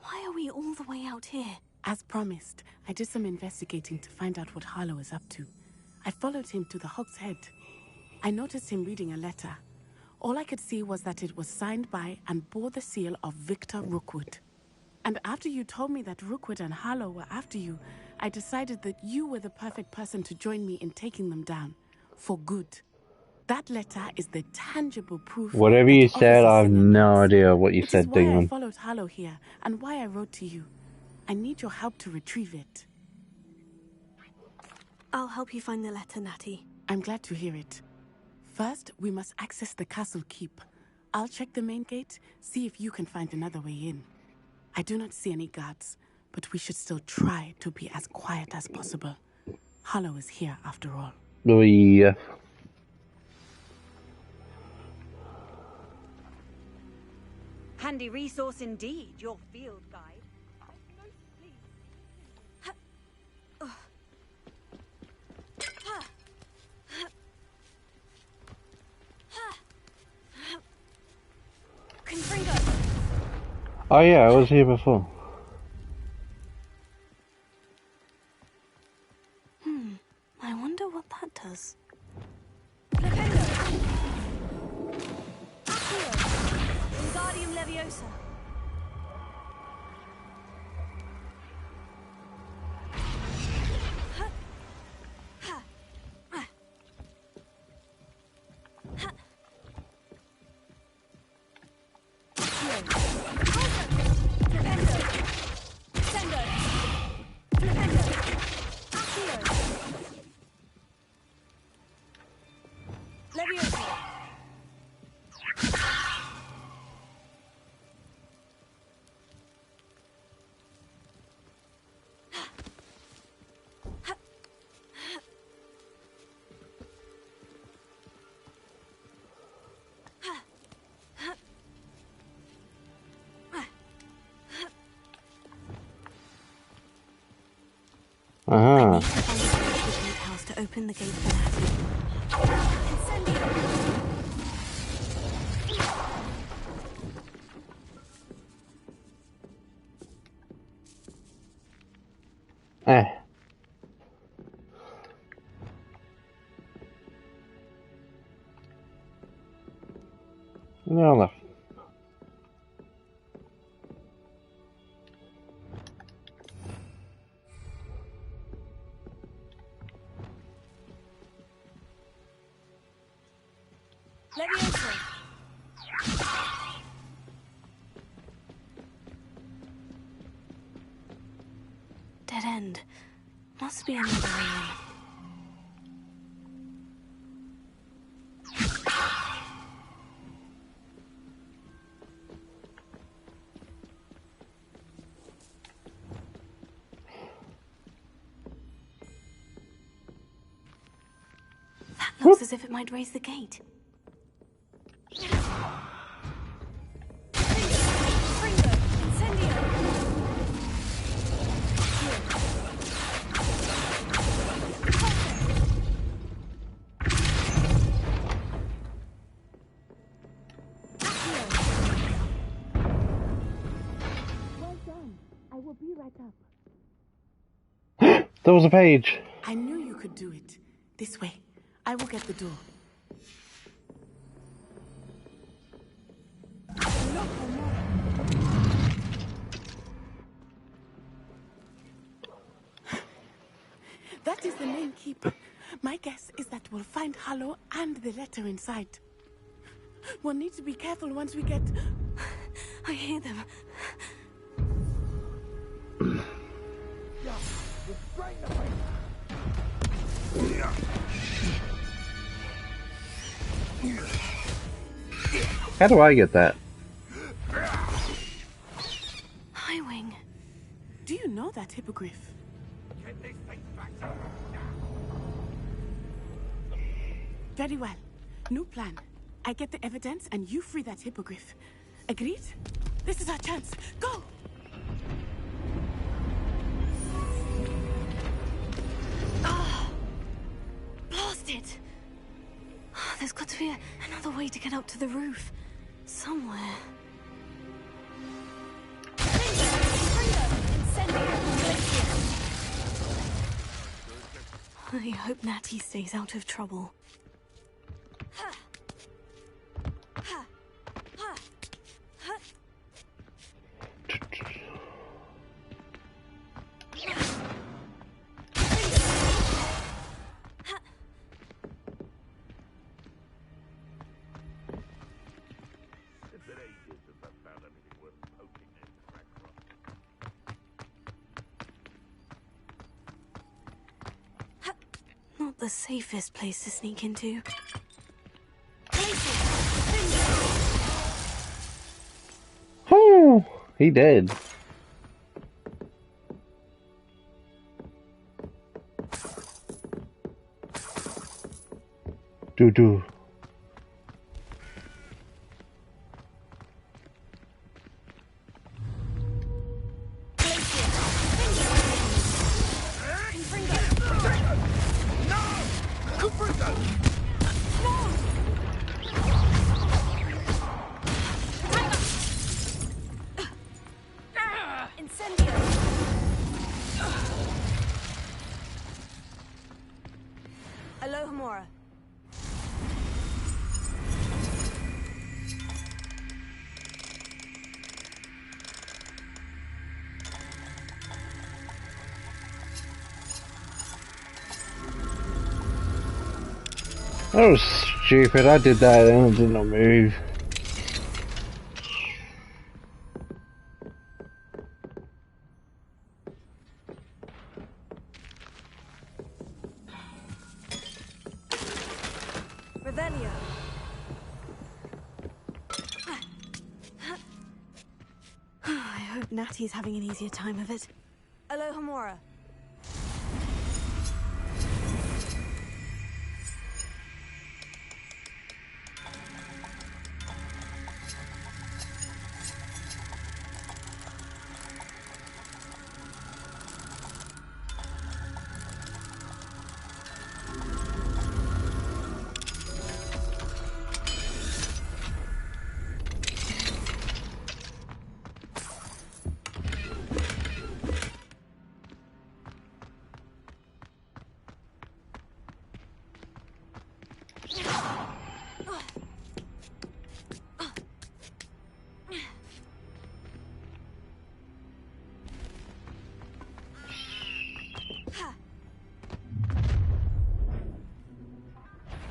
Why are we all the way out here? As promised, I did some investigating to find out what Harlow is up to. I followed him to the Hog's Head. I noticed him reading a letter. All I could see was that it was signed by and bore the seal of Victor Rookwood. And after you told me that Rookwood and Harlow were after you, I decided that you were the perfect person to join me in taking them down. For good. That letter is the tangible proof. Whatever you said, I have no idea what you It is said, why I Demon. followed Harlow here, and why I wrote to you. I need your help to retrieve it. I'll help you find the letter, Natty. I'm glad to hear it. First, we must access the castle keep. I'll check the main gate, see if you can find another way in. I do not see any guards, but we should still try to be as quiet as possible. Harlow is here, after all. Oh, yeah. Handy resource indeed, your field guide. Oh yeah, I was here before. I wonder what that does. Wingardium Leviosa. I need to find the gatehouse to open the gate for Eh. No, left. Dead end. Must be another way in. That looks as if it might raise the gate. There was a page. I knew you could do it. This way. I will get the door. That is the main keep. My guess is that we'll find Harlow and the letter inside. We'll need to be careful once we get... I hear them. How do I get that? Highwing. Do you know that hippogriff? Very well. New plan. I get the evidence and you free that hippogriff. Agreed? This is our chance. Go! Ah! Blasted! There's got to be another way to get up to the roof. Somewhere. I hope Natty stays out of trouble. not the safest place to sneak into. Oh, he did. Do. Alohomora. That was stupid. I did that and it did not move. Revelio. I hope Natty's having an easier time of it. Alohomora.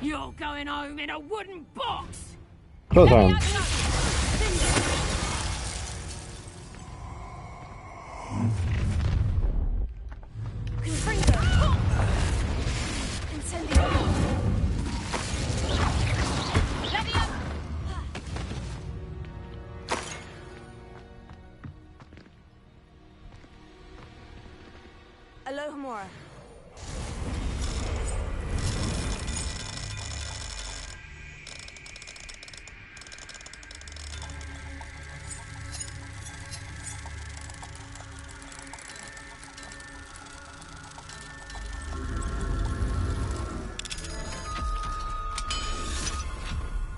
You're going home in a wooden box! Close on. Alohomora.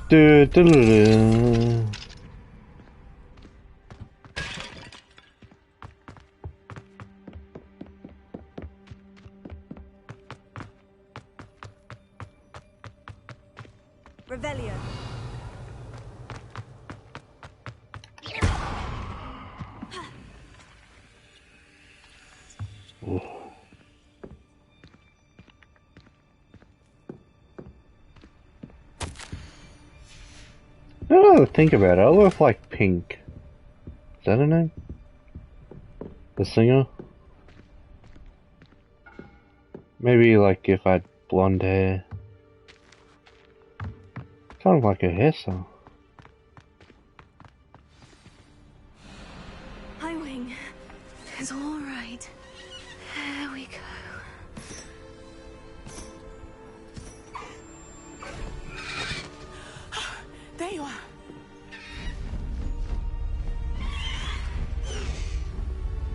Do. Revelio. Now that I think about it, I look like Pink. Is that her name? The singer? Maybe like if I had blonde hair. Kind of like a hairstyle. Hi, Wing. It's all right. There we go. There you are.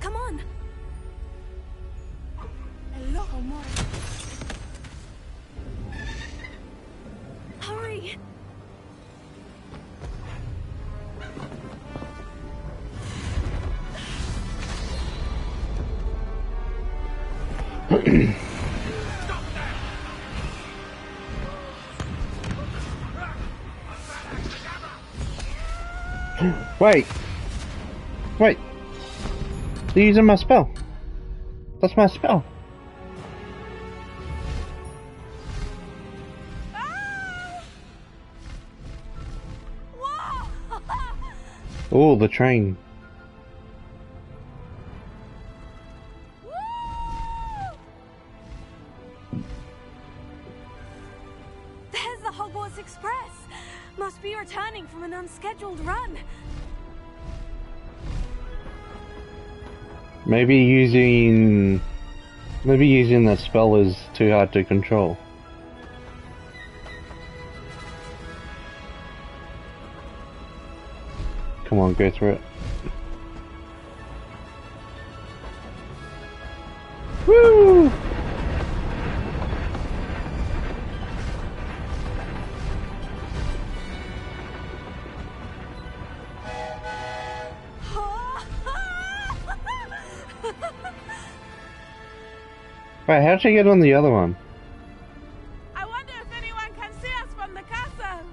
Come on. Alohomora. Hurry. Wait! Wait! They're using my spell! That's my spell! Oh, the train. Hogwarts Express! Must be returning from an unscheduled run. Maybe using that spell is too hard to control. Come on, go through it. Woo! Right, how'd she get on the other one? I wonder if anyone can see us from the castle.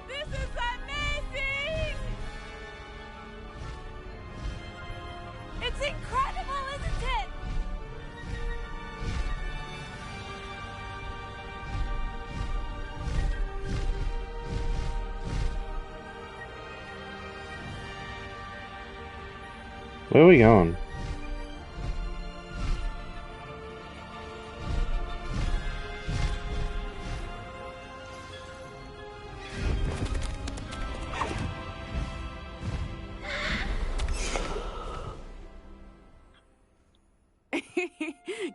This is amazing! It's incredible, isn't it? Where are we going?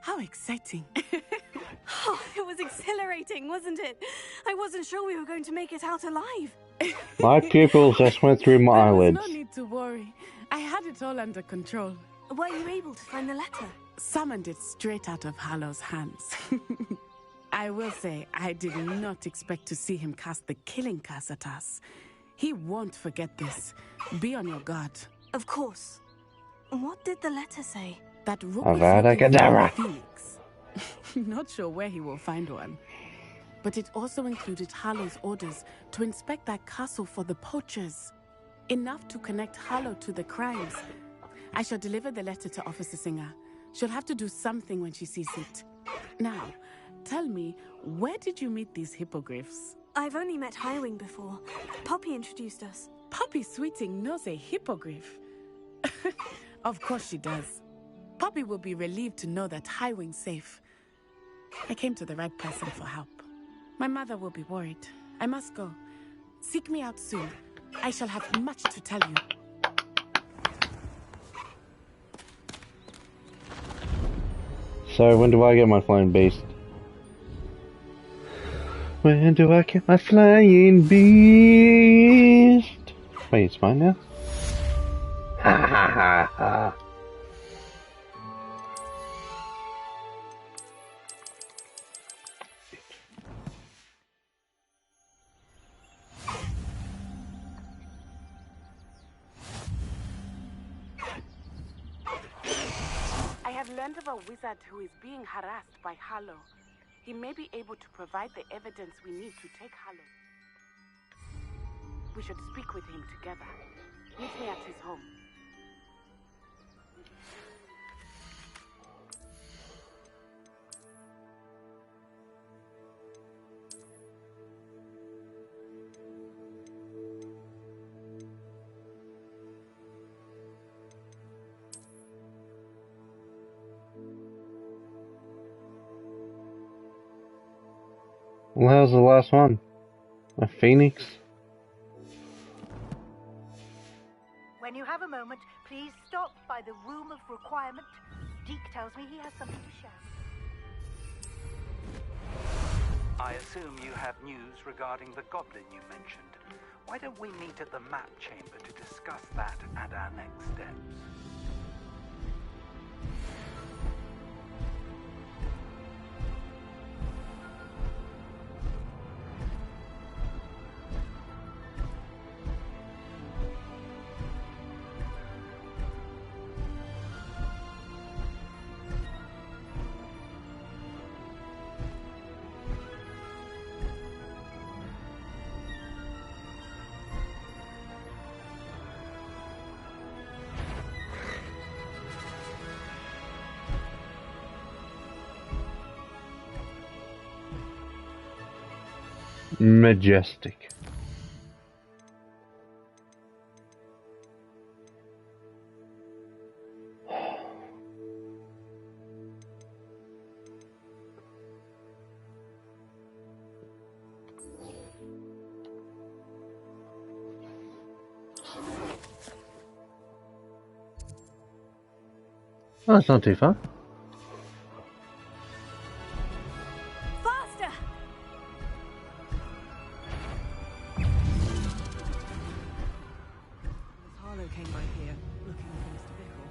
How exciting. Oh, it was exhilarating, wasn't it? I wasn't sure we were going to make it out alive. My pupils just went through my eyelids. No need to worry. I had it all under control. Were you able to find the letter? Summoned it straight out of Hallow's hands. I will say, I did not expect to see him cast the killing curse at us. He won't forget this. Be on your guard. Of course. What did the letter say? That Avada Kedavra. Phoenix. Not sure where he will find one. But it also included Hallow's orders to inspect that castle for the poachers. Enough to connect Hallow to the crimes. I shall deliver the letter to Officer Singer. She'll have to do something when she sees it. Now, tell me, where did you meet these hippogriffs? I've only met Highwing before. Poppy introduced us. Poppy Sweeting knows a hippogriff. Of course she does. Poppy will be relieved to know that Highwing's safe. I came to the right person for help. My mother will be worried. I must go. Seek me out soon. I shall have much to tell you. So, when do I get my flying beast? When do I get my flying beast? Wait, it's mine now? Ha ha ha ha. I have learned of a wizard who is being harassed by Hallow. He may be able to provide the evidence we need to take Hallow. We should speak with him together. Meet me at his home. Well, that was the last one. A phoenix? When you have a moment, please stop by the Room of Requirement. Deke tells me he has something to share. I assume you have news regarding the goblin you mentioned. Why don't we meet at the map chamber to discuss that and our next steps? Majestic. Oh, it's not too far. Faster! Harlow came by here, looking for Mr. Bickle.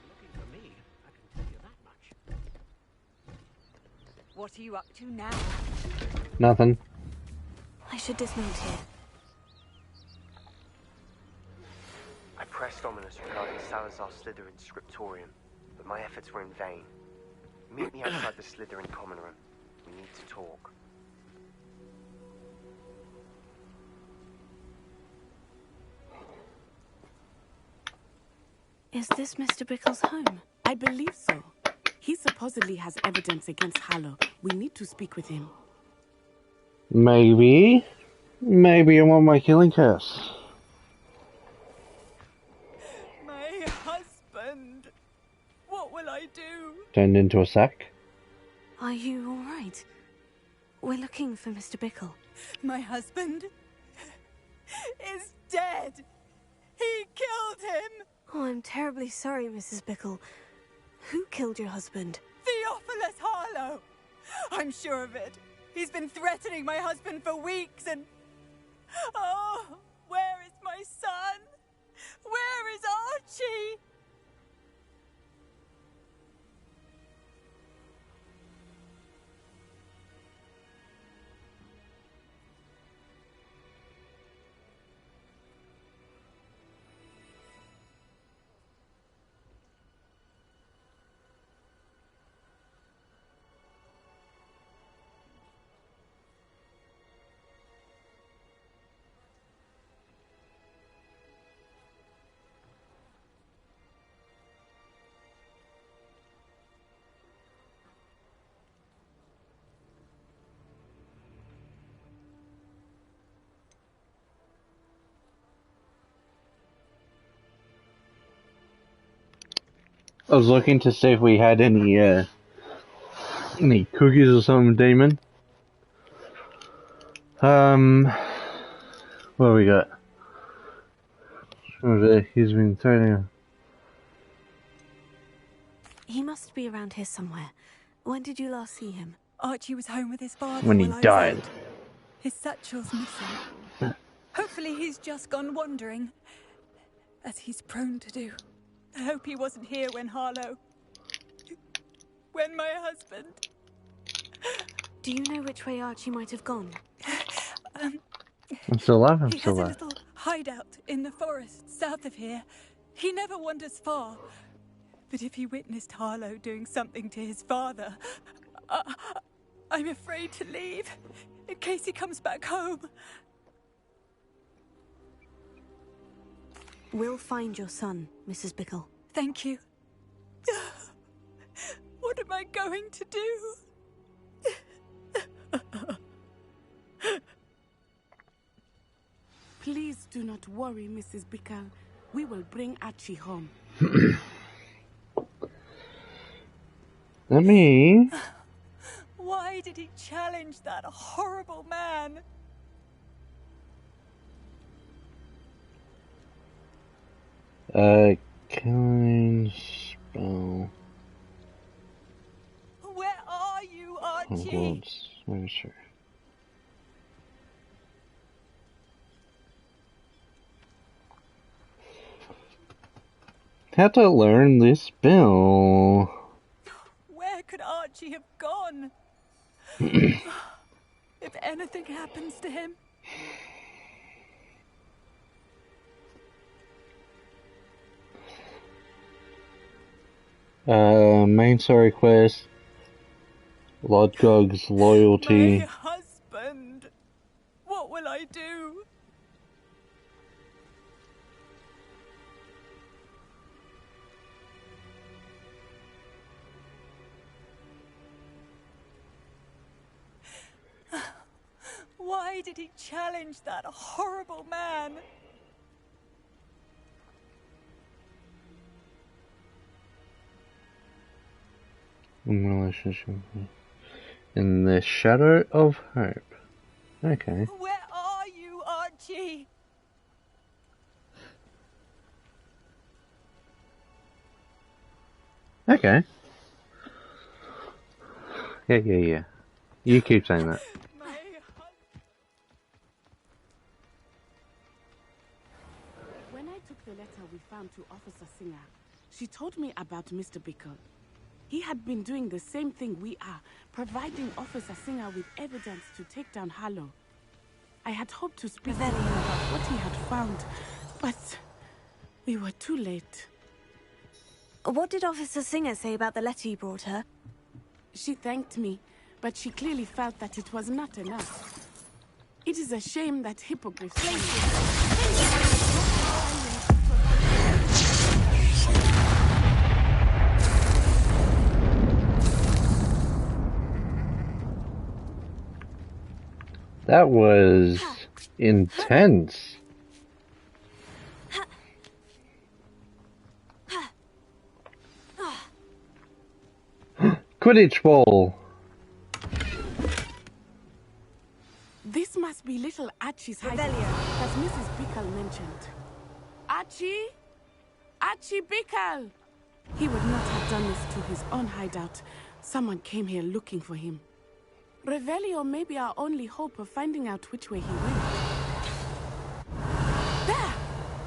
Looking for me, I can tell you that much. What are you up to now? Nothing. I should dismount here. I pressed ominous regarding Salazar Slytherin's scriptorium, but my efforts were in vain. Meet me outside the Slytherin common room. We need to talk. Is this Mr. Bickle's home? I believe so. He supposedly has evidence against Harlow. We need to speak with him. Maybe I want my killing curse. My husband! What will I do? Turned into a sack. Are you all right? We're looking for Mr. Bickle. My husband is dead! He killed him! Oh, I'm terribly sorry, Mrs. Bickle. Who killed your husband? Theophilus Harlow! I'm sure of it. He's been threatening my husband for weeks and... Oh, where is my son? Where is Archie? I was looking to see if we had any cookies or something, Demon. What do we got? He's been threatening. He must be around here somewhere. When did you last see him? Archie was home with his father When he while I was died. out. His satchel's missing. Hopefully he's just gone wandering, as he's prone to do. I hope he wasn't here when Harlow... when my husband... Do you know which way Archie might have gone? I'm still alive, I'm He still has a alive. little hideout in the forest south of here. He never wanders far. But if he witnessed Harlow doing something to his father, I'm afraid to leave, in case he comes back home. We'll find your son, Mrs. Bickle. Thank you. What am I going to do? Please do not worry, Mrs. Bickle. We will bring Archie home. Let me... Why did he challenge that horrible man? Killing spell. Where are you, Archie? Hogwarts. Where is her? Had to learn this spell. Where could Archie have gone? If anything happens to him. Main story quest. Lord Gog's loyalty. My husband. What will I do? Why did he challenge that horrible man? In relationship. In the shadow of hope. Okay. Where are you, Archie? Okay. Yeah. You keep saying that. When I took the letter we found to Officer Singer, she told me about Mr. Bickle. He had been doing the same thing we are, providing Officer Singer with evidence to take down Harlow. I had hoped to speak to him about what he had found, but we were too late. What did Officer Singer say about the letter you brought her? She thanked me, but she clearly felt that it was not enough. It is a shame that hippogriffs... That was intense. Quidditch ball. This must be little Archie's hiding, as Mrs. Bickle mentioned. Archie? Archie Bickle! He would not have done this to his own hideout. Someone came here looking for him. Revelio may be our only hope of finding out which way he went. There!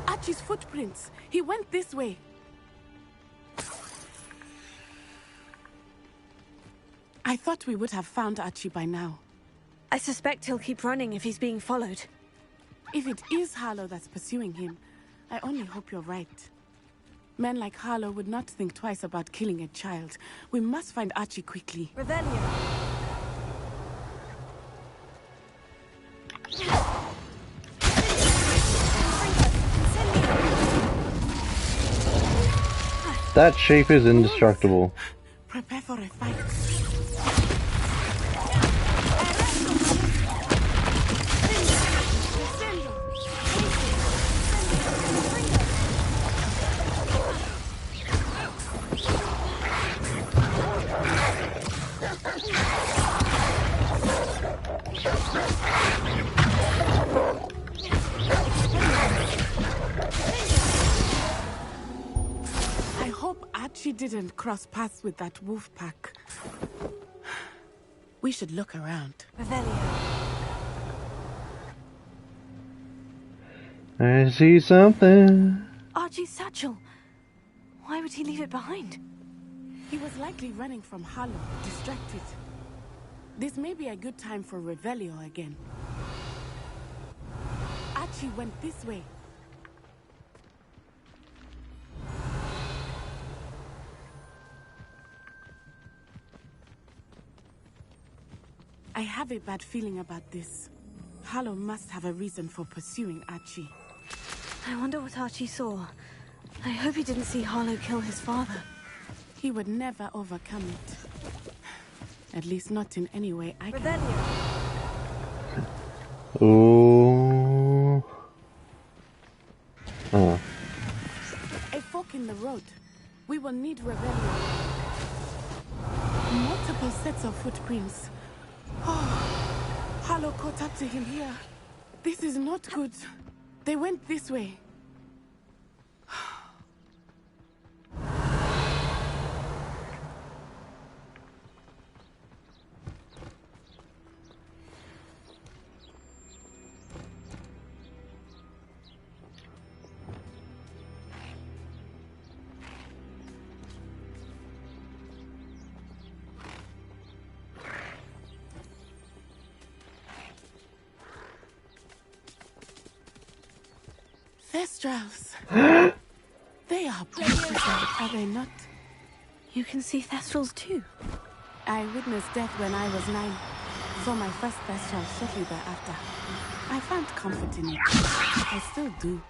Archie's footprints. He went this way. I thought we would have found Archie by now. I suspect he'll keep running if he's being followed. If it is Harlow that's pursuing him, I only hope you're right. Men like Harlow would not think twice about killing a child. We must find Archie quickly. Revelio! That sheep is indestructible. Prepare for a fight. I hope Archie didn't cross paths with that wolf pack. We should look around. I see something. Archie's satchel. Why would he leave it behind? He was likely running from Harlow, distracted. This may be a good time for Revelio again. Archie went this way. I have a bad feeling about this. Harlow must have a reason for pursuing Archie. I wonder what Archie saw. I hope he didn't see Harlow kill his father. He would never overcome it. At least not in any way I can. Ooh. Oh. A fork in the road. We will need Revelio. Multiple sets of footprints. Oh, Harlow caught up to him here. This is not good. They went this way. Thestrals. They are beautiful, are they not? You can see Thestrals too. I witnessed death when I was 9. Saw my first Thestral shortly thereafter. I found comfort in it. I still do.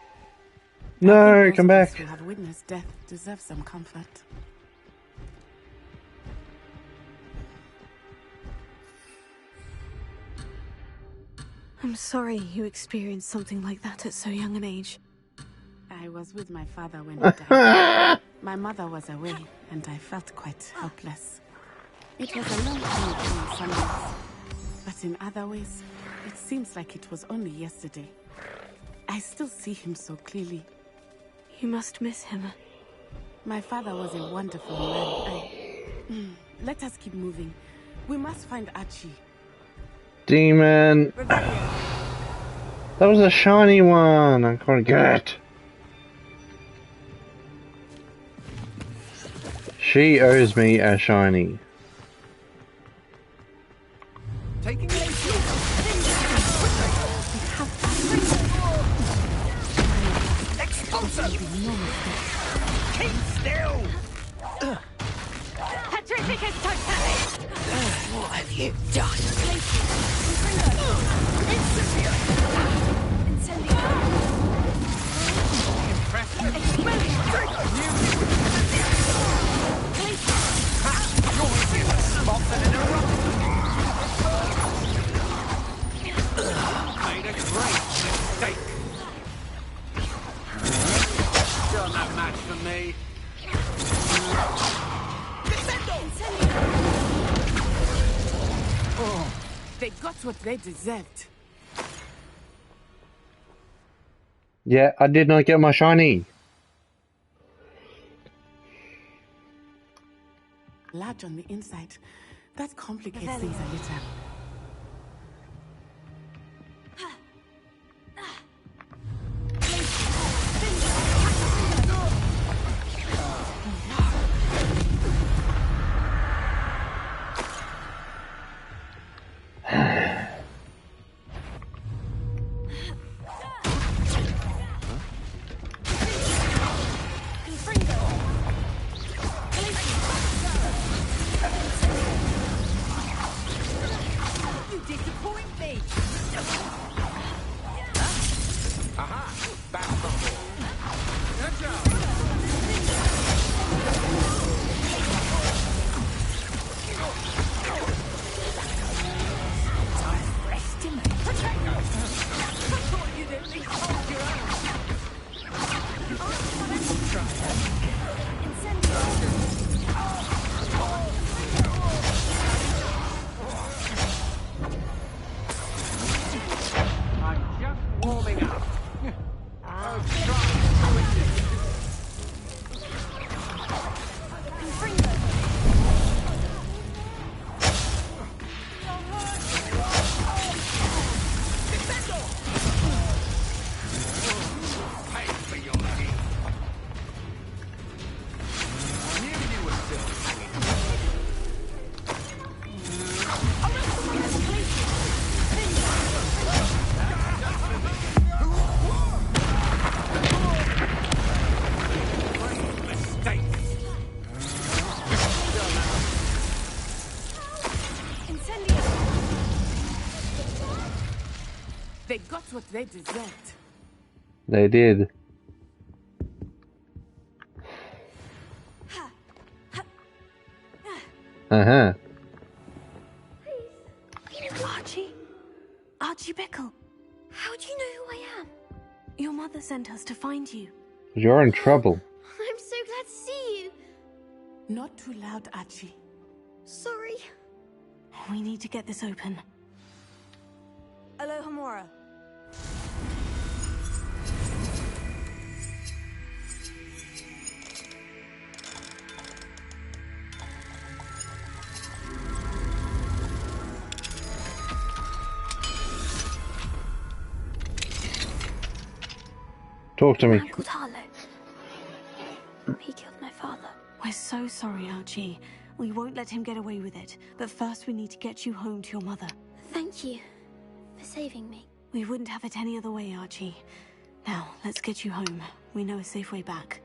No, come back. Those who have witnessed death deserve some comfort. I'm sorry you experienced something like that at so young an age. I was with my father when he died. My mother was away, and I felt quite helpless. It was a long time ago in some ways, but in other ways, it seems like it was only yesterday. I still see him so clearly. You must miss him. My father was a wonderful man. Let us keep moving. We must find Archie. Demon. That was a shiny one. I can't get it. She owes me a shiny. Taking Explosive! Keep still! Petrificus totalis! What have you done? Made a great mistake. Still no match for me. Oh, they got what they deserved. Yeah, I did not get my shiny. Large on the inside. That complicates things a little. You disappoint me. Aha! Back bubble. Good job. I'm just warming up. They got what they deserved. They did. Uh-huh. Archie Bickle. How do you know who I am? Your mother sent us to find you. You're in trouble. I'm so glad to see you. Not too loud, Archie. Sorry. We need to get this open. Alohomora. Talk to me. Uncle Harlow. He killed my father. We're so sorry, Archie. We won't let him get away with it. But first we need to get you home to your mother. Thank you for saving me. We wouldn't have it any other way, Archie. Now, let's get you home. We know a safe way back.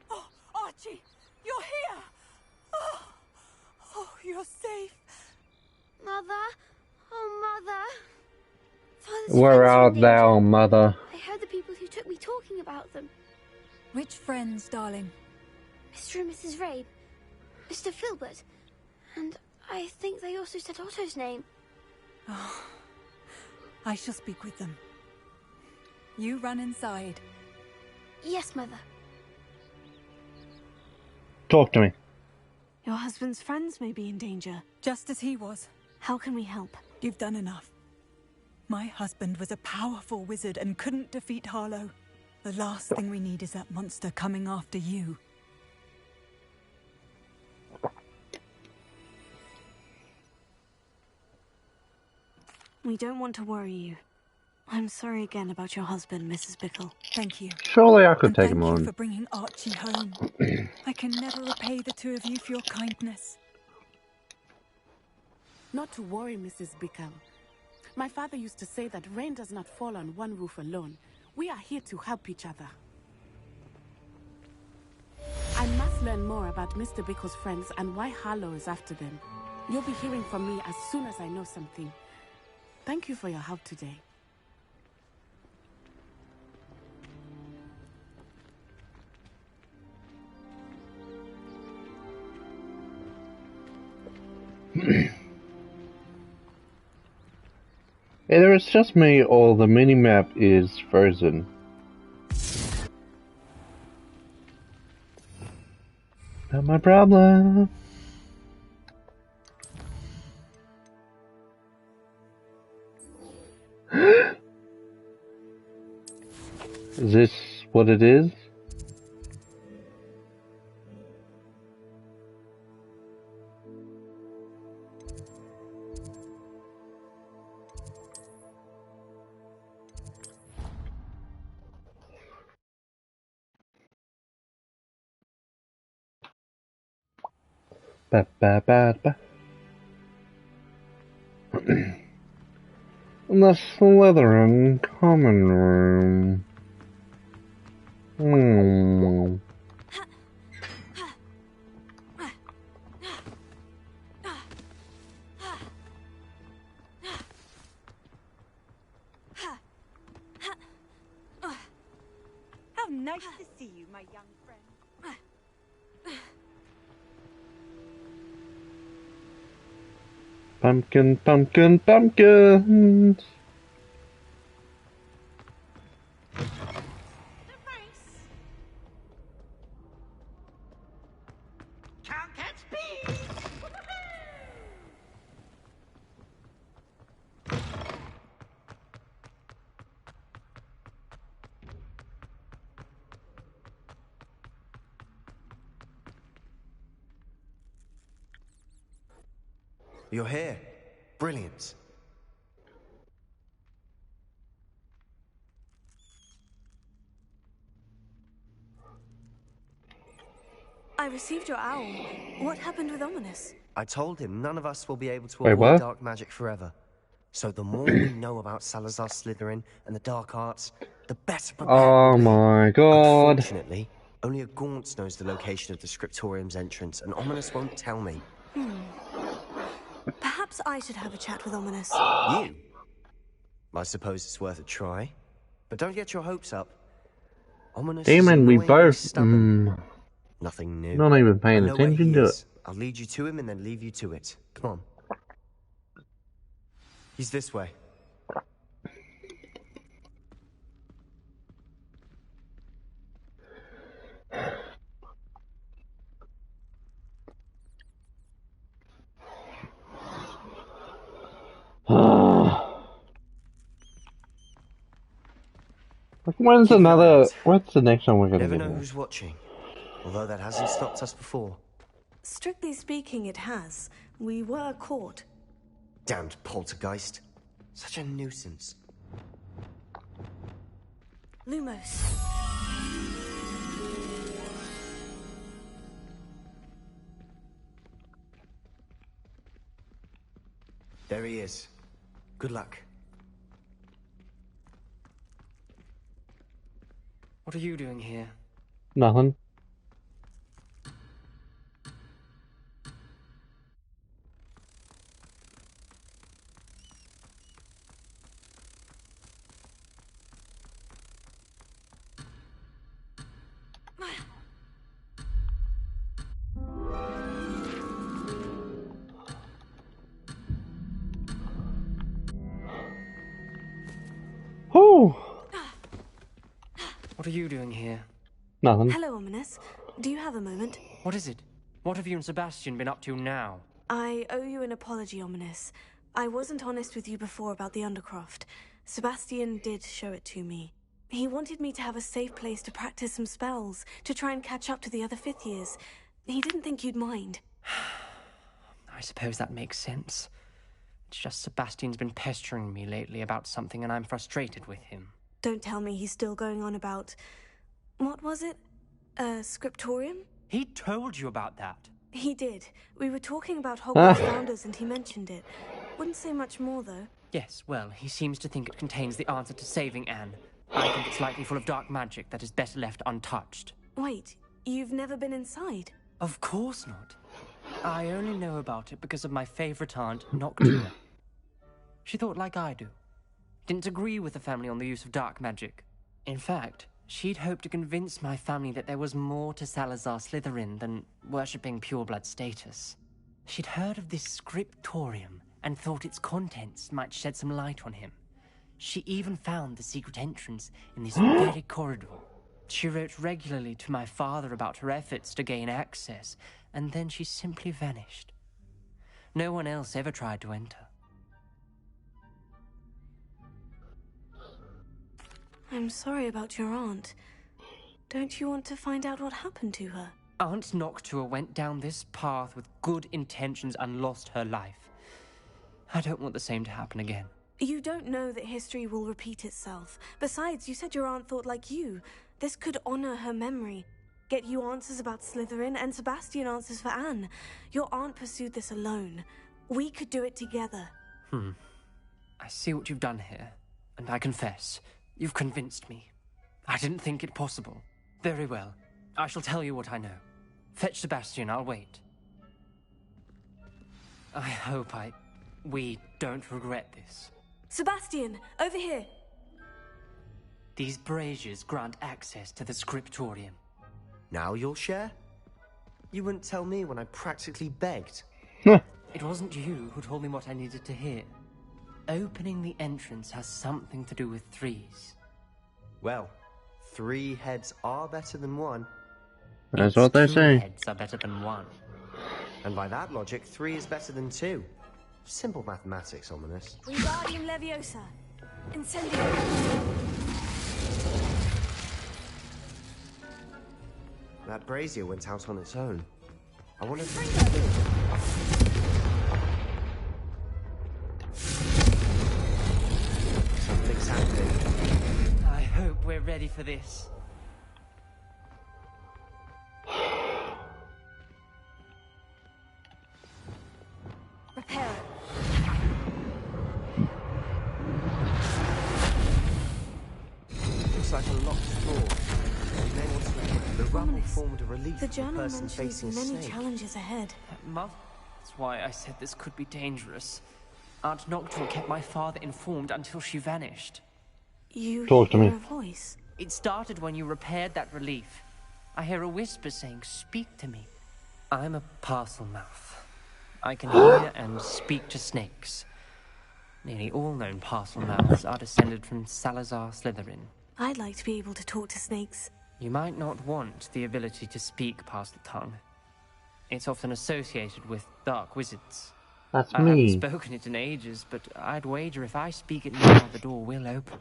Oh, Archie, you're here! Oh, you're safe. Mother? Oh, Mother. Father's Where friends are art in thou, danger. mother? I heard the people who took me talking about them. Which friends, darling? Mr. and Mrs. Rabe. Mr. Filbert. And I think they also said Otto's name. Oh, I shall speak with them. You run inside. Yes, Mother. Talk to me. Your husband's friends may be in danger. Just as he was. How can we help? You've done enough. My husband was a powerful wizard and couldn't defeat Harlow. The last thing we need is that monster coming after you. We don't want to worry you. I'm sorry again about your husband, Mrs. Bickle. Thank you. Surely I could And take him thank you on. for bringing Archie home. I can never repay the two of you for your kindness. Not to worry, Mrs. Bickle. My father used to say that rain does not fall on one roof alone. We are here to help each other. I must learn more about Mr. Bickle's friends and why Harlow is after them. You'll be hearing from me as soon as I know something. Thank you for your help today. Either it's just me or the mini-map is frozen. Not my problem. Is this what it is? Ba ba ba ba. The Slytherin common room. How nice to see you, my young friend. Pumpkin, pumpkin, pumpkins. Can't catch bees! You're here. Brilliant. I received your owl. What happened with Ominous? I told him none of us will be able to Wait, avoid what? dark magic forever. So the more we know about Salazar Slytherin and the dark arts, the better prepared Oh we'll be. my god. Unfortunately, only a Gaunt knows the location of the Scriptorium's entrance, and Ominous won't tell me. Perhaps I should have a chat with Ominous. You? I suppose it's worth a try. But don't get your hopes up. Ominous is Demon, we annoyingly both stubborn. Nothing new. not even paying I know where attention he to is. it. I'll lead you to him and then leave you to it. Come on. He's this way. Like, when's Keep your another? hands. What's the next one we're gonna Never get? know who's watching. Although that hasn't stopped us before. Strictly speaking, it has. We were caught. Damned poltergeist. Such a nuisance. Lumos. There he is. Good luck. What are you doing here? Nothing. Whew. are you doing here? Nothing. Hello, Ominous. Do you have a moment? What is it? What have you and Sebastian been up to now? I owe you an apology, Ominous. I wasn't honest with you before about the Undercroft. Sebastian did show it to me. He wanted me to have a safe place to practice some spells, to try and catch up to the other 5th years. He didn't think you'd mind. I suppose that makes sense. It's just Sebastian's been pestering me lately about something and I'm frustrated with him. Don't tell me he's still going on about... What was it? A scriptorium? He told you about that? He did. We were talking about Hogwarts founders and he mentioned it. Wouldn't say much more, though. Yes, well, he seems to think it contains the answer to saving Anne. I think it's likely full of dark magic that is better left untouched. Wait, you've never been inside? Of course not. I only know about it because of my favorite aunt, Noctua. She thought like I do. Didn't agree with the family on the use of dark magic. In fact, she'd hoped to convince my family that there was more to Salazar Slytherin than worshipping pureblood status. She'd heard of this scriptorium and thought its contents might shed some light on him. She even found the secret entrance in this very corridor. She wrote regularly to my father about her efforts to gain access, and then she simply vanished. No one else ever tried to enter. I'm sorry about your aunt. Don't you want to find out what happened to her? Aunt Noctua went down this path with good intentions and lost her life. I don't want the same to happen again. You don't know that history will repeat itself. Besides, you said your aunt thought like you. This could honor her memory. Get you answers about Slytherin and Sebastian answers for Anne. Your aunt pursued this alone. We could do it together. I see what you've done here, and I confess, you've convinced me. I didn't think it possible. Very well. I shall tell you what I know. Fetch Sebastian, I'll wait. I hope we don't regret this. Sebastian, over here! These braziers grant access to the scriptorium. Now you'll share? You wouldn't tell me when I practically begged. It wasn't you who told me what I needed to hear. Opening the entrance has something to do with threes. Well, 3 heads are better than 1. That's what they 2 say. heads are better than 1. And by that logic, 3 is better than 2. Simple mathematics, Ominous. Wingardium Leviosa. Incendio. That brazier went out on its own. I wonder if... Something's happening. I hope we're ready for this. Repair it. Looks like a locked door. The rubble formed a relief The for the journal person mentions facing many Snape. challenges ahead. Mother, that's why I said this could be dangerous. Aunt Noctua kept my father informed until she vanished. You Talk to hear me. a voice. It started when you repaired that relief. I hear a whisper saying, "Speak to me." I'm a parcel mouth. I can hear and speak to snakes. Nearly all known parcel mouths are descended from Salazar Slytherin. I'd like to be able to talk to snakes. You might not want the ability to speak parcel tongue. It's often associated with dark wizards. That's I me. haven't spoken it in ages, but I'd wager if I speak it now, the door will open.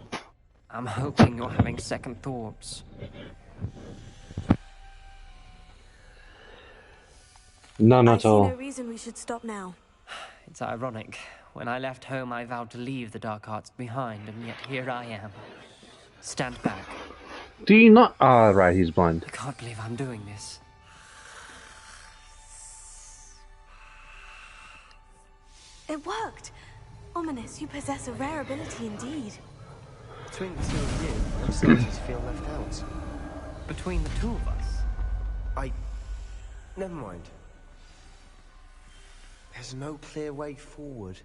I'm hoping you're having second thoughts. None I at see all. no reason we should stop now. It's ironic. When I left home, I vowed to leave the dark arts behind, and yet here I am. Stand back. Do you not? Ah, right, he's blind. I can't believe I'm doing this. It worked! Ominous, you possess a rare ability indeed. Between the 2 of you, I'm starting to feel left out. Between the 2 of us? Never mind. There's no clear way forward.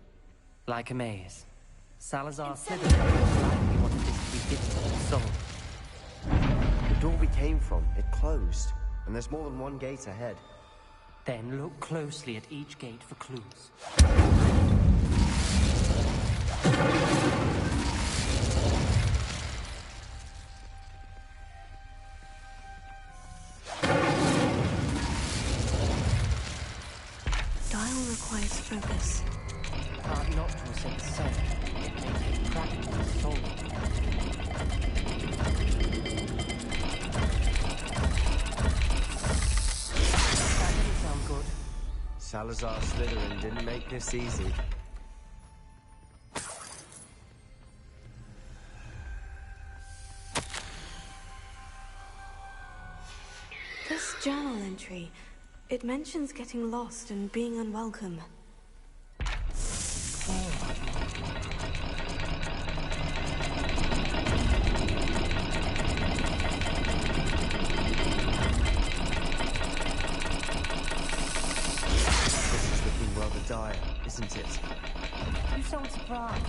Like a maze. Salazar Slytherin likely wanted this to be difficult to solve. The door we came from, it closed. And there's more than 1 gate ahead. Then look closely at each gate for clues. requires focus. Hard not to set the sun. It makes it practically solid. That didn't sound good. Salazar Slytherin didn't make this easy. This journal entry, it mentions getting lost and being unwelcome. This is looking rather dire, isn't it? You sound surprised.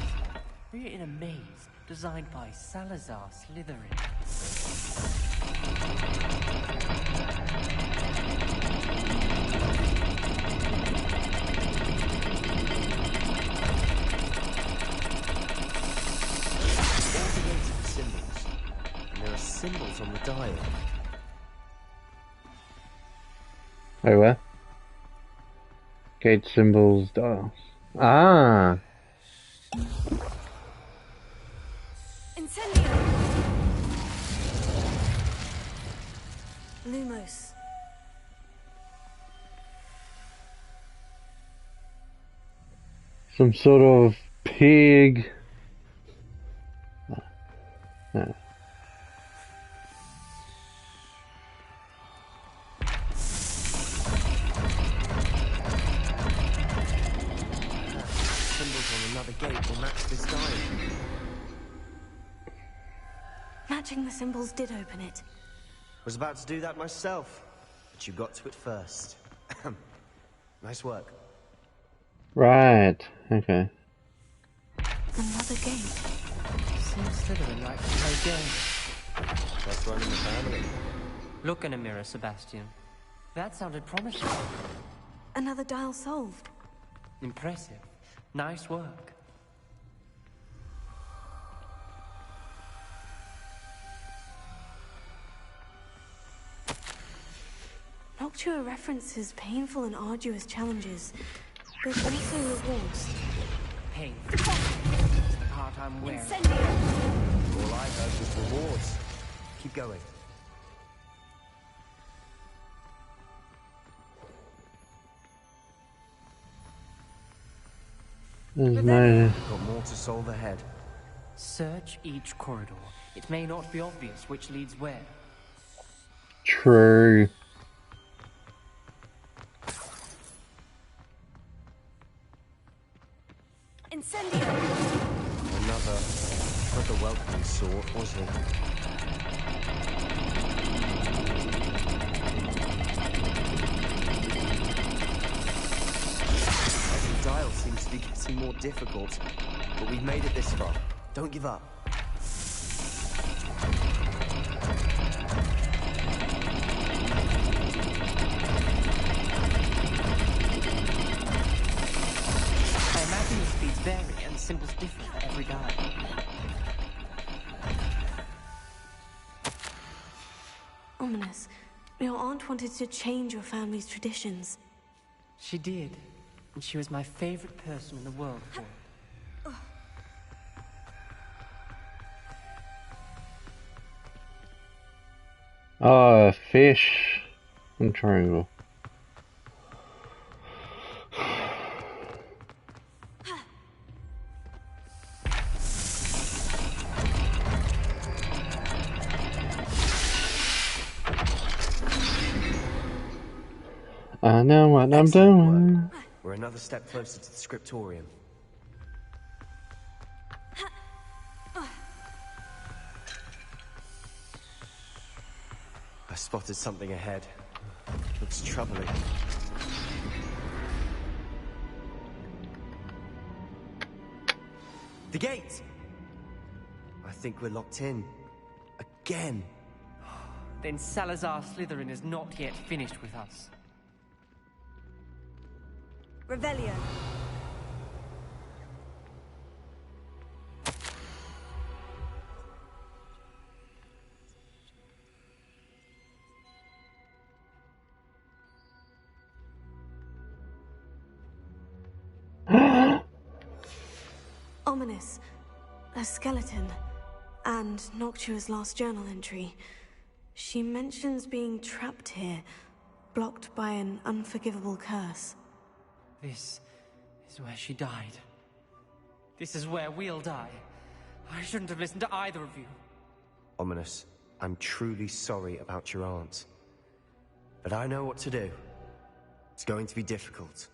We're in a maze designed by Salazar Slytherin. All the gates have symbols, and there are symbols on the dial. Oh, where? Gate symbols, dials. Ah! Incendio! Lumos. Some sort of pig. Symbols on another gate will match this dial. Matching the symbols did open it. Was about to do that myself, but you got to it first. Nice work. Right, okay. Another gate. Seems Slytherin like to play games. That's running the family. Look in a mirror, Sebastian. That sounded promising. Another dial solved. Impressive. Nice work. Noctua references painful and arduous challenges, but also rewards. Painful. It's the part I'm wearing. All I heard was rewards. Keep going. There's no... Got more to solve ahead. Search each corridor. It may not be obvious which leads where. True. Incendio! Another welcoming sort, was it? Every dial seems to be getting more difficult, but we've made it this far. Don't give up. I imagine the speeds vary and the symbols differ for every dial. Ominous. Your aunt wanted to change your family's traditions. She did. And she was my favorite person in the world for it. Ah, fish and triangle. I know what I'm doing. We're another step closer to the scriptorium. I spotted something ahead. Looks troubling. The gate! I think we're locked in. Again. Then Salazar Slytherin is not yet finished with us. Revelio. Ominous. A skeleton. And Noctua's last journal entry. She mentions being trapped here, blocked by an unforgivable curse. This is where she died. This is where we'll die. I shouldn't have listened to either of you. Ominous, I'm truly sorry about your aunt. But I know what to do. It's going to be difficult.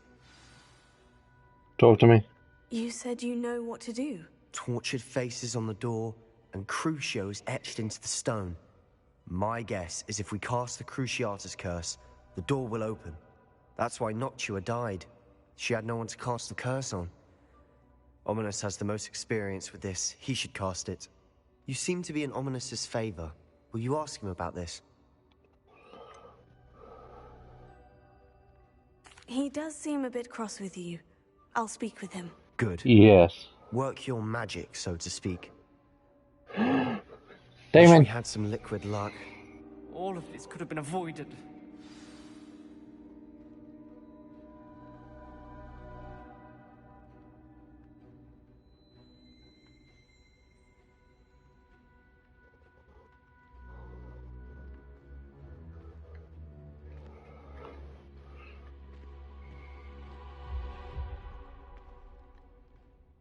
Talk to me. You said you know what to do. Tortured faces on the door, and Crucios etched into the stone. My guess is if we cast the Cruciatus curse, the door will open. That's why Noctua died. She had no one to cast the curse on. Ominous has the most experience with this. He should cast it. You seem to be in Ominous's favor. Will you ask him about this? He does seem a bit cross with you. I'll speak with him. Good. Yes. Work your magic, so to speak. Damon. Wish we had some liquid luck. All of this could have been avoided.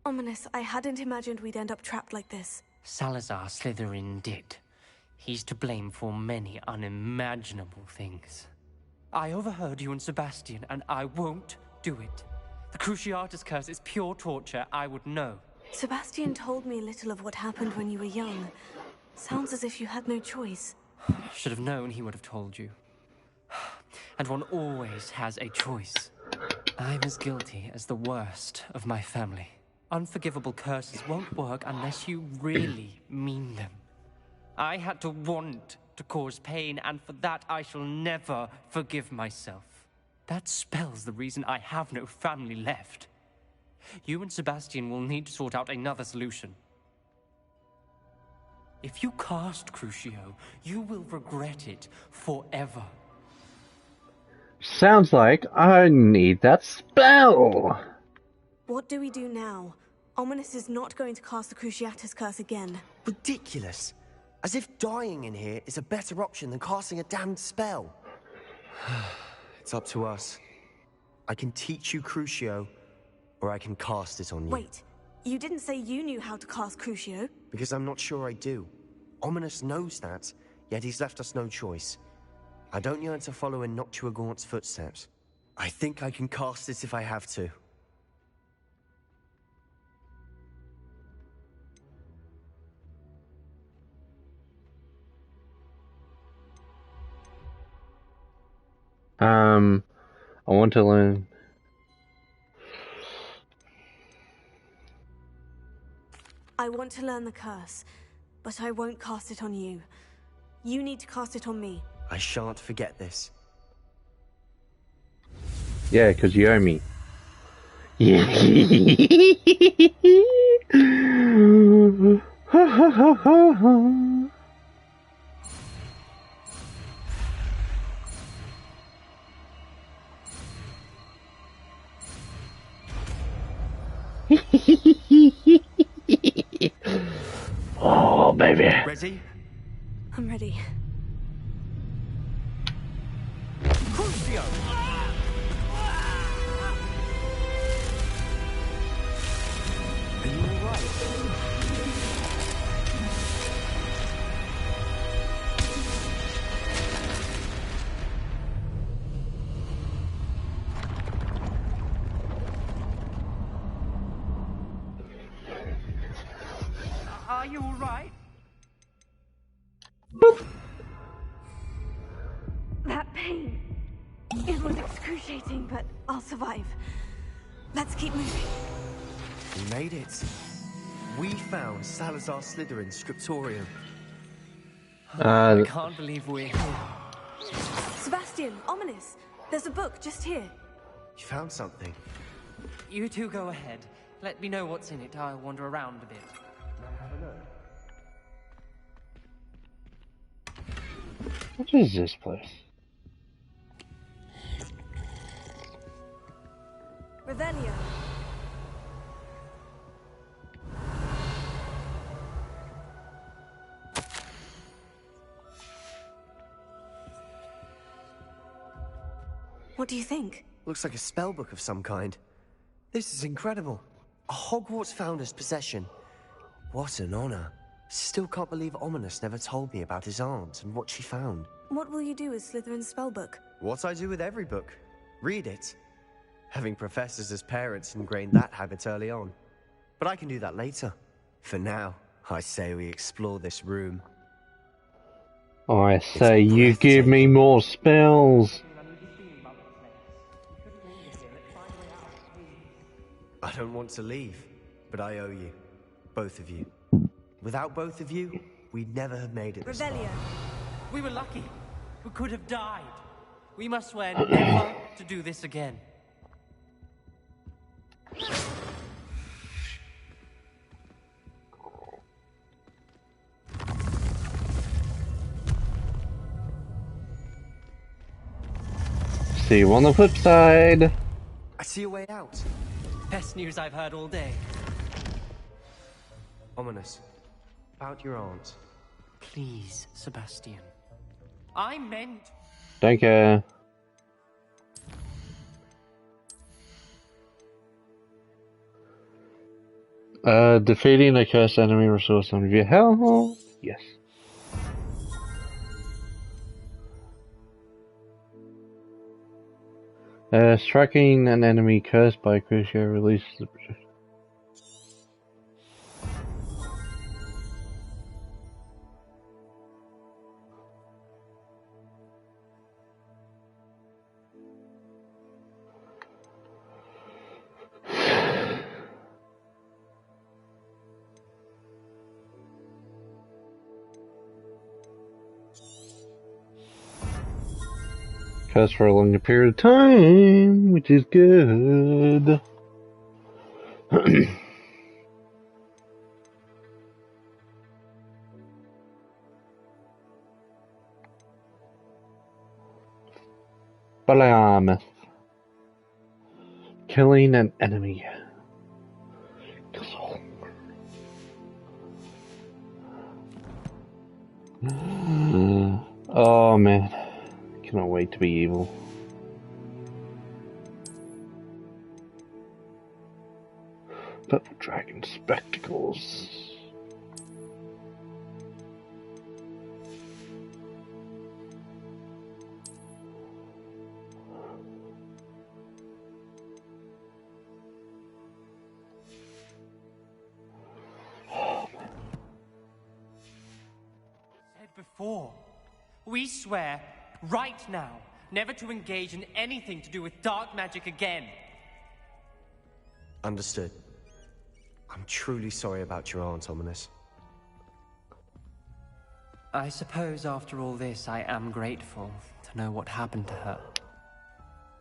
Ominous, I hadn't imagined we'd end up trapped like this. Salazar Slytherin did. He's to blame for many unimaginable things. I overheard you and Sebastian, and I won't do it. The Cruciatus curse is pure torture. I would know. Sebastian told me a little of what happened when you were young. Sounds as if you had no choice. Should have known he would have told you. And one always has a choice. I'm as guilty as the worst of my family. Unforgivable curses won't work unless you really mean them. I had to want to cause pain, and for that I shall never forgive myself. That spells the reason I have no family left. You and Sebastian will need to sort out another solution. If you cast Crucio, you will regret it forever. Sounds like I need that spell. What do we do now? Ominous is not going to cast the Cruciatus curse again. Ridiculous. As if dying in here is a better option than casting a damned spell. It's up to us. I can teach you Crucio, or I can cast it on you. Wait, you didn't say you knew how to cast Crucio? Because I'm not sure I do. Ominous knows that, yet he's left us no choice. I don't yearn to follow in Noctua Gaunt's footsteps. I think I can cast it if I have to. I want to learn. I want to learn the curse, but I won't cast it on you. You need to cast it on me. I shan't forget this. Yeah, because you owe me. Yeah. Oh, baby. Ready? I'm ready. Crucio! Are you alright? Are you alright? That pain. It was excruciating, but I'll survive. Let's keep moving. We made it. We found Salazar Slytherin's scriptorium. I can't believe we're here. Sebastian, Ominous. There's a book just here. You found something. You two go ahead. Let me know what's in it. I'll wander around a bit. What is this place? Revelio. What do you think? Looks like a spellbook of some kind. This is incredible. A Hogwarts founder's possession. What an honor. Still can't believe Ominous never told me about his aunt and what she found. What will you do with Slytherin's spellbook? What I do with every book. Read it. Having professors as parents ingrained that habit early on. But I can do that later. For now, I say we explore this room. I say you give me more spells. I don't want to leave, but I owe you. Both of you. Without both of you, we'd never have made it this far. We were lucky. We could have died. We must swear never to do this again. See you on the flip side. I see a way out. Best news I've heard all day. Ominous. About your aunt. Please, Sebastian. I meant... Don't care. Defeating a cursed enemy restores some of your health. Yes. Striking an enemy cursed by a creature releases the projectile. Cursed for a longer period of time, which is good. Blam. Killing an enemy. Oh man. Cannot wait to be evil. Purple dragon spectacles. Said before, we swear right now never to engage in anything to do with dark magic again. Understood. I'm truly sorry about your aunt, Ominous. I suppose after all this, I am grateful to know what happened to her.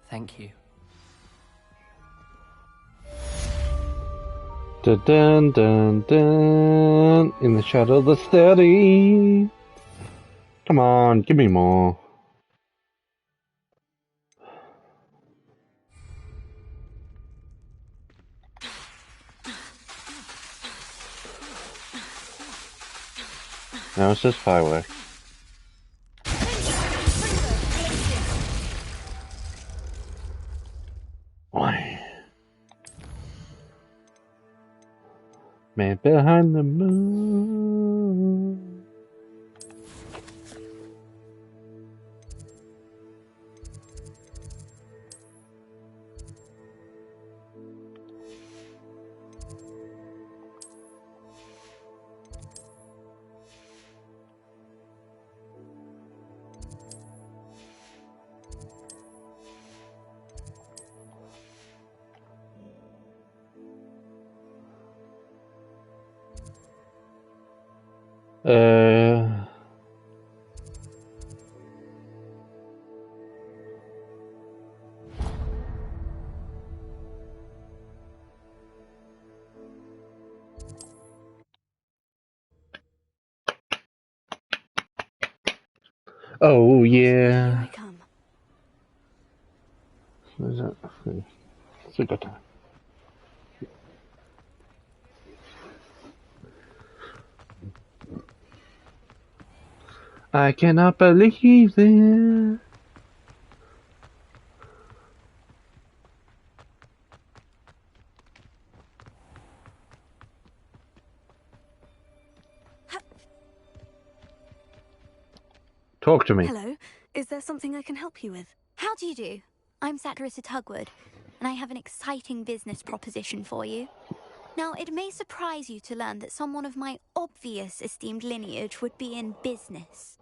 Thank you. Dun dun dun dun. In the shadow of the steady. Come on, give me more. No, it's just fireworks. Why? Man behind the moon. Oh yeah. Here I come. What is that? It's a good time. I cannot believe it. Talk to me. Hello. Is there something I can help you with? How do you do? I'm Satirissa Tugwood, and I have an exciting business proposition for you. Now, it may surprise you to learn that someone of my obvious esteemed lineage would be in business.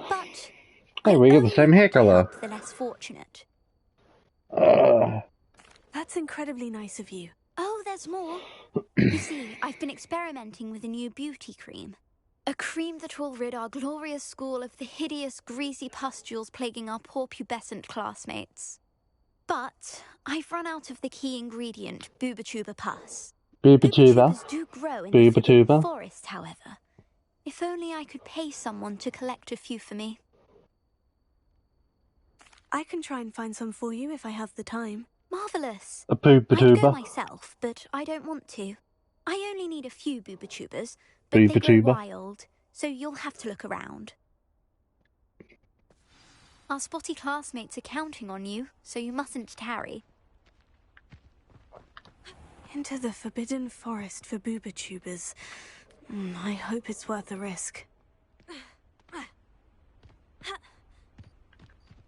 But Hey, we got the same hair color. the less fortunate. That's incredibly nice of you. Oh, there's more. You see, I've been experimenting with a new beauty cream. A cream that will rid our glorious school of the hideous, greasy pustules plaguing our poor pubescent classmates. But I've run out of the key ingredient, Boobatuba pus. Boobatuba. Boobatuba do grow in the forbidden Boobatuba. forest, however. If only I could pay someone to collect a few for me. I can try and find some for you if I have the time. Marvellous. A I'd go Boobatuba. myself, but I don't want to. I only need a few Boobatubas, but they grow Boobatuba. wild, so you'll have to look around. Our spotty classmates are counting on you, so you mustn't tarry. Into the forbidden forest for Boobatubas. I hope it's worth the risk.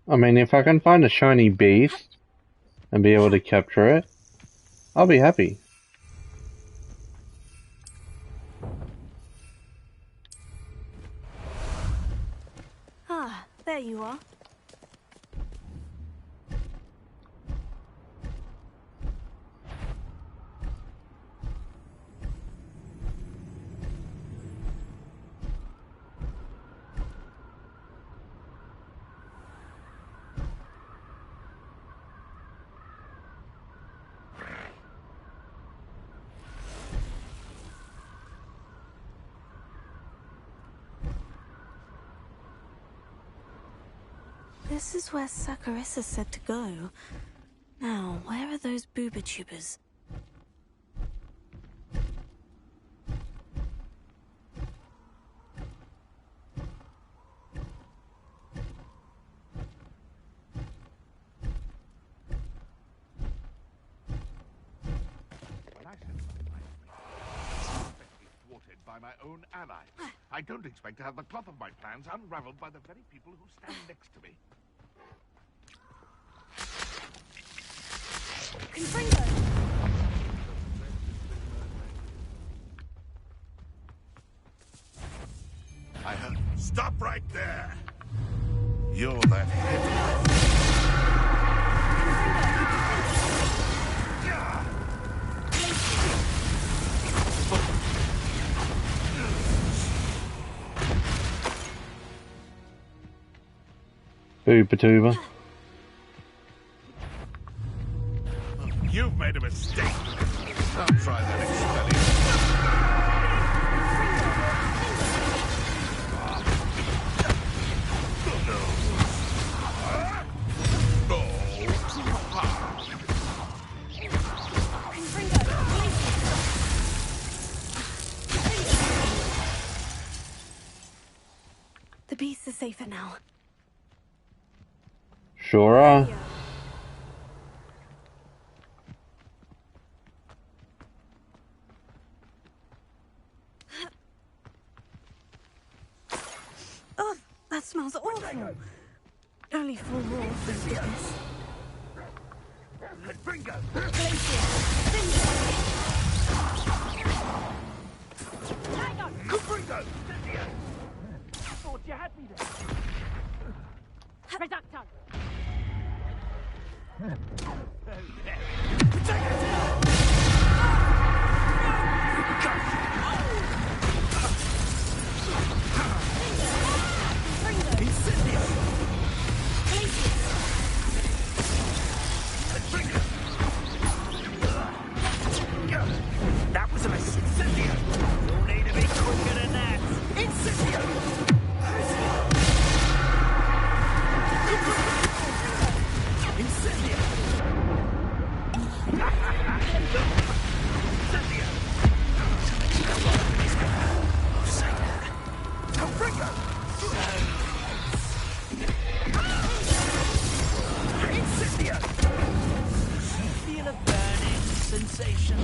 I mean, if I can find a shiny beast and be able to capture it, I'll be happy. Ah, there you are. This is where Satirissa said to go. Now, where are those Boobatubas? By my own allies. I don't expect to have the cloth of my plans unraveled by the very people who stand next to me. I heard. Stop right there! You're that heavy. Boobatuba. You've made a mistake. I'll try that expelling. The beasts are safer now. Sure are. Oh, that smells awful. Only 4 more, thank goodness. Bingo! Bingo! Thought you had me there. Reducto. That was a miss. Incendio! You'll need to be quicker than that. Incendio! Incendio! Feel a burning sensation.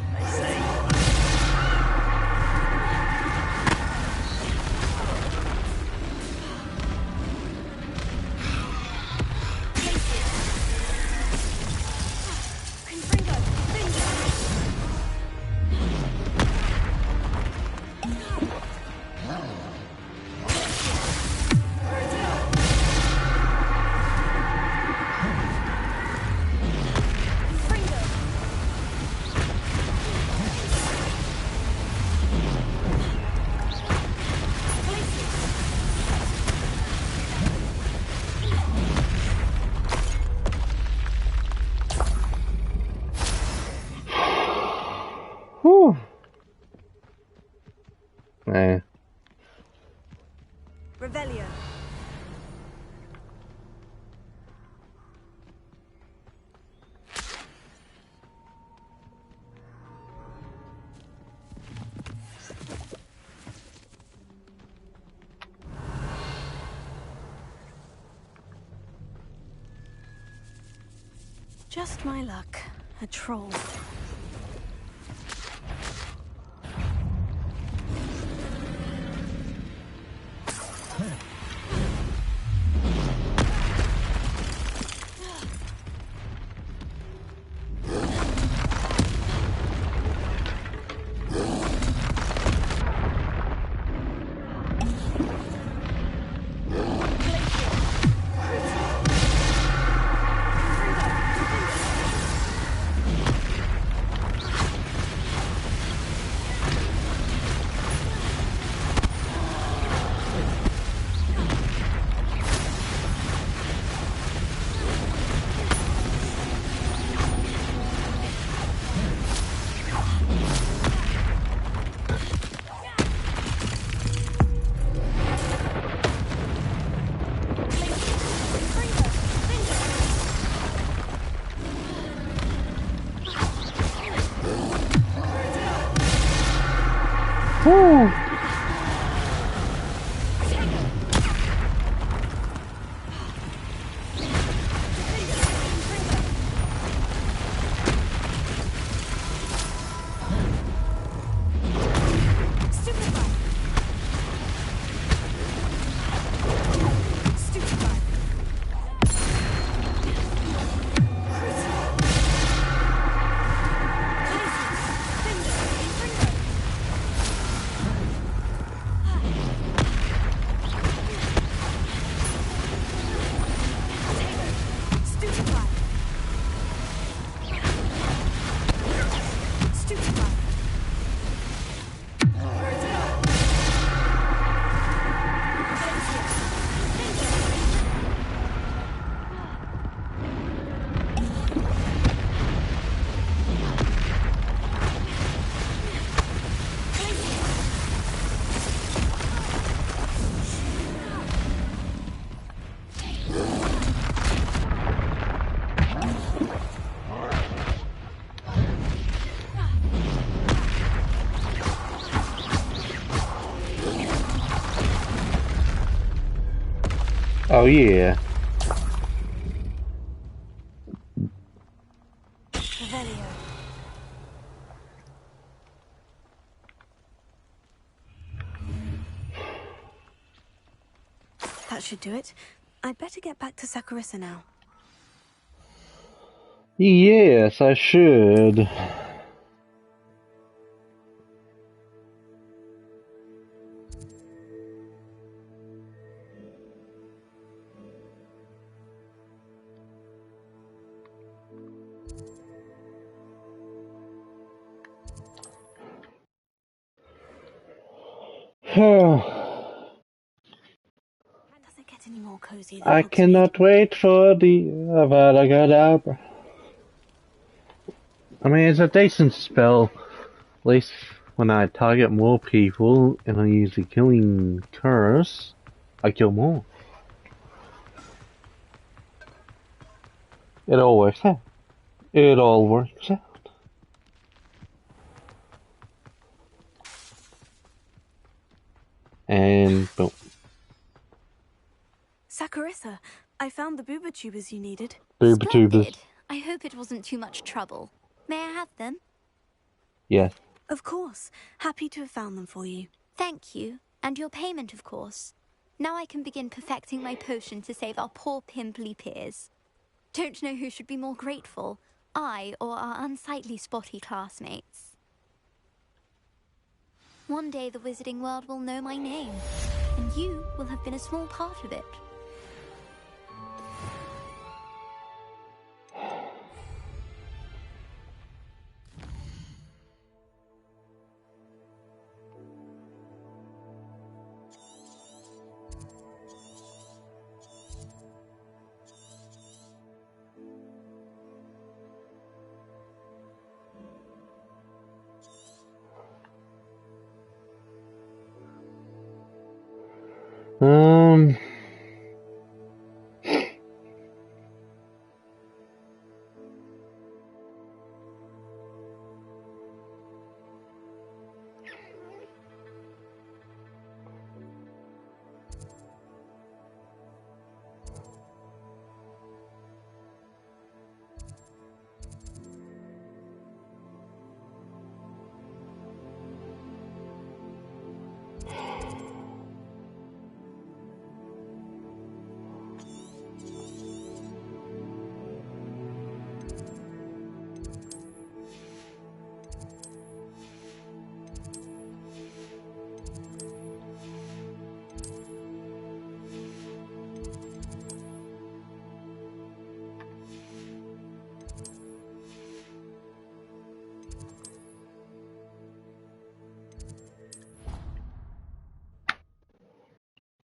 I Revelio. Just my luck. A troll. Woo! Oh yeah. Revelio. That should do it. I'd better get back to Saccharissa now. Yes, I should. Does it get any more cozy than I cannot wait for the Avada Kedavra. I mean, it's a decent spell. At least when I target more people and I use the killing curse, I kill more. It all works out. It all works out. And boom. Saccharissa, I found the booba tubers you needed. Booba tubers. Splendid. I hope it wasn't too much trouble. May I have them? Yes. Of course. Happy to have found them for you. Thank you. And your payment, of course. Now I can begin perfecting my potion to save our poor pimply peers. Don't know who should be more grateful, I or our unsightly spotty classmates. One day the wizarding world will know my name, and you will have been a small part of it. Um.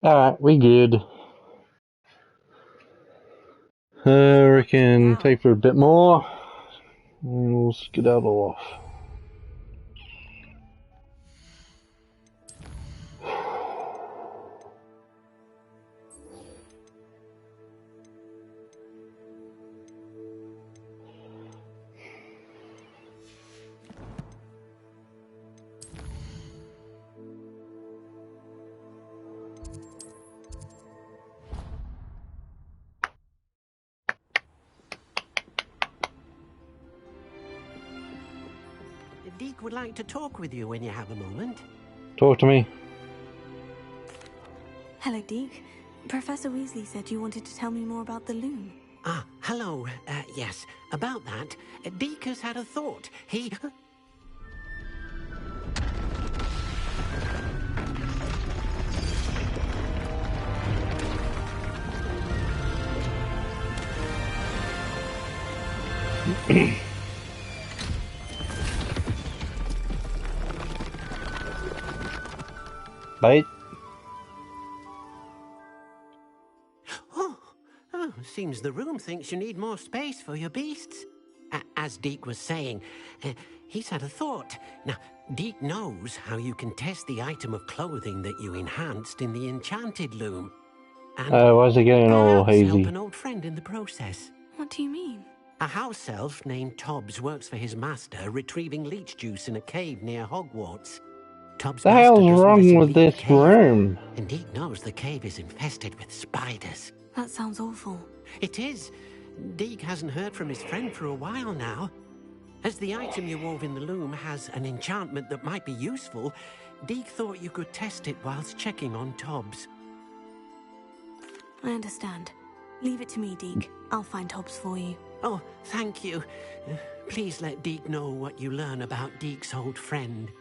Alright, we good. I reckon take for a bit more, and we'll skedaddle off. Deke would like to talk with you when you have a moment. Talk to me. Hello, Deke. Professor Weasley said you wanted to tell me more about the loom. Ah, hello. Yes, about that. Deke has had a thought. He... Bite. Oh, seems the room thinks you need more space for your beasts. As Deke was saying, he's had a thought. Now, Deke knows how you can test the item of clothing that you enhanced in the enchanted loom. And Why is it getting all perhaps help hazy? an old friend in the process. What do you mean? A house elf named Tobbs works for his master, retrieving leech juice in a cave near Hogwarts. Tobbs' The master hell's doesn't let wrong him with leave the this cave, room? and Deke knows the cave is infested with spiders. That sounds awful. It is. Deke hasn't heard from his friend for a while now. As the item you wove in the loom has an enchantment that might be useful, Deke thought you could test it whilst checking on Tobbs. I understand. Leave it to me, Deke. I'll find Tobbs for you. Oh, thank you. Please let Deke know what you learn about Deke's old friend.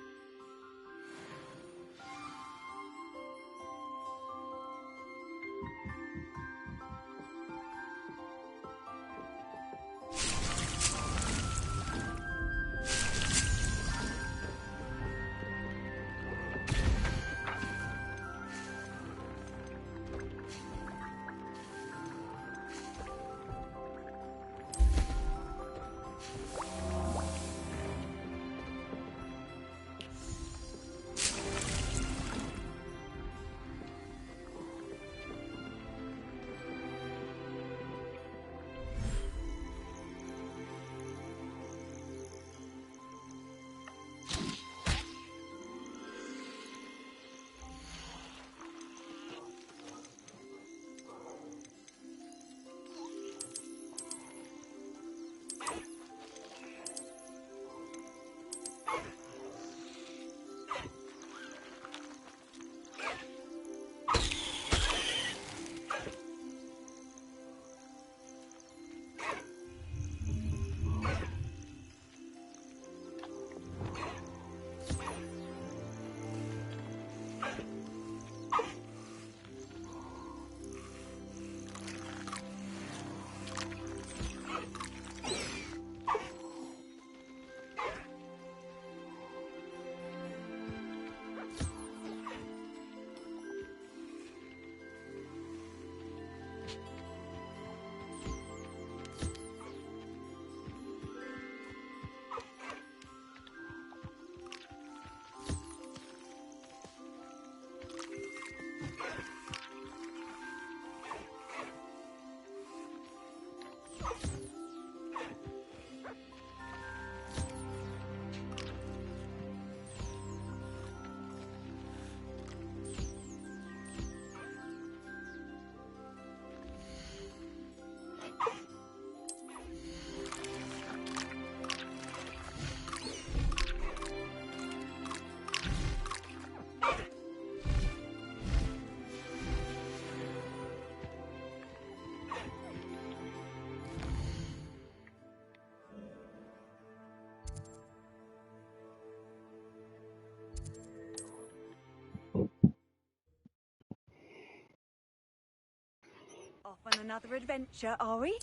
Off on another adventure, are we?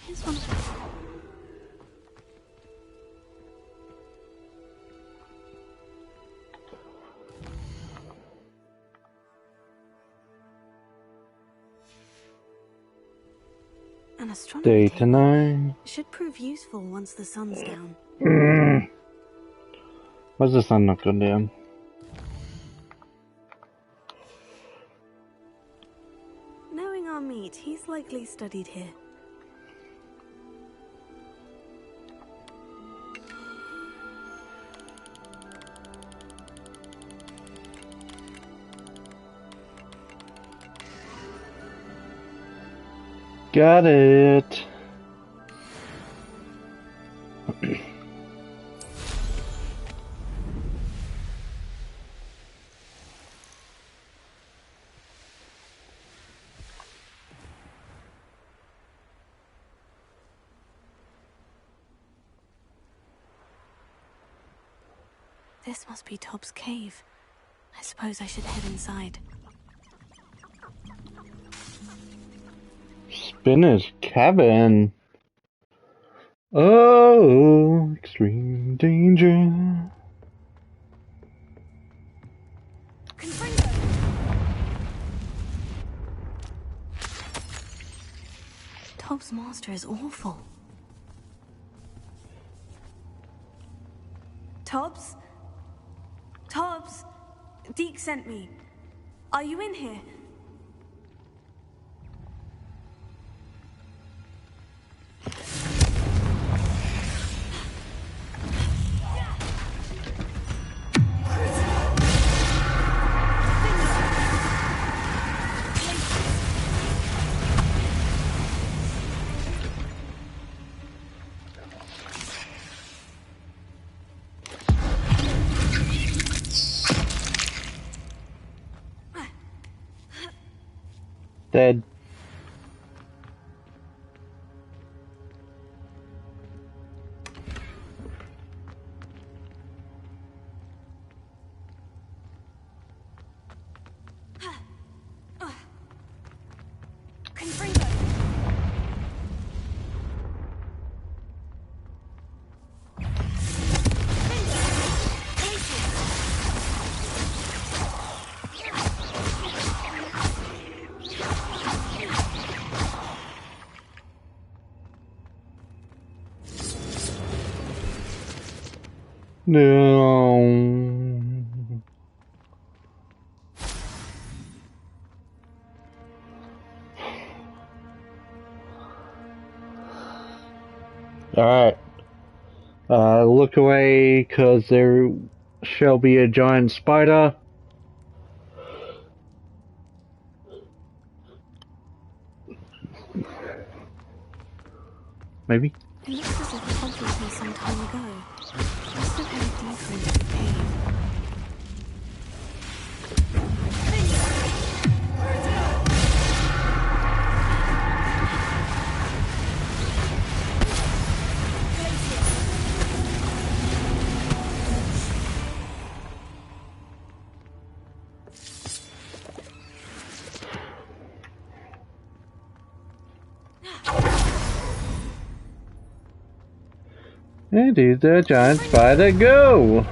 Here's one. An astronomy Day to 9. should prove useful once the sun's down. Why's the sun not gone down? Knowing our meat, he's likely studied here. Got it. This must be Tob's cave. I suppose I should head inside. Spinner's cabin. Oh, extreme danger. Tob's master is awful. Tobbs? Tobbs? Deke sent me. Are you in here? Dead. No. Alright. Look away, cause there shall be a giant spider. Maybe? It looks as if Todd was here some time ago. Must have headed deeper into the cave. And he's the giant spider go!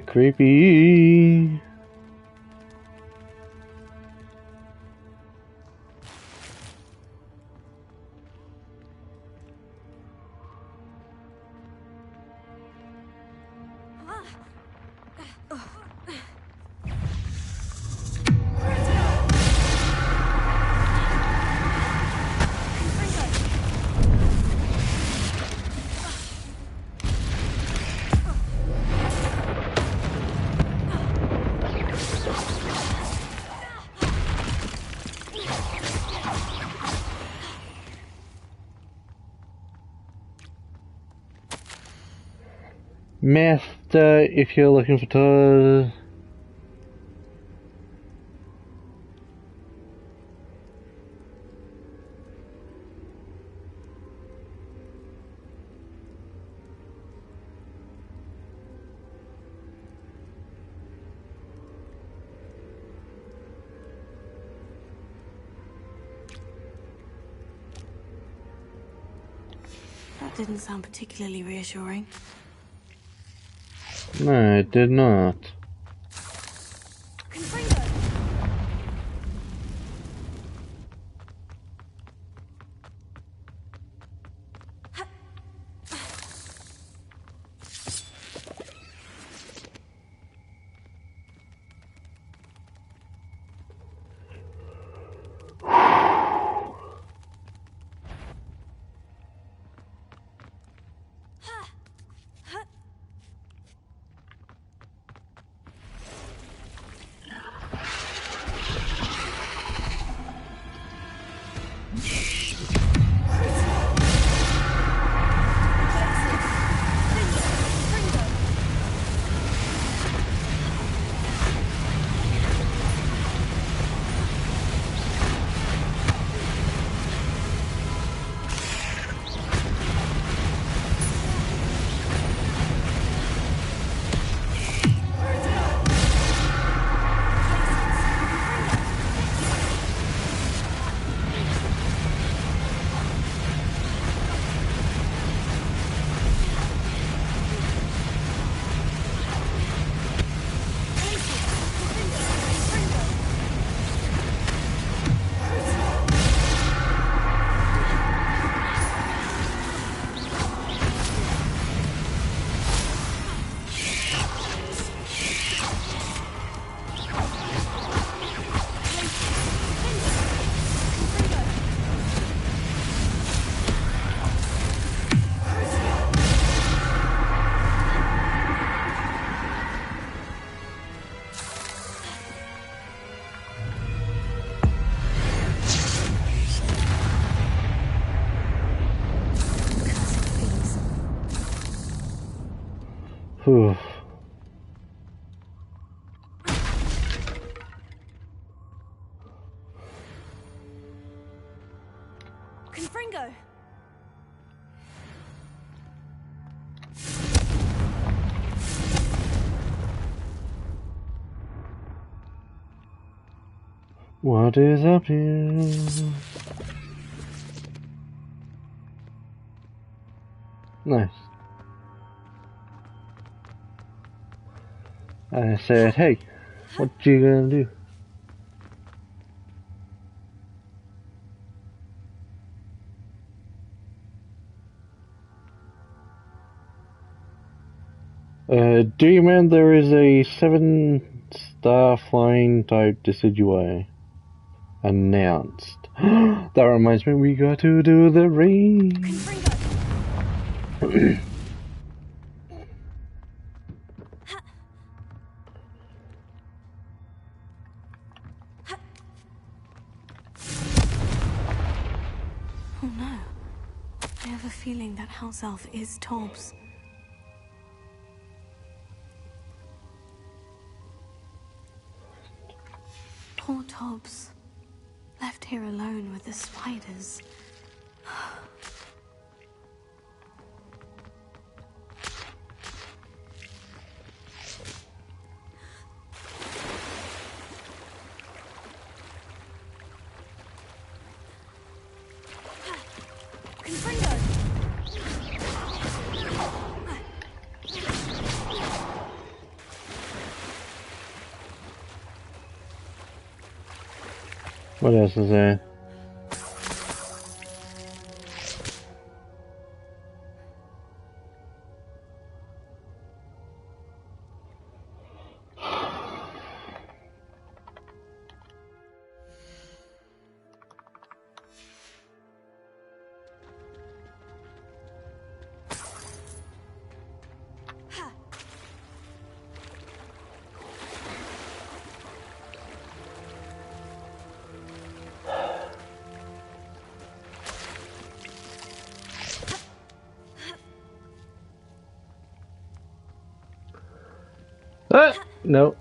Creepy. Master, if you're looking for toys. That didn't sound particularly reassuring. No, it did not. Whew. Confringo! What is up here? Nice. I said, hey, what you gonna do? Do you remember there is a 7-star flying type Decidueye announced? That reminds me, we got to do the raid. Oh no. I have a feeling that house elf is Tobbs. Poor Tobbs. Left here alone with the spiders. What else is there? No.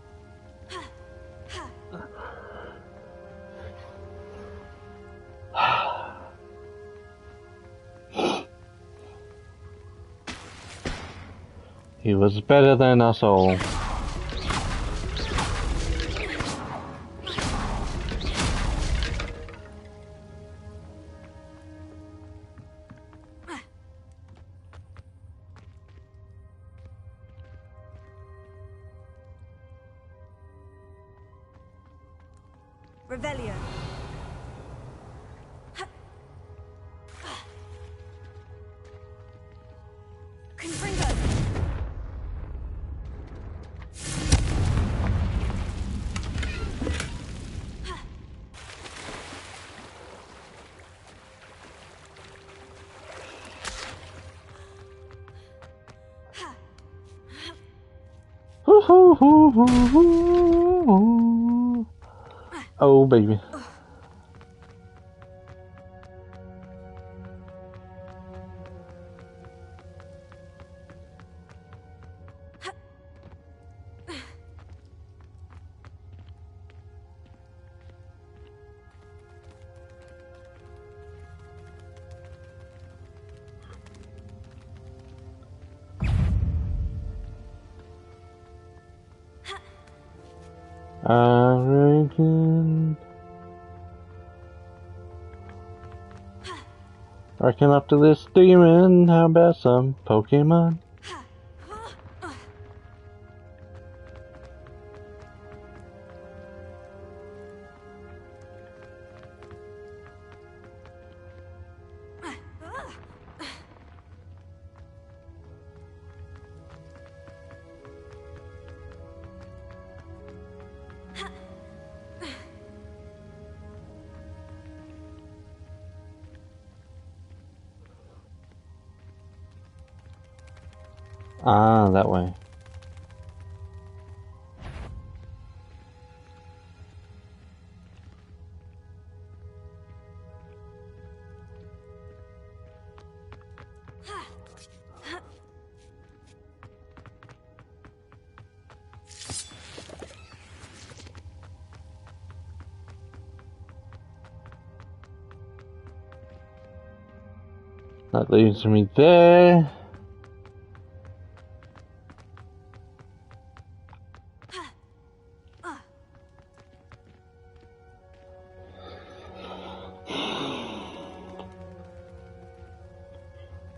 He was better than us all. Revelio. Confringo. Oh, baby. I reckon after this demon, how about some Pokemon? Ah, that way. That leads me there.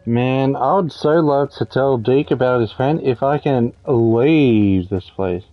Man, I would so love to tell Deke about his friend if I can leave this place.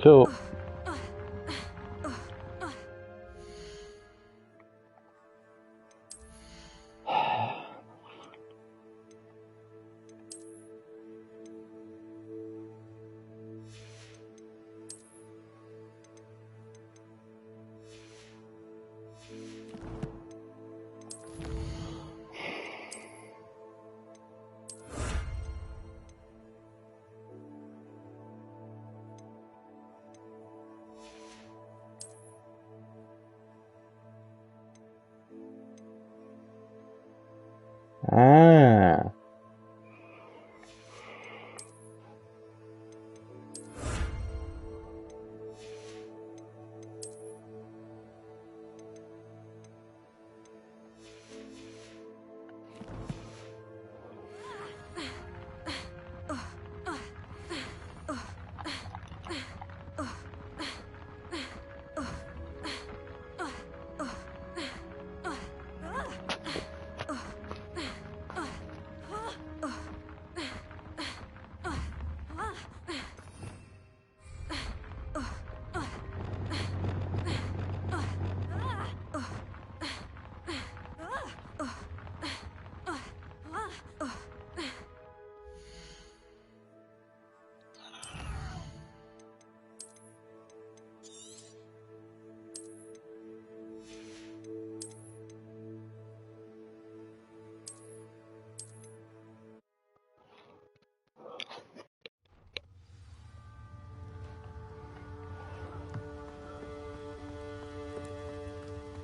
Cool.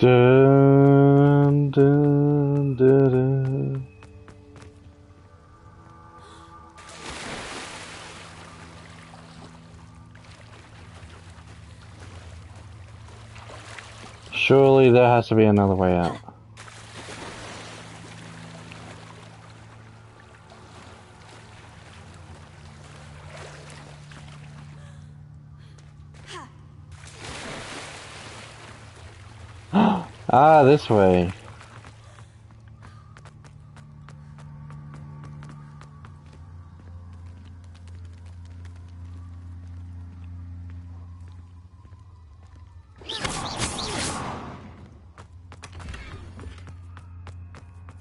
Dun, dun, dun, dun. Surely there has to be another way out. Ah, this way.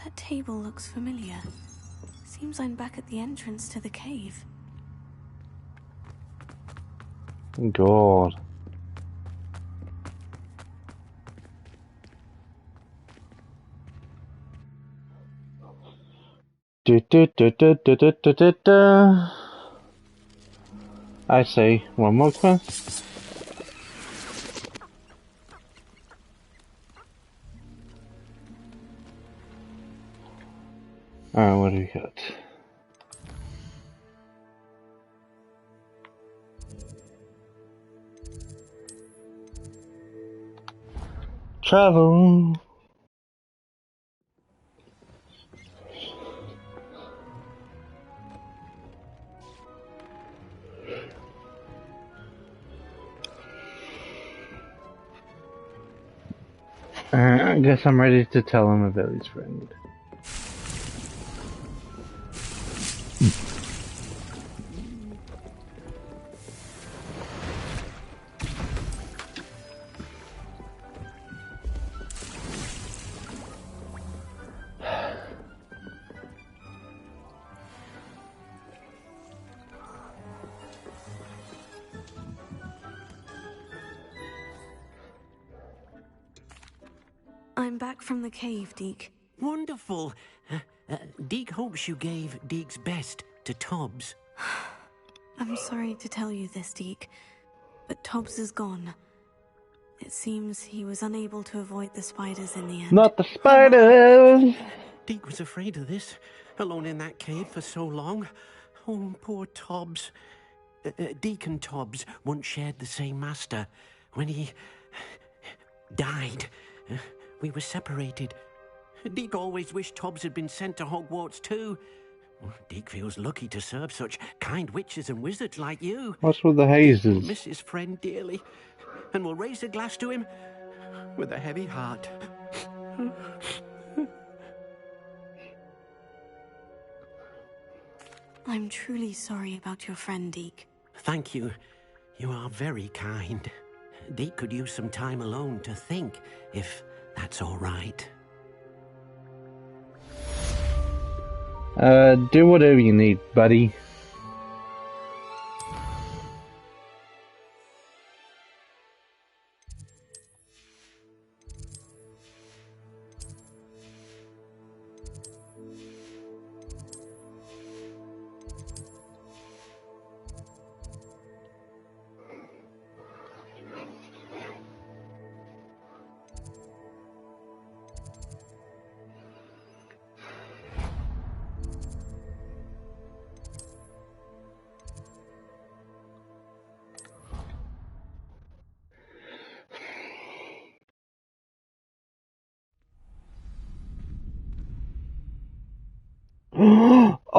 That table looks familiar. Seems I'm back at the entrance to the cave. God. Do, do, do, do, do, do, do, do, do. I see. One more quest. Alright, what do we got? Travel. I guess I'm ready to tell him about his friend. I'm back from the cave, Deke. Wonderful. Deke hopes you gave Deke's best to Tobbs. I'm sorry to tell you this, Deke, but Tobbs is gone. It seems he was unable to avoid the spiders in the end. Not the spiders! Deke was afraid of this, alone in that cave for so long. Oh, poor Tobbs. Deke and Tobbs once shared the same master. When he died, we were separated. Deke always wished Tobbs had been sent to Hogwarts too. Deke feels lucky to serve such kind witches and wizards like you. What's with the hazes? Deke will miss his friend dearly, and will raise a glass to him with a heavy heart. I'm truly sorry about your friend, Deke. Thank you. You are very kind. Deke could use some time alone to think, if that's all right. Do whatever you need, buddy.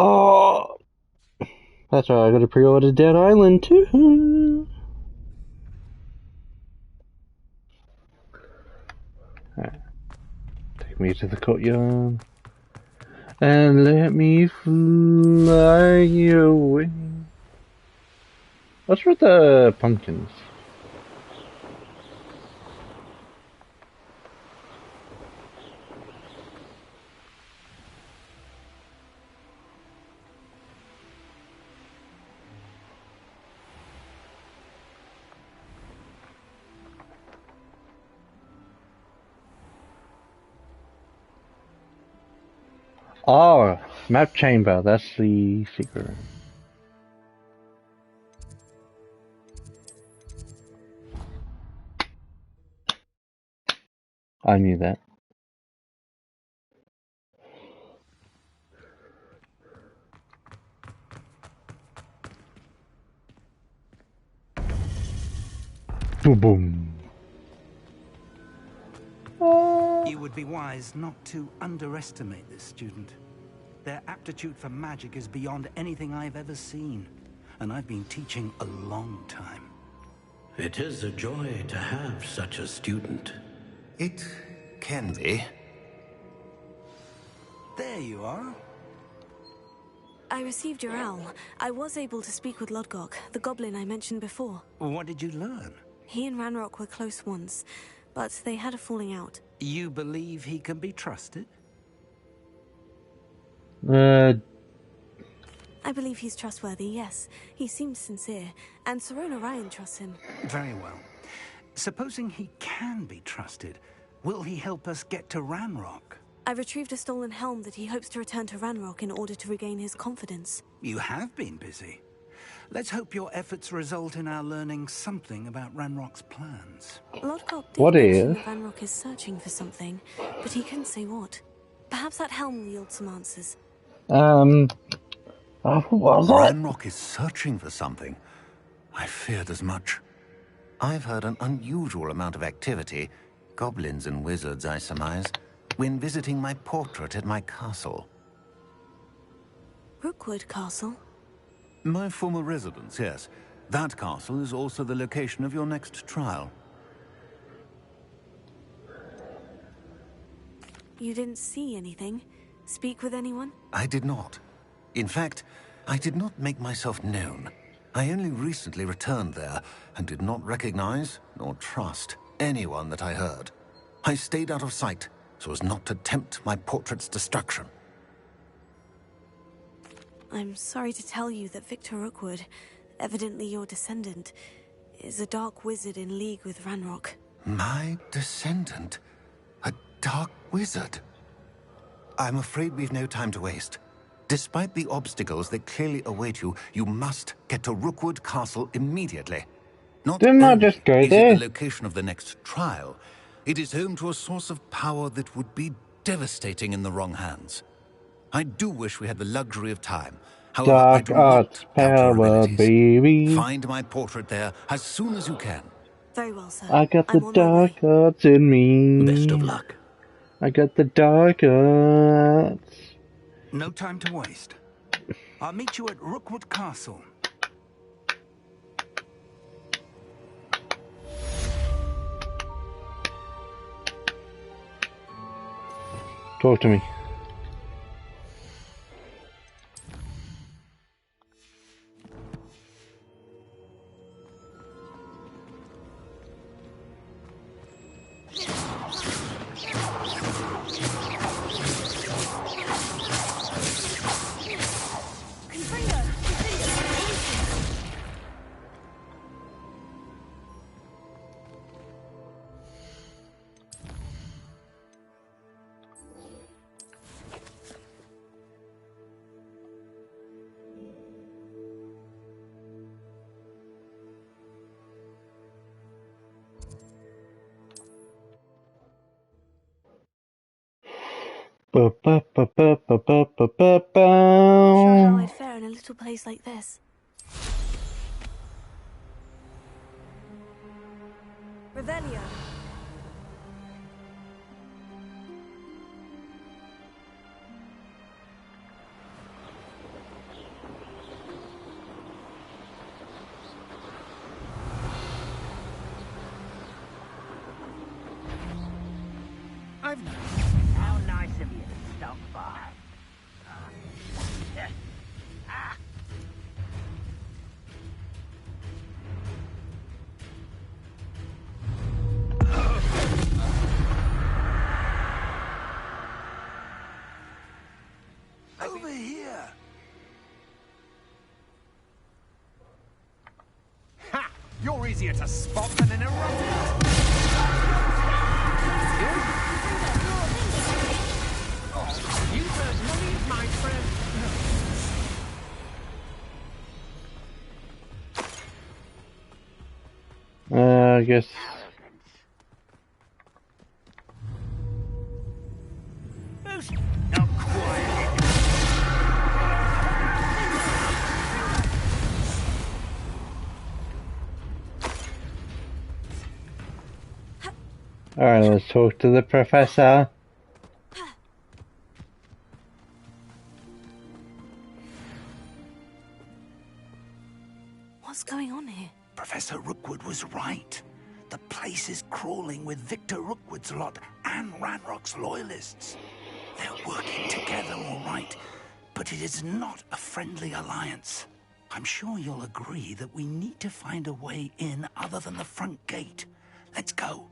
Oh, that's right. I got to pre-order Dead Island too. Right. Take me to the courtyard and let me fly away. What's with the pumpkins? Oh, map chamber. That's the secret room. I knew that. Boom boom. You would be wise not to underestimate this student. Their aptitude for magic is beyond anything I've ever seen, and I've been teaching a long time. It is a joy to have such a student. It can be. There you are. I received your owl. I was able to speak with Lodgok, the goblin I mentioned before. What did you learn? He and Ranrock were close once, but they had a falling out. You believe he can be trusted? I believe he's trustworthy, yes. He seems sincere, and Sirona Ryan trusts him. Very well. Supposing he can be trusted, will he help us get to Ranrock? I retrieved a stolen helm that he hopes to return to Ranrock in order to regain his confidence. You have been busy. Let's hope your efforts result in our learning something about Ranrock's plans. Lodgok did mention that Ranrock is searching for something, but he couldn't say what. Perhaps that helm will yield some answers. Ranrock is searching for something. I feared as much. I've heard an unusual amount of activity, goblins and wizards, I surmise, when visiting my portrait at my castle. Rookwood Castle? My former residence, yes. That castle is also the location of your next trial. You didn't see anything? Speak with anyone? I did not. In fact, I did not make myself known. I only recently returned there and did not recognize nor trust anyone that I heard. I stayed out of sight so as not to tempt my portrait's destruction. I'm sorry to tell you that Victor Rookwood, evidently your descendant, is a dark wizard in league with Ranrock. My descendant? A dark wizard? I'm afraid we've no time to waste. Despite the obstacles that clearly await you, you must get to Rookwood Castle immediately. Didn't I just go is there? it the location of the next trial, it is home to a source of power that would be devastating in the wrong hands. I do wish we had the luxury of time. However, I Dark do arts not doubt your power, abilities. baby. Find my portrait there as soon as you can. Very well, sir. I got the dark arts in me. Best of luck. I got the dark arts. No time to waste. I'll meet you at Rookwood Castle. Talk to me. Not sure how I'd fare in a little place like this. Revelio. How nice of you to stop by. Over here. Ha! You're easier to spot than an erotic. You earn money, my friend. I guess. Alright, let's talk to the professor. What's going on here? Professor Rookwood was right. The place is crawling with Victor Rookwood's lot and Ranrock's loyalists. They're working together, all right, but it is not a friendly alliance. I'm sure you'll agree that we need to find a way in other than the front gate. Let's go.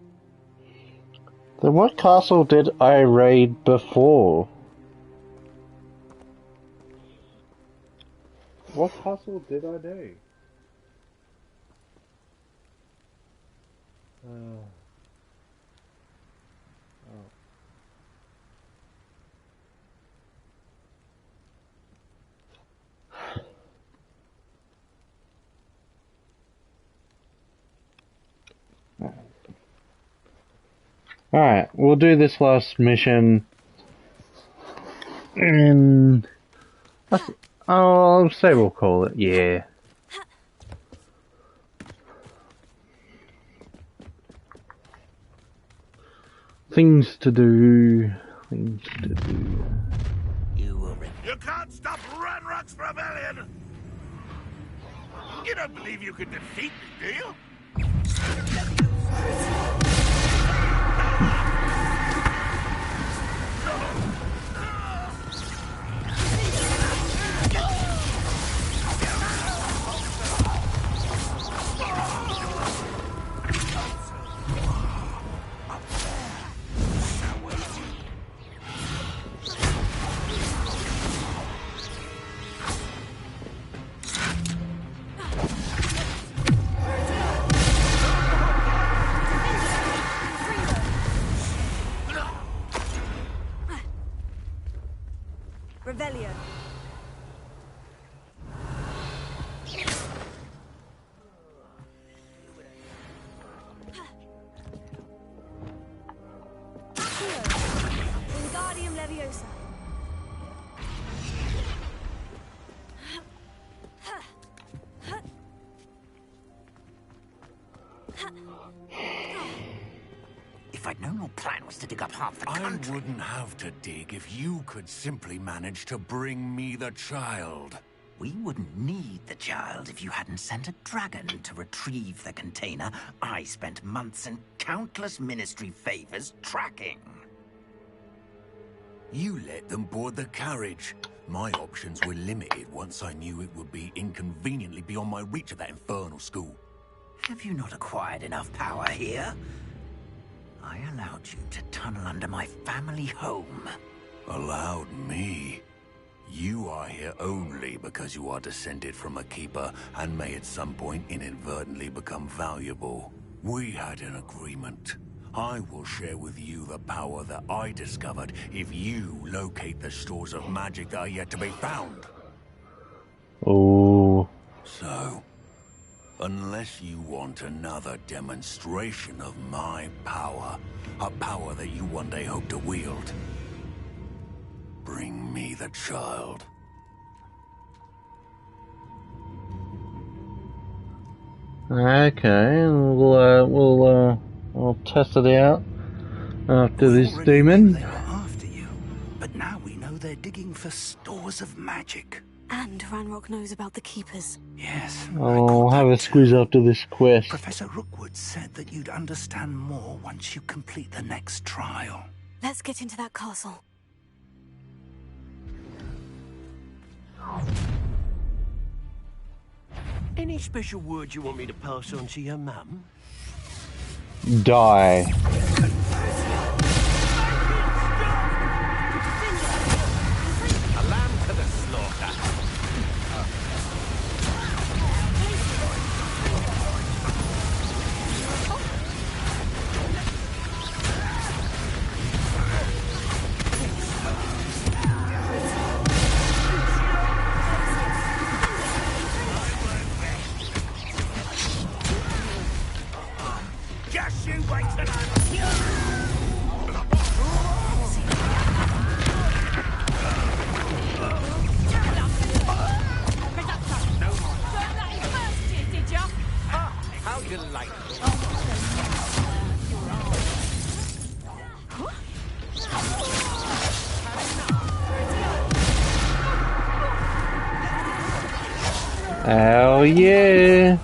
Then what castle did I raid before? What castle did I do? Alright, we'll do this last mission. And I'll say we'll call it, yeah. Things to do. Things to do. You can't stop Ranrock's rebellion! You don't believe you can defeat me, do you? Revelio. Wingardium Leviosa. If I'd known your plan was to dig up half the country... I wouldn't have to dig if you could simply manage to bring me the child. We wouldn't need the child if you hadn't sent a dragon to retrieve the container I spent months and countless ministry favors tracking. You let them board the carriage. My options were limited once I knew it would be inconveniently beyond my reach at that infernal school. Have you not acquired enough power here? I allowed you to tunnel under my family home. Allowed me? You are here only because you are descended from a keeper and may at some point inadvertently become valuable. We had an agreement. I will share with you the power that I discovered if you locate the stores of magic that are yet to be found. Oh. So, unless you want another demonstration of my power, a power that you one day hope to wield, bring me the child. Okay, we'll test it out after this demon. They were after you, but now we know they're digging for stores of magic. And Ranrock knows about the Keepers. Yes. I'll have a squeeze after this quest. Professor Rookwood said that you'd understand more once you complete the next trial. Let's get into that castle. Any special words you want me to pass on to your mum? Die. A lamb to the slaughter. Just you wait till I'm... How delightful. Oh yeah!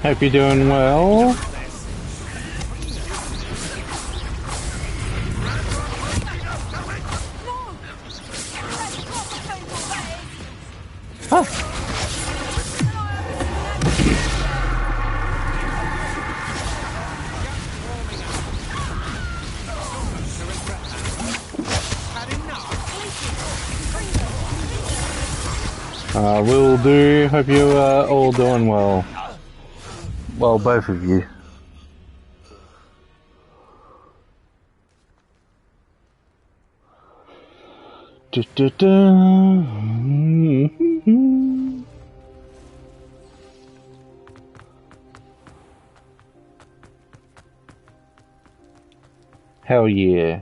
Hope you're doing well. Huh. Will do. Hope you are all doing well. Well, both of you. Hell yeah.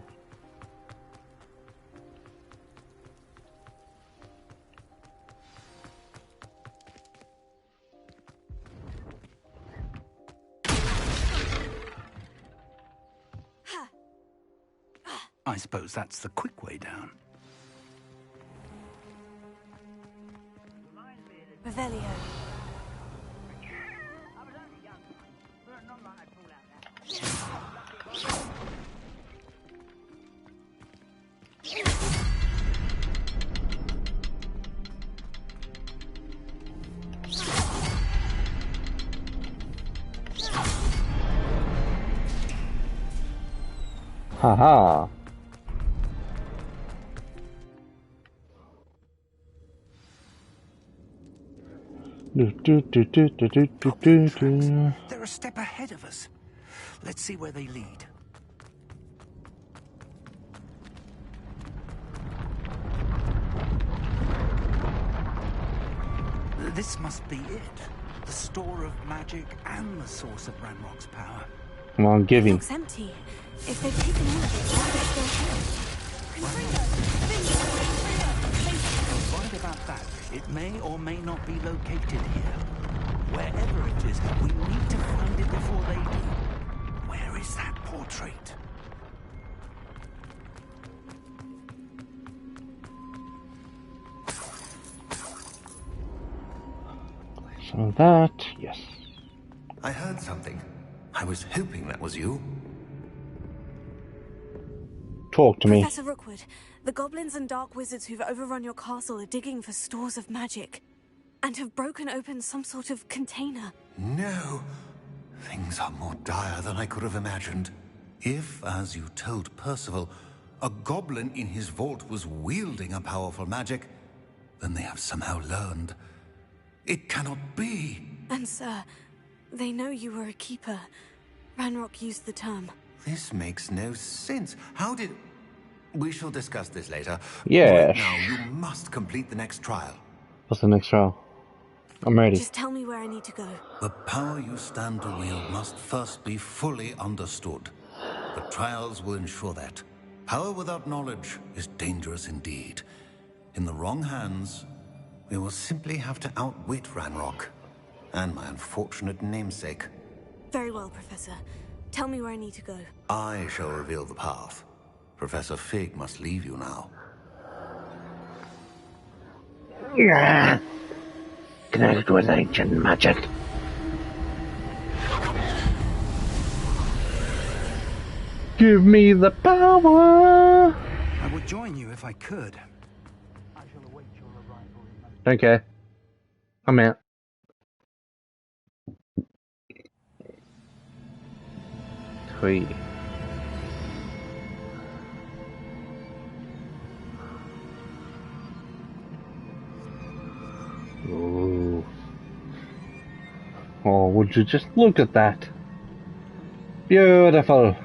I suppose that's the quick way down. Revelio. Haha. They're a step ahead of us. Let's see where they lead. This must be it. The store of magic and the source of Ranrock's power. Come on, give It him. looks empty. If they've taken all of it, why are they still here? Right about that. It may or may not be located here. Wherever it is, we need to find it before they do. Where is that portrait? Some of that, yes. I heard something. I was hoping that was you. Talk to me. Professor Rookwood, the goblins and dark wizards who've overrun your castle are digging for stores of magic and have broken open some sort of container. No. Things are more dire than I could have imagined. If, as you told Percival, a goblin in his vault was wielding a powerful magic, then they have somehow learned. It cannot be. And sir, they know you were a keeper. Ranrock used the term. This makes no sense. How did... We shall discuss this later. Yeah. Right now, you must complete the next trial. What's the next trial? I'm ready. Just tell me where I need to go. The power you stand to wield must first be fully understood. The trials will ensure that. Power without knowledge is dangerous indeed. In the wrong hands, we will simply have to outwit Ranrock and my unfortunate namesake. Very well, Professor. Tell me where I need to go. I shall reveal the path. Professor Fig must leave you now. Yeah. Connected with ancient magic. Give me the power. I would join you if I could. Okay. I'm out. Sweet. Ooh. Oh, would you just look at that? Beautiful.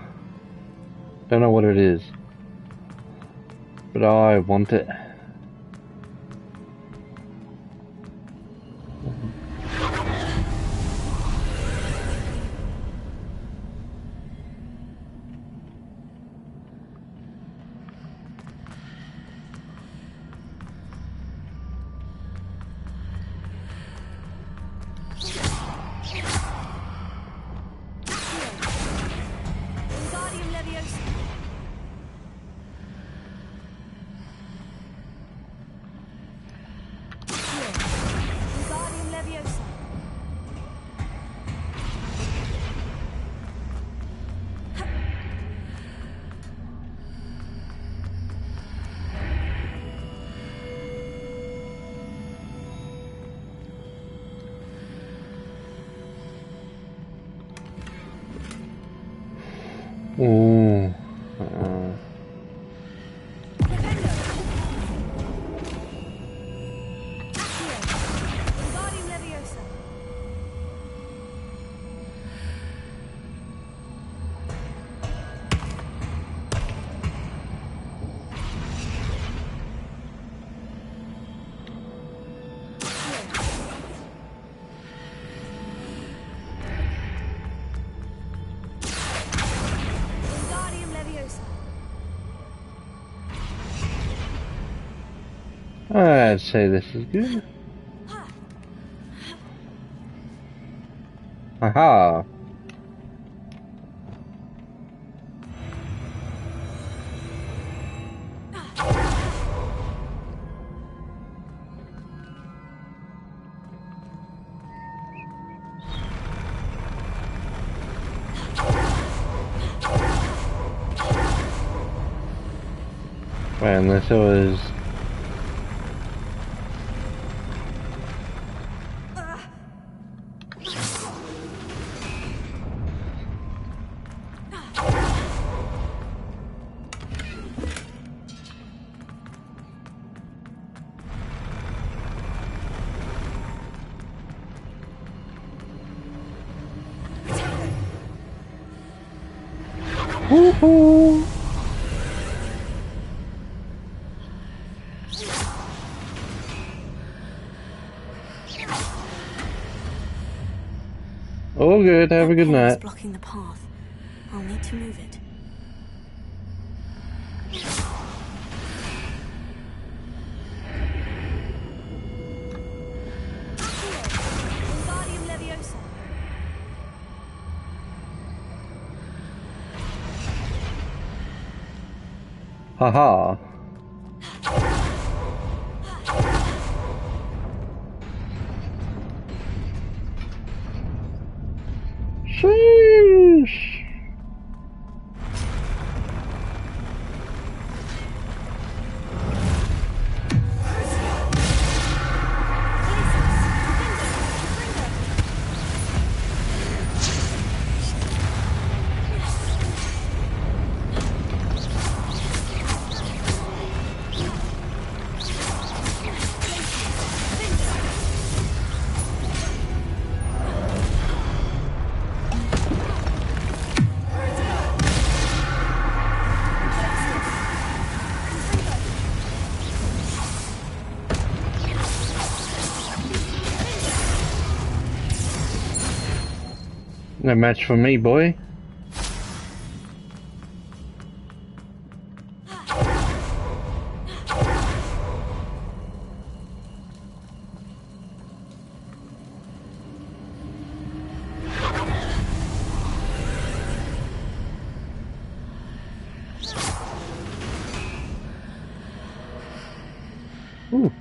Don't know what it is, but I want it. Ooh. I'd say this is good. Aha. Right, unless it was... Woohoo! All good, have a good night. It's blocking the path. I'll need to move it. Haha. Sheesh. No match for me, boy. Ooh.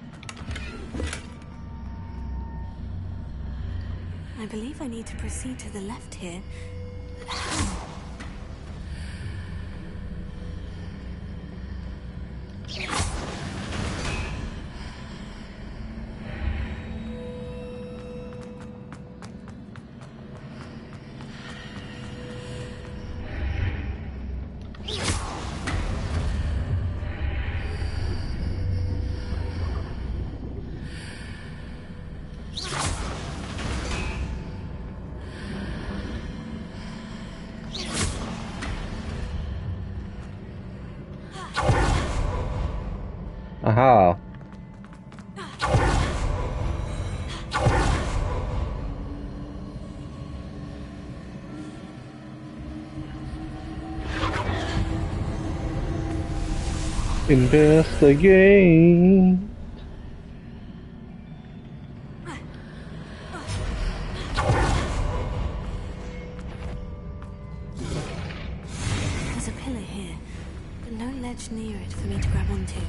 I believe I need to proceed to the left here. Aha. Investigate. There's a pillar here, but no ledge near it for me to grab onto.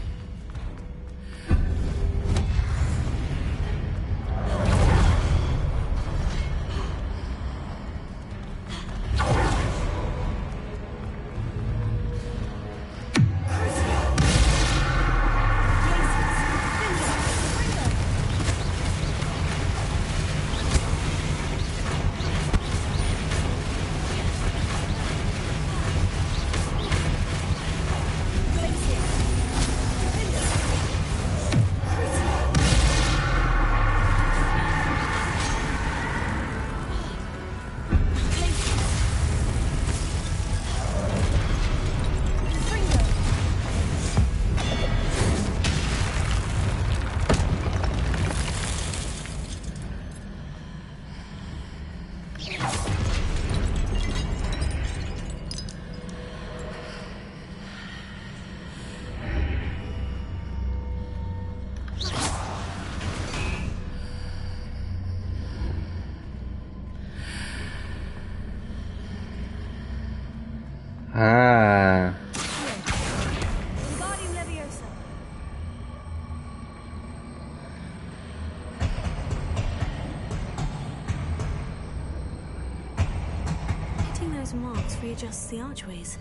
those marks readjusts the archways.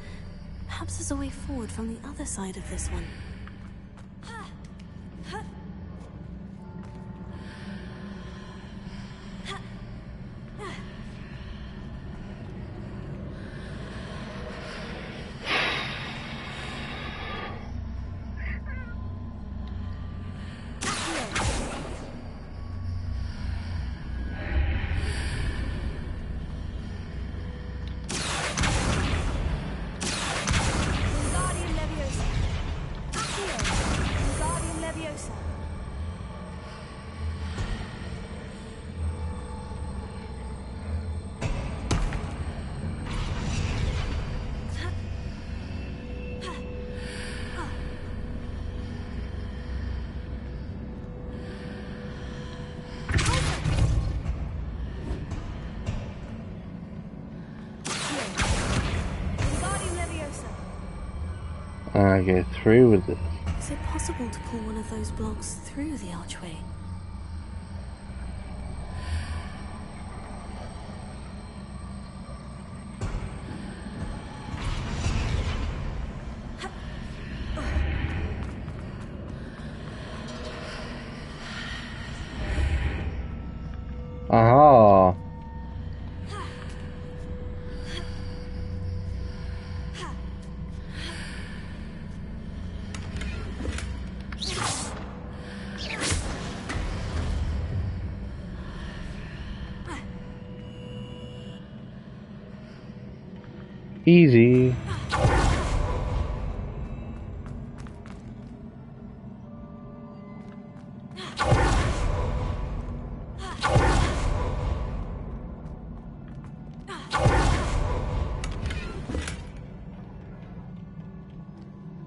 Perhaps there's a way forward from the other side of this one. I go through with this. Is it possible to pull one of those blocks through the archway? Aha! Easy.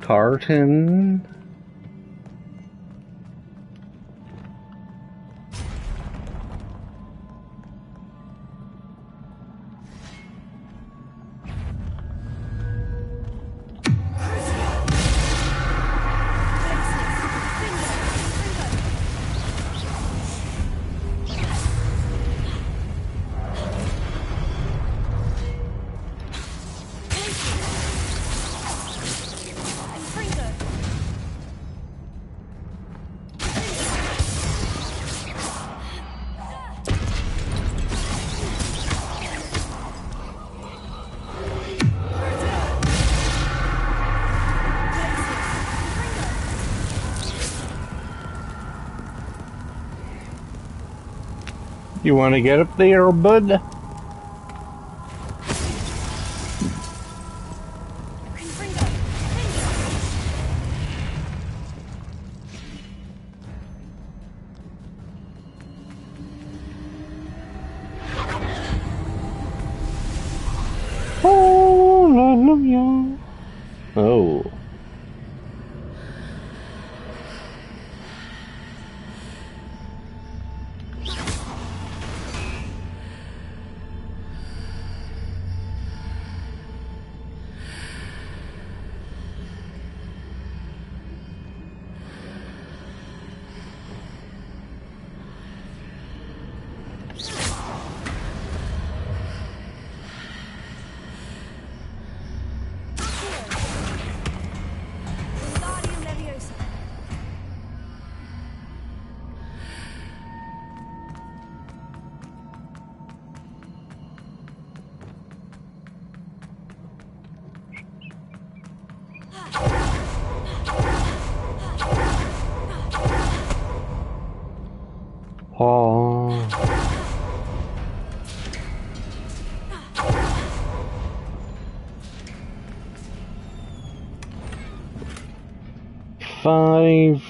Carton. You want to get up there, bud? Hallelujah. Oh. Oh. 5.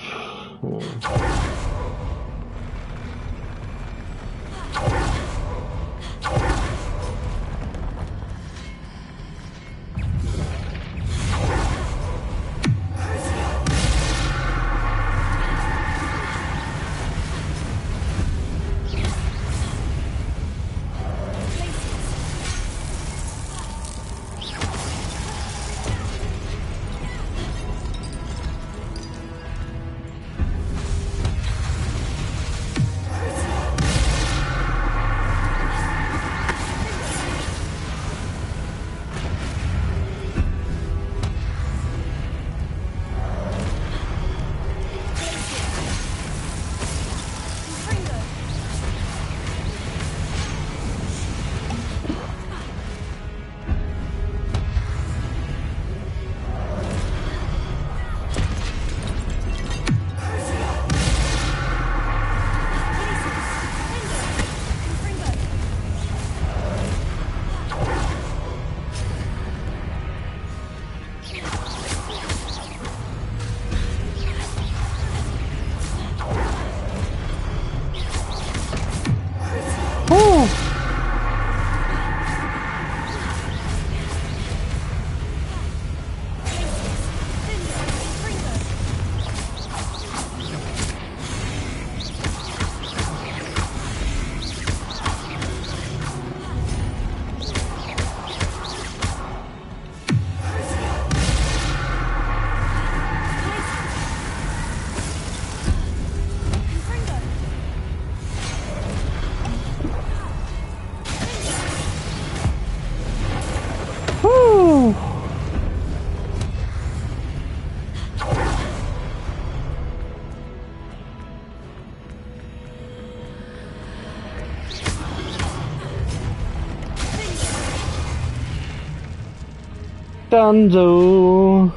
Dunzo.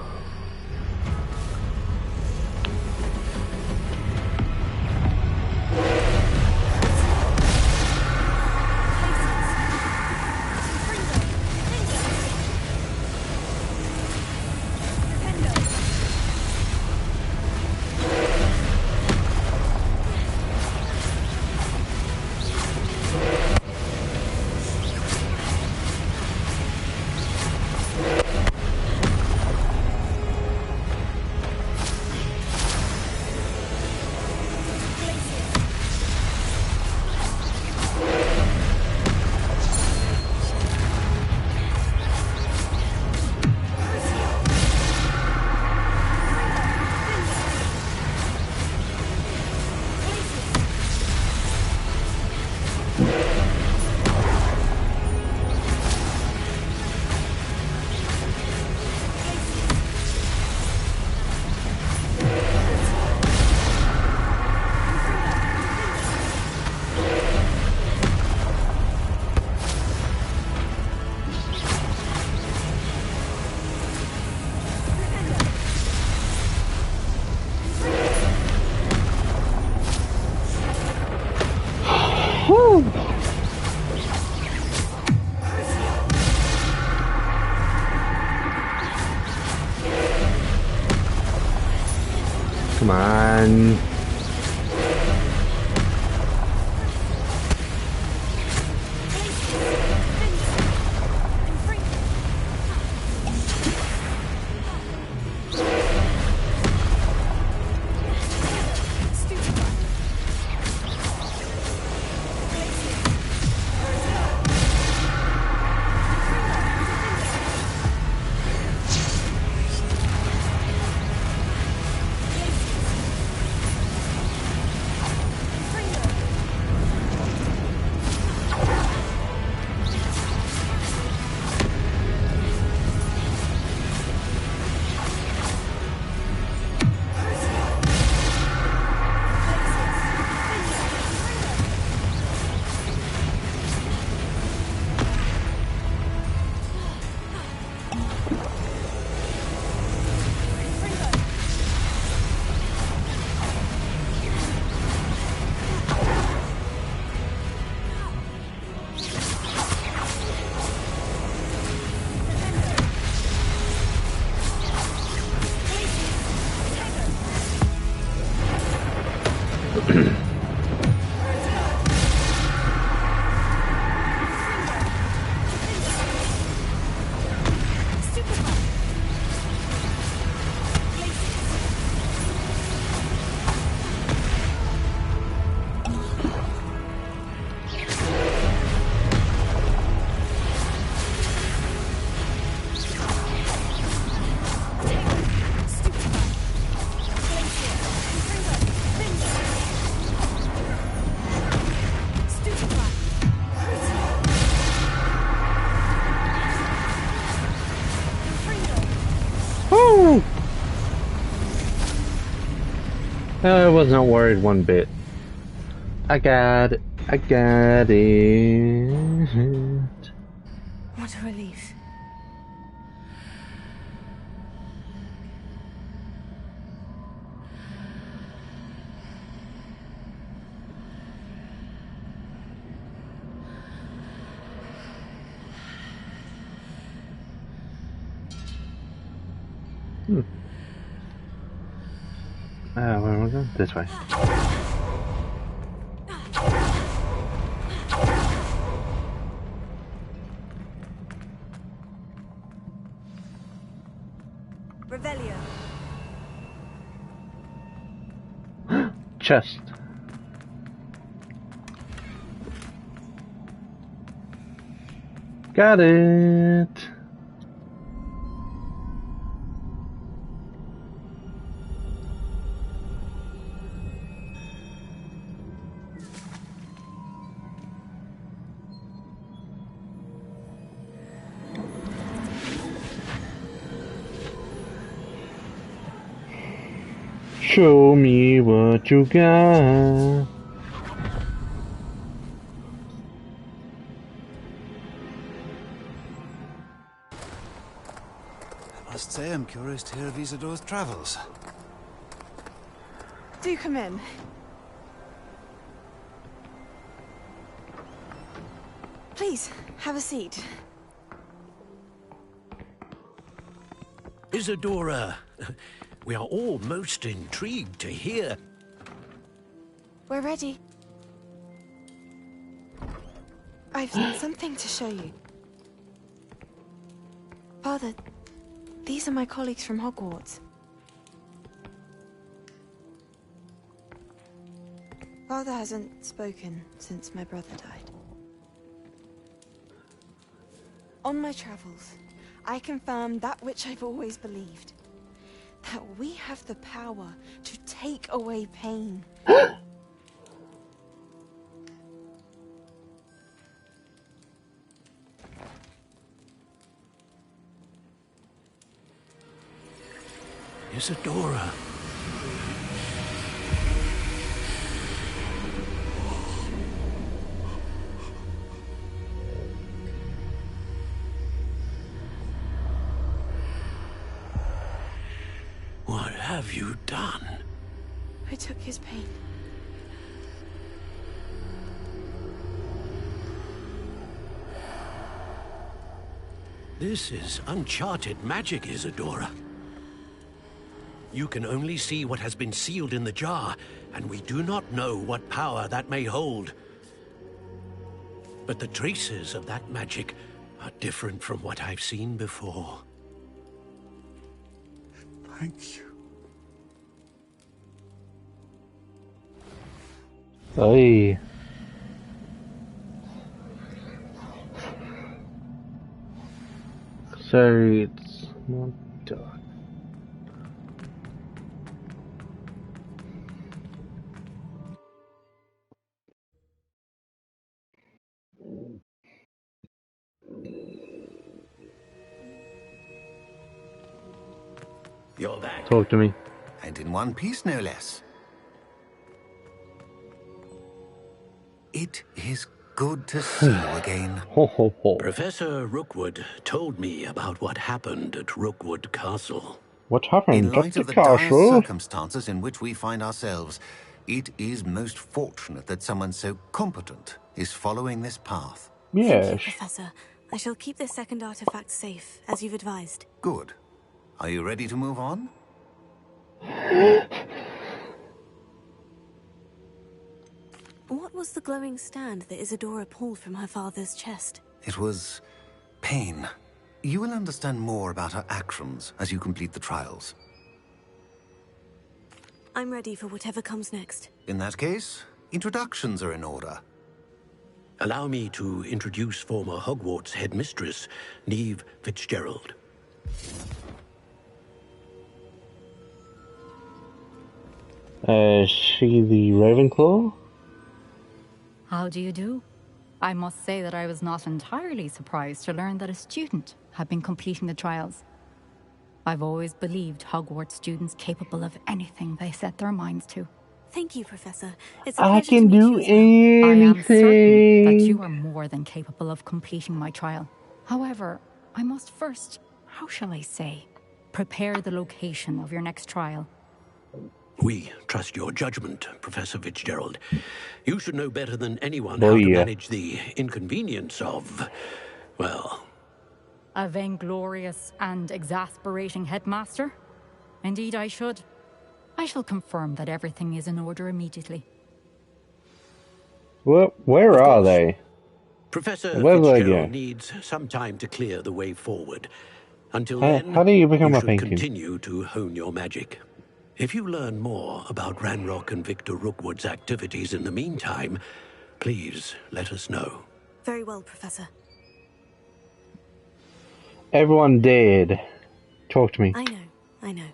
Come on. I was not worried one bit. I got it. I got it. What a relief. Where am I going? This way. Revelio. Chest. Got it. Show me what you got. say I'm curious to hear of Isadora's travels. Do come in. Please, have a seat. Isadora, we are all most intrigued to hear. We're ready. I've something to show you. Father, these are my colleagues from Hogwarts. Father hasn't spoken since my brother died. On my travels, I confirmed that which I've always believed. That we have the power to take away pain. Isadora. What have you done? I took his pain. This is uncharted magic, Isadora. You can only see what has been sealed in the jar, and we do not know what power that may hold. But the traces of that magic are different from what I've seen before. Thank you. Aye. So it's not dark. You're back. Talk to me. And in one piece, no less. It is good to see you again. Ho, ho, ho. Professor Rookwood told me about what happened at Rookwood Castle. What happened In light at of the the dire castle? circumstances in which we find ourselves, it is most fortunate that someone so competent is following this path. Thank Yes. you, Professor. I shall keep this second artifact safe, as you've advised. Good. Are you ready to move on? What was the glowing stand that Isadora pulled from her father's chest? It was pain. You will understand more about her actions as you complete the trials. I'm ready for whatever comes next. In that case, introductions are in order. Allow me to introduce former Hogwarts headmistress, Neve Fitzgerald. She the Ravenclaw? How do you do? I must say that I was not entirely surprised to learn that a student had been completing the trials. I've always believed Hogwarts students capable of anything they set their minds to. Thank you, Professor. It's a I pleasure can to meet do you as well. I am certain that anything. you are more than capable of completing my trial. However, I must first, how shall I say, prepare the location of your next trial. We trust your judgment, Professor Fitzgerald. You should know better than anyone Oh, how to yeah. manage the inconvenience of, well... A vainglorious and exasperating headmaster? Indeed I should. I shall confirm that everything is in order immediately. Where are they? Professor Where do they Fitzgerald go? needs some time to clear the way forward. Until How then, do you become you a should painting? continue to hone your magic. If you learn more about Ranrock and Victor Rookwood's activities in the meantime, please let us know. Very well, Professor. Everyone dead. Talk to me. I know.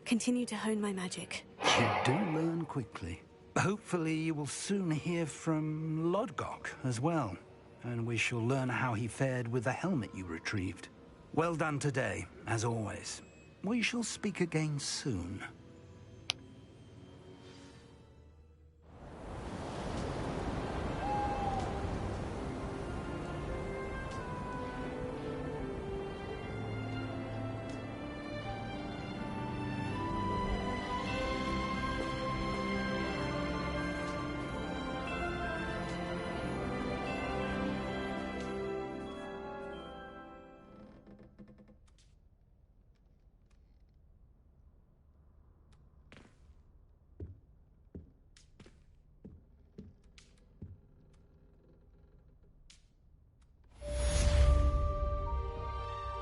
Continue to hone my magic. You do learn quickly. Hopefully you will soon hear from Lodgok as well, and we shall learn how he fared with the helmet you retrieved. Well done today, as always. We shall speak again soon.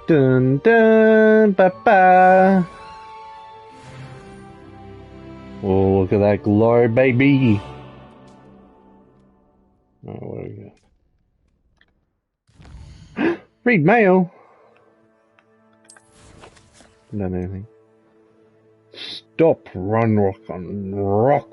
Dun dun ba ba. Oh, look at that glow, baby. Oh, what do we got? Read mail. Not anything. Stop run rock on rock.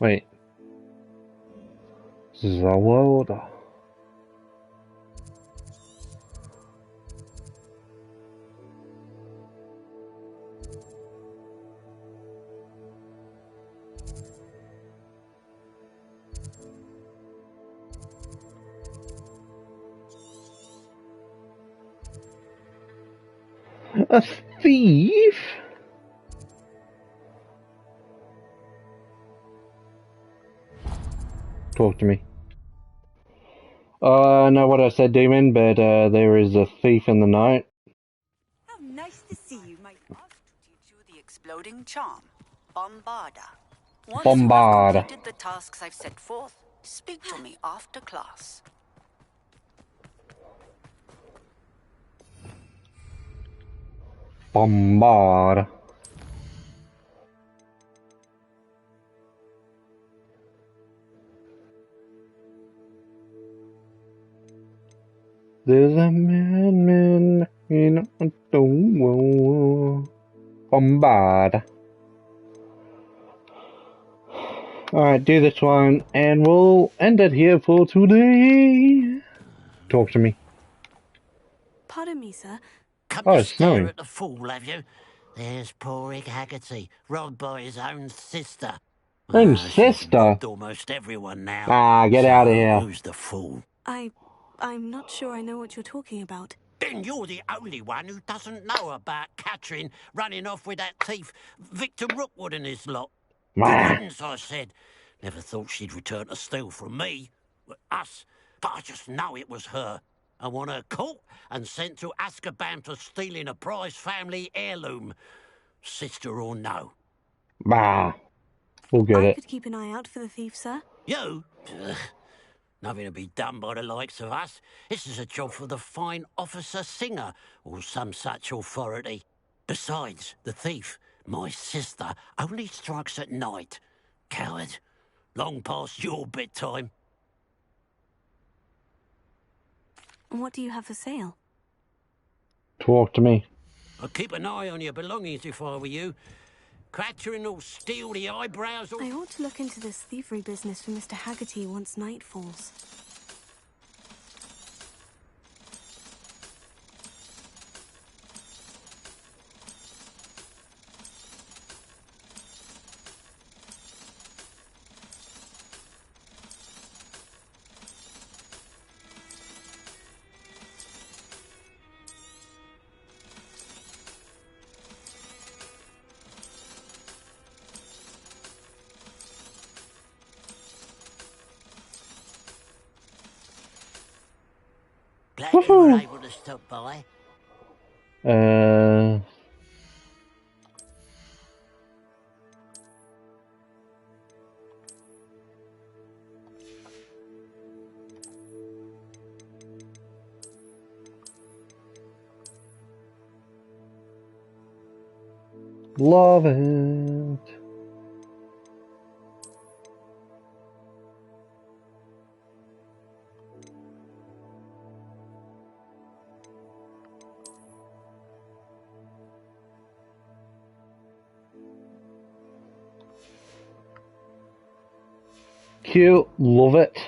Wait. Zawoda. A thief? Talk to me. I know what I said, demon, but there is a thief in the night. How nice to see you, my... Teach you the exploding charm, Bombarda. Once you have Bombard. completed the tasks I've set forth, speak to me after class. Bombard. There's a madman in a door. Bombard. Alright, do this one, and we'll end it here for today. Talk to me. Pardon me, sir. Come Oh, to it's stare snowing. at the fool, have you? There's poor Ig Haggerty, robbed by his own sister. Own She's sister? robbed almost everyone now. Ah, get out of here. Who's the fool? I'm not sure I know what you're talking about. Then you're the only one who doesn't know about Catherine running off with that thief, Victor Rookwood and his lot. Good riddance, I said. Never thought she'd return to steal from me, us, but I just know it was her. I want her caught and sent to Azkaban for stealing a prize family heirloom. Sister or no. Bah. We'll get I it. could keep an eye out for the thief, sir. You? Ugh. Nothing to be done by the likes of us. This is a job for the fine officer Singer, or some such authority. Besides, the thief, my sister, only strikes at night. Coward. Long past your bedtime. What do you have for sale? Talk to me. I'd keep an eye on your belongings if I were you. Catherine will steal the eyebrows or... I ought to look into this thievery business for Mr. Haggerty once night falls. Glad you were able to stop by. Love it. Cute, love it.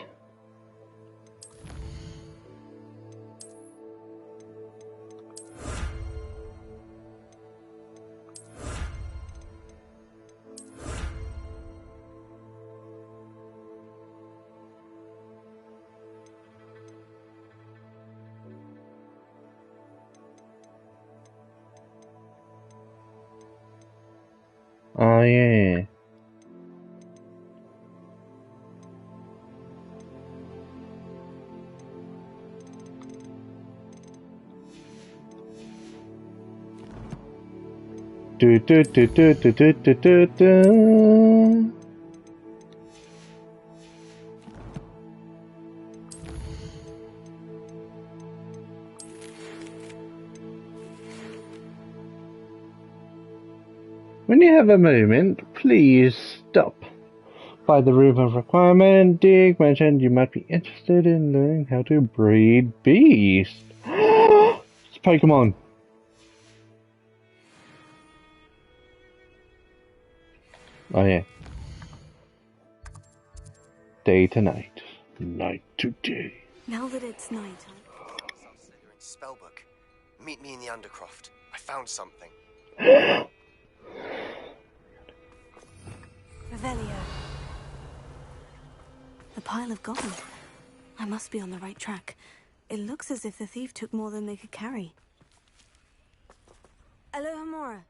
Oh yeah. Do do do do do do do do do. When you have a moment, please stop by the room of requirement. Dig mentioned you might be interested in learning how to breed beasts. It's Pokemon. Oh yeah. Day to night. Night to day. Now that it's night, Spellbook. Meet me in the Undercroft. I found something. Revelio. The pile of gold. I must be on the right track. It looks as if the thief took more than they could carry. Alohomora.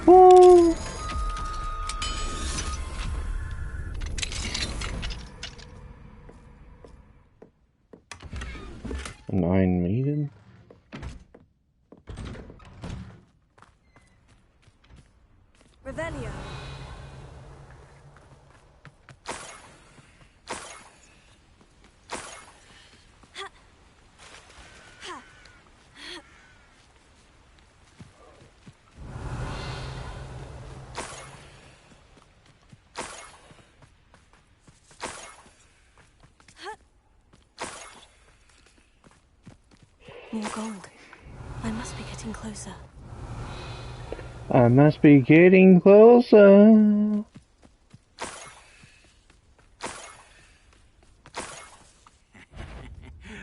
Woo! 9 maiden. Revelio. More gold. I must be getting closer. I must be getting closer.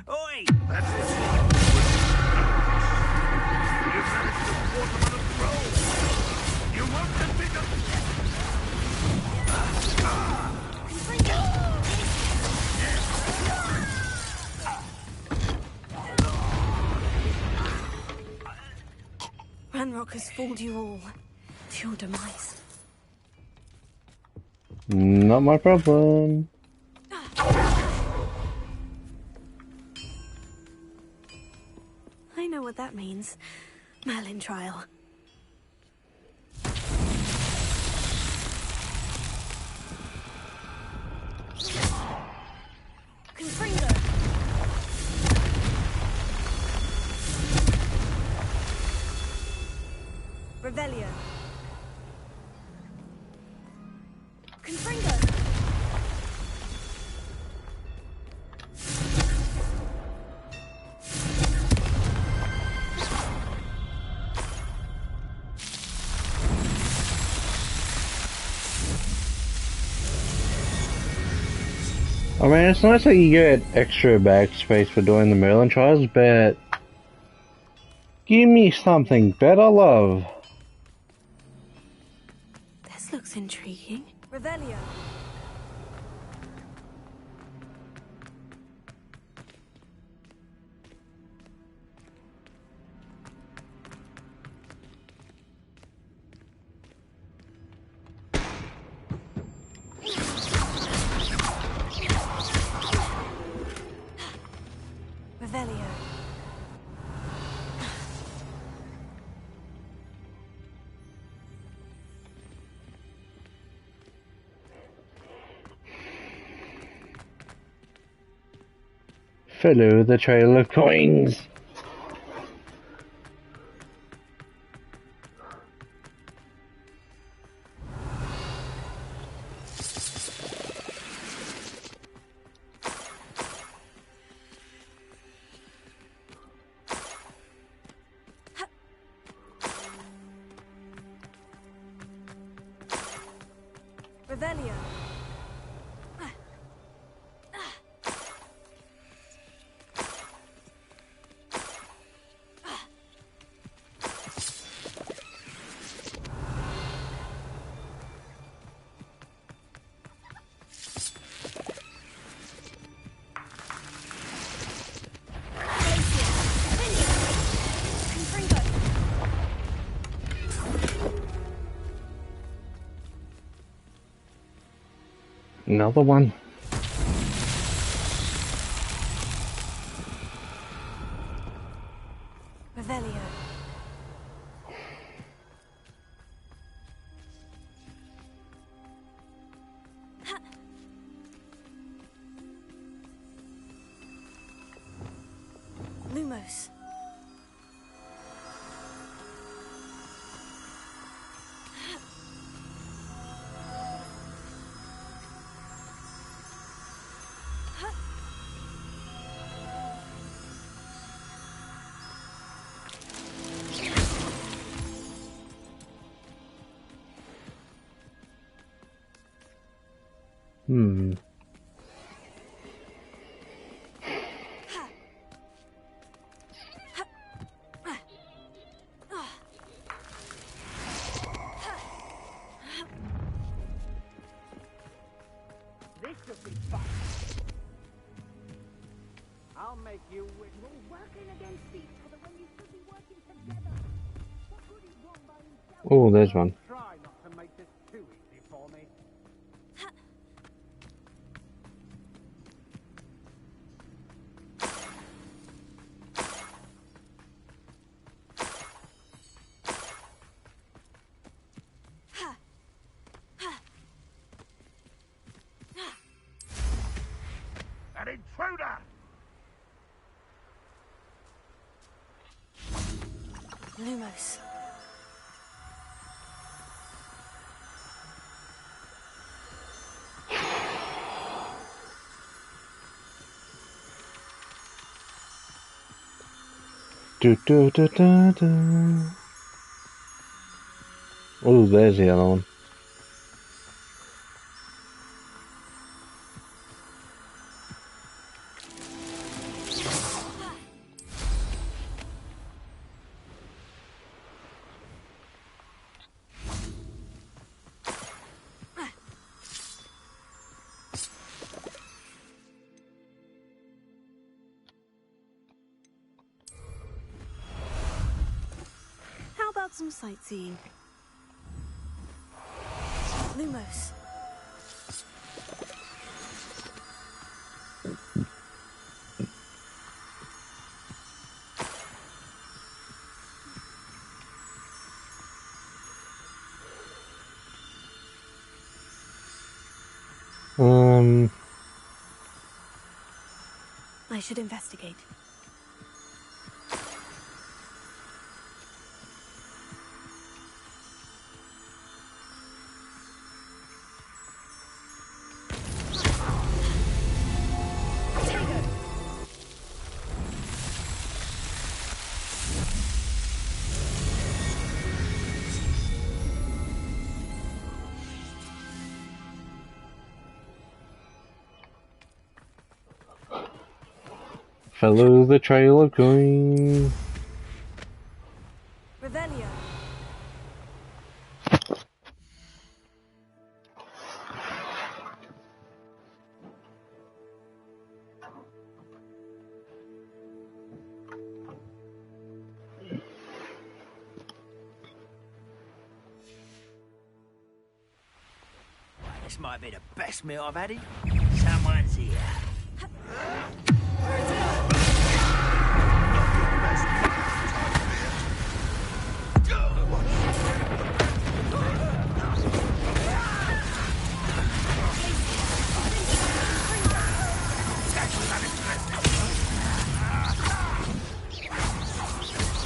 Oi! That's the spot. You've managed to thwart them on a throw. You won't defeat them. Ranrock has fooled you all. To your demise. Not my problem. I know what that means. Merlin trial. Confringo. Revelio. Confringo. I mean, it's nice that you get extra backspace for doing the Merlin trials, but give me something better, love. This looks intriguing. Revelio. Revelio. Follow the trail of coins. Revelio. Another one. Revelio. Lumos. This should be fun. I'll make you win. We're working against each other when you should be working together. What could he do by himself? Oh, there's one. Try not to make this too easy for me. An intruder! Lumos. Do do do do do. Oh, there's the other one. How about some sightseeing? Lumos. I should investigate. Follow the trail of coin. Revelio. This might be the best meal I've had in. Someone's here.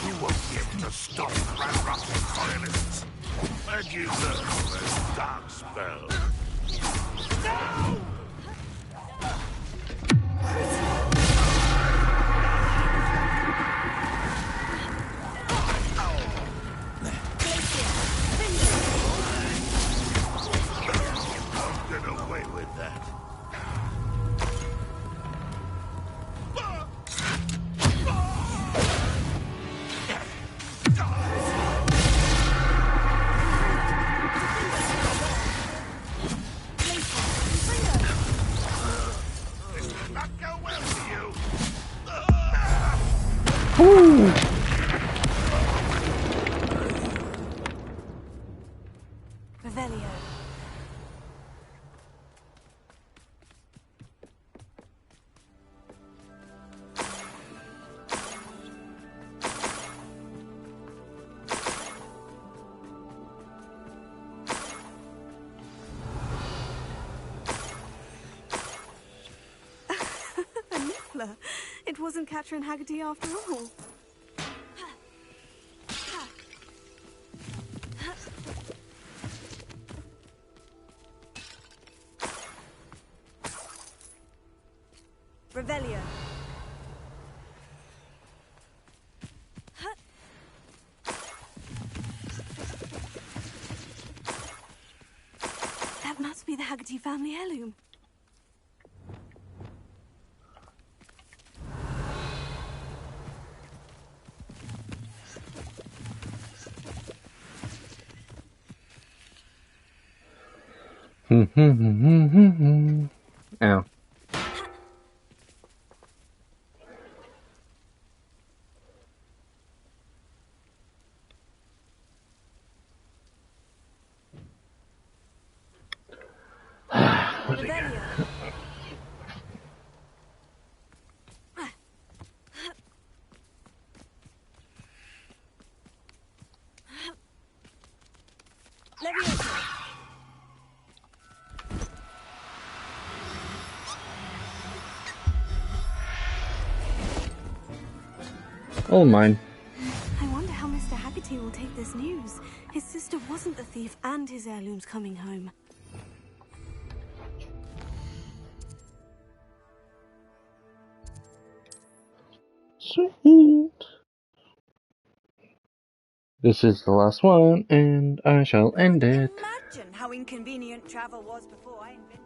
You won't be able to stop Ranrock's royalists. Where'd you learn all those dark spells? No! I'll get away with that. Revelio. Niffler. It wasn't Catherine Haggerty after all. Revelio. That must be the Haggerty family heirloom. Ow. Revelio. Leviosa. All mine. I wonder how Mr. Haggerty will take this news. His sister wasn't the thief and his heirloom's coming home. Sweet. This is the last one, and I shall end it. Imagine how inconvenient travel was before I invented it.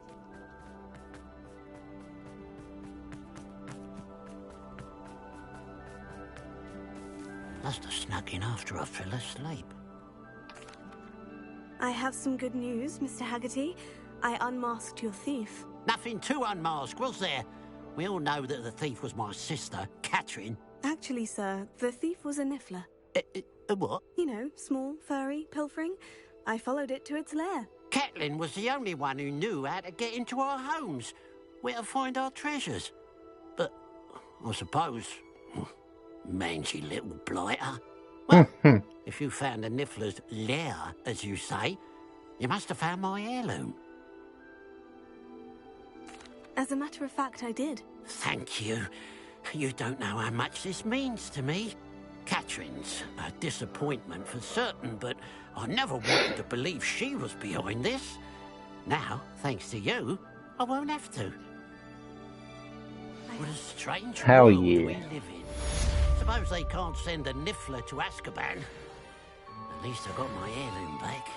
Must have snuck in after I fell asleep. I have some good news, Mr. Haggerty. I unmasked your thief. Nothing to unmask, was there? We all know that the thief was my sister, Catherine. Actually, sir, the thief was a Niffler. A what? You know, small, furry, pilfering. I followed it to its lair. Catelyn was the only one who knew how to get into our homes, where to find our treasures. But I suppose, mangy little blighter. Well, if you found the Niffler's lair, as you say, you must have found my heirloom. As a matter of fact, I did. Thank you. You don't know how much this means to me. Catherine's a disappointment for certain, but I never wanted to believe she was behind this. Now, thanks to you, I won't have to. What a strange Hell world yeah. we live in. Suppose they can't send a Niffler to Azkaban. At least I got my heirloom back.